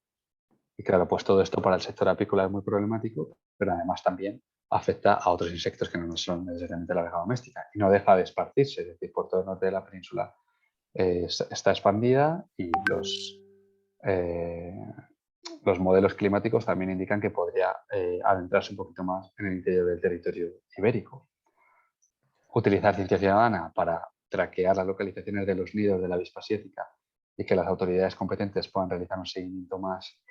Speaker 1: Y claro, pues todo esto para el sector apícola es muy problemático, pero además también afecta a otros insectos que no son necesariamente la abeja doméstica y no deja de esparcirse, es decir, por todo el norte de la península está expandida y los modelos climáticos también indican que podría adentrarse un poquito más en el interior del territorio ibérico. Utilizar ciencia ciudadana para traquear las localizaciones de los nidos de la avispa asiática y que las autoridades competentes puedan realizar un seguimiento más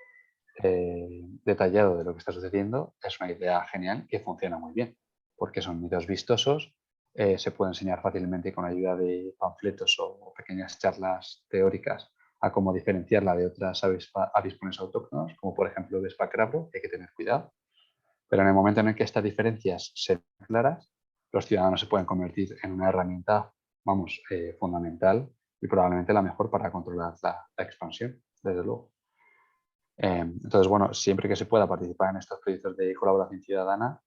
Speaker 1: detallado de lo que está sucediendo es una idea genial que funciona muy bien, porque son nidos vistosos, se puede enseñar fácilmente con ayuda de panfletos o pequeñas charlas teóricas a cómo diferenciarla de otras avispones autóctonos, como por ejemplo Vespa crabro, que hay que tener cuidado. Pero en el momento en el que estas diferencias sean claras, los ciudadanos se pueden convertir en una herramienta, vamos, fundamental y probablemente la mejor para controlar la expansión, desde luego. Entonces, bueno, siempre que se pueda participar en estos proyectos de colaboración ciudadana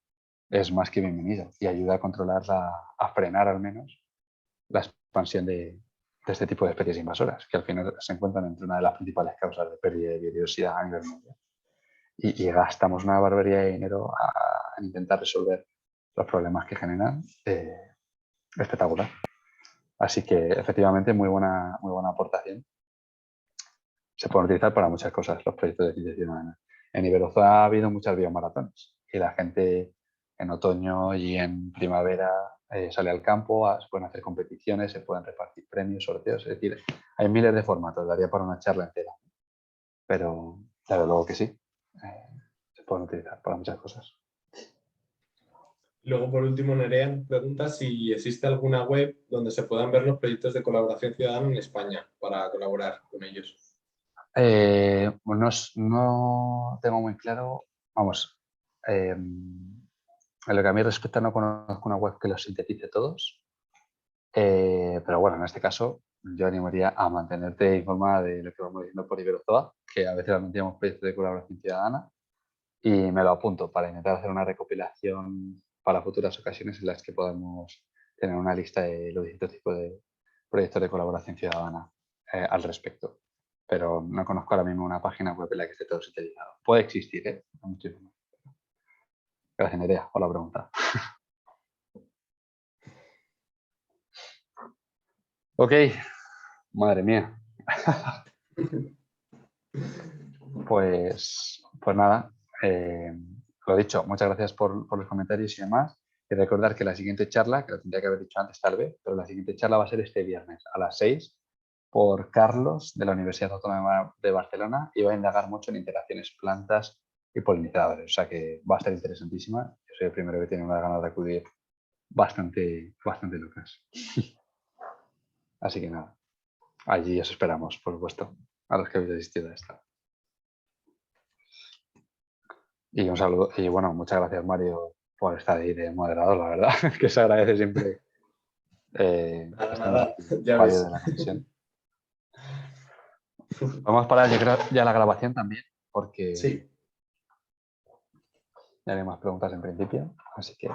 Speaker 1: es más que bienvenido y ayuda a controlar, a frenar al menos la expansión de este tipo de especies invasoras, que al final se encuentran entre una de las principales causas de pérdida de biodiversidad a nivel mundial. Y gastamos una barbaridad de dinero a intentar resolver los problemas que generan. Espectacular. Así que efectivamente muy buena aportación. Se pueden utilizar para muchas cosas los proyectos de ciencia ciudadana. En Iberozoa ha habido muchas biomaratones y la gente en otoño y en primavera sale al campo, se pueden hacer competiciones, se pueden repartir premios, sorteos. Es decir, hay miles de formatos, daría para una charla entera. Pero claro, luego que sí, se pueden utilizar para muchas cosas.
Speaker 5: Luego, por último, Nerea nos pregunta si existe alguna web donde se puedan ver los proyectos de colaboración ciudadana en España para colaborar con ellos.
Speaker 1: No tengo muy claro, vamos, en lo que a mí respecta no conozco una web que los sintetice todos, pero bueno, en este caso yo animaría a mantenerte informada de lo que vamos diciendo por Iberozoa, que a veces anunciamos proyectos de colaboración ciudadana y me lo apunto para intentar hacer una recopilación para futuras ocasiones en las que podamos tener una lista de los distintos tipos de proyectos de colaboración ciudadana al respecto. Pero no conozco ahora mismo una página web en la que esté todo sintetizado. Puede existir, ¿eh? Muchísimo. Gracias, Nerea, por la pregunta. Ok, madre mía. Pues nada, lo dicho, muchas gracias por los comentarios y demás. Y recordar que la siguiente charla, que lo tendría que haber dicho antes tal vez, pero la siguiente charla va a ser este viernes a las 6 por Carlos de la Universidad Autónoma de Barcelona y va a indagar mucho en interacciones plantas y polinizadores. O sea que va a estar interesantísima. Yo soy el primero que tiene unas ganas de acudir bastante locas. Así que nada, allí os esperamos, por supuesto, a los que habéis asistido a esta. Y un saludo, y bueno, muchas gracias Mario por estar ahí de moderador, la verdad, que se agradece siempre
Speaker 5: Nada, ya
Speaker 1: fallo
Speaker 5: ves.
Speaker 1: de la conexión. Vamos a parar yo creo, ya la grabación también, porque
Speaker 5: Sí.
Speaker 1: ya no hay más preguntas en principio, así que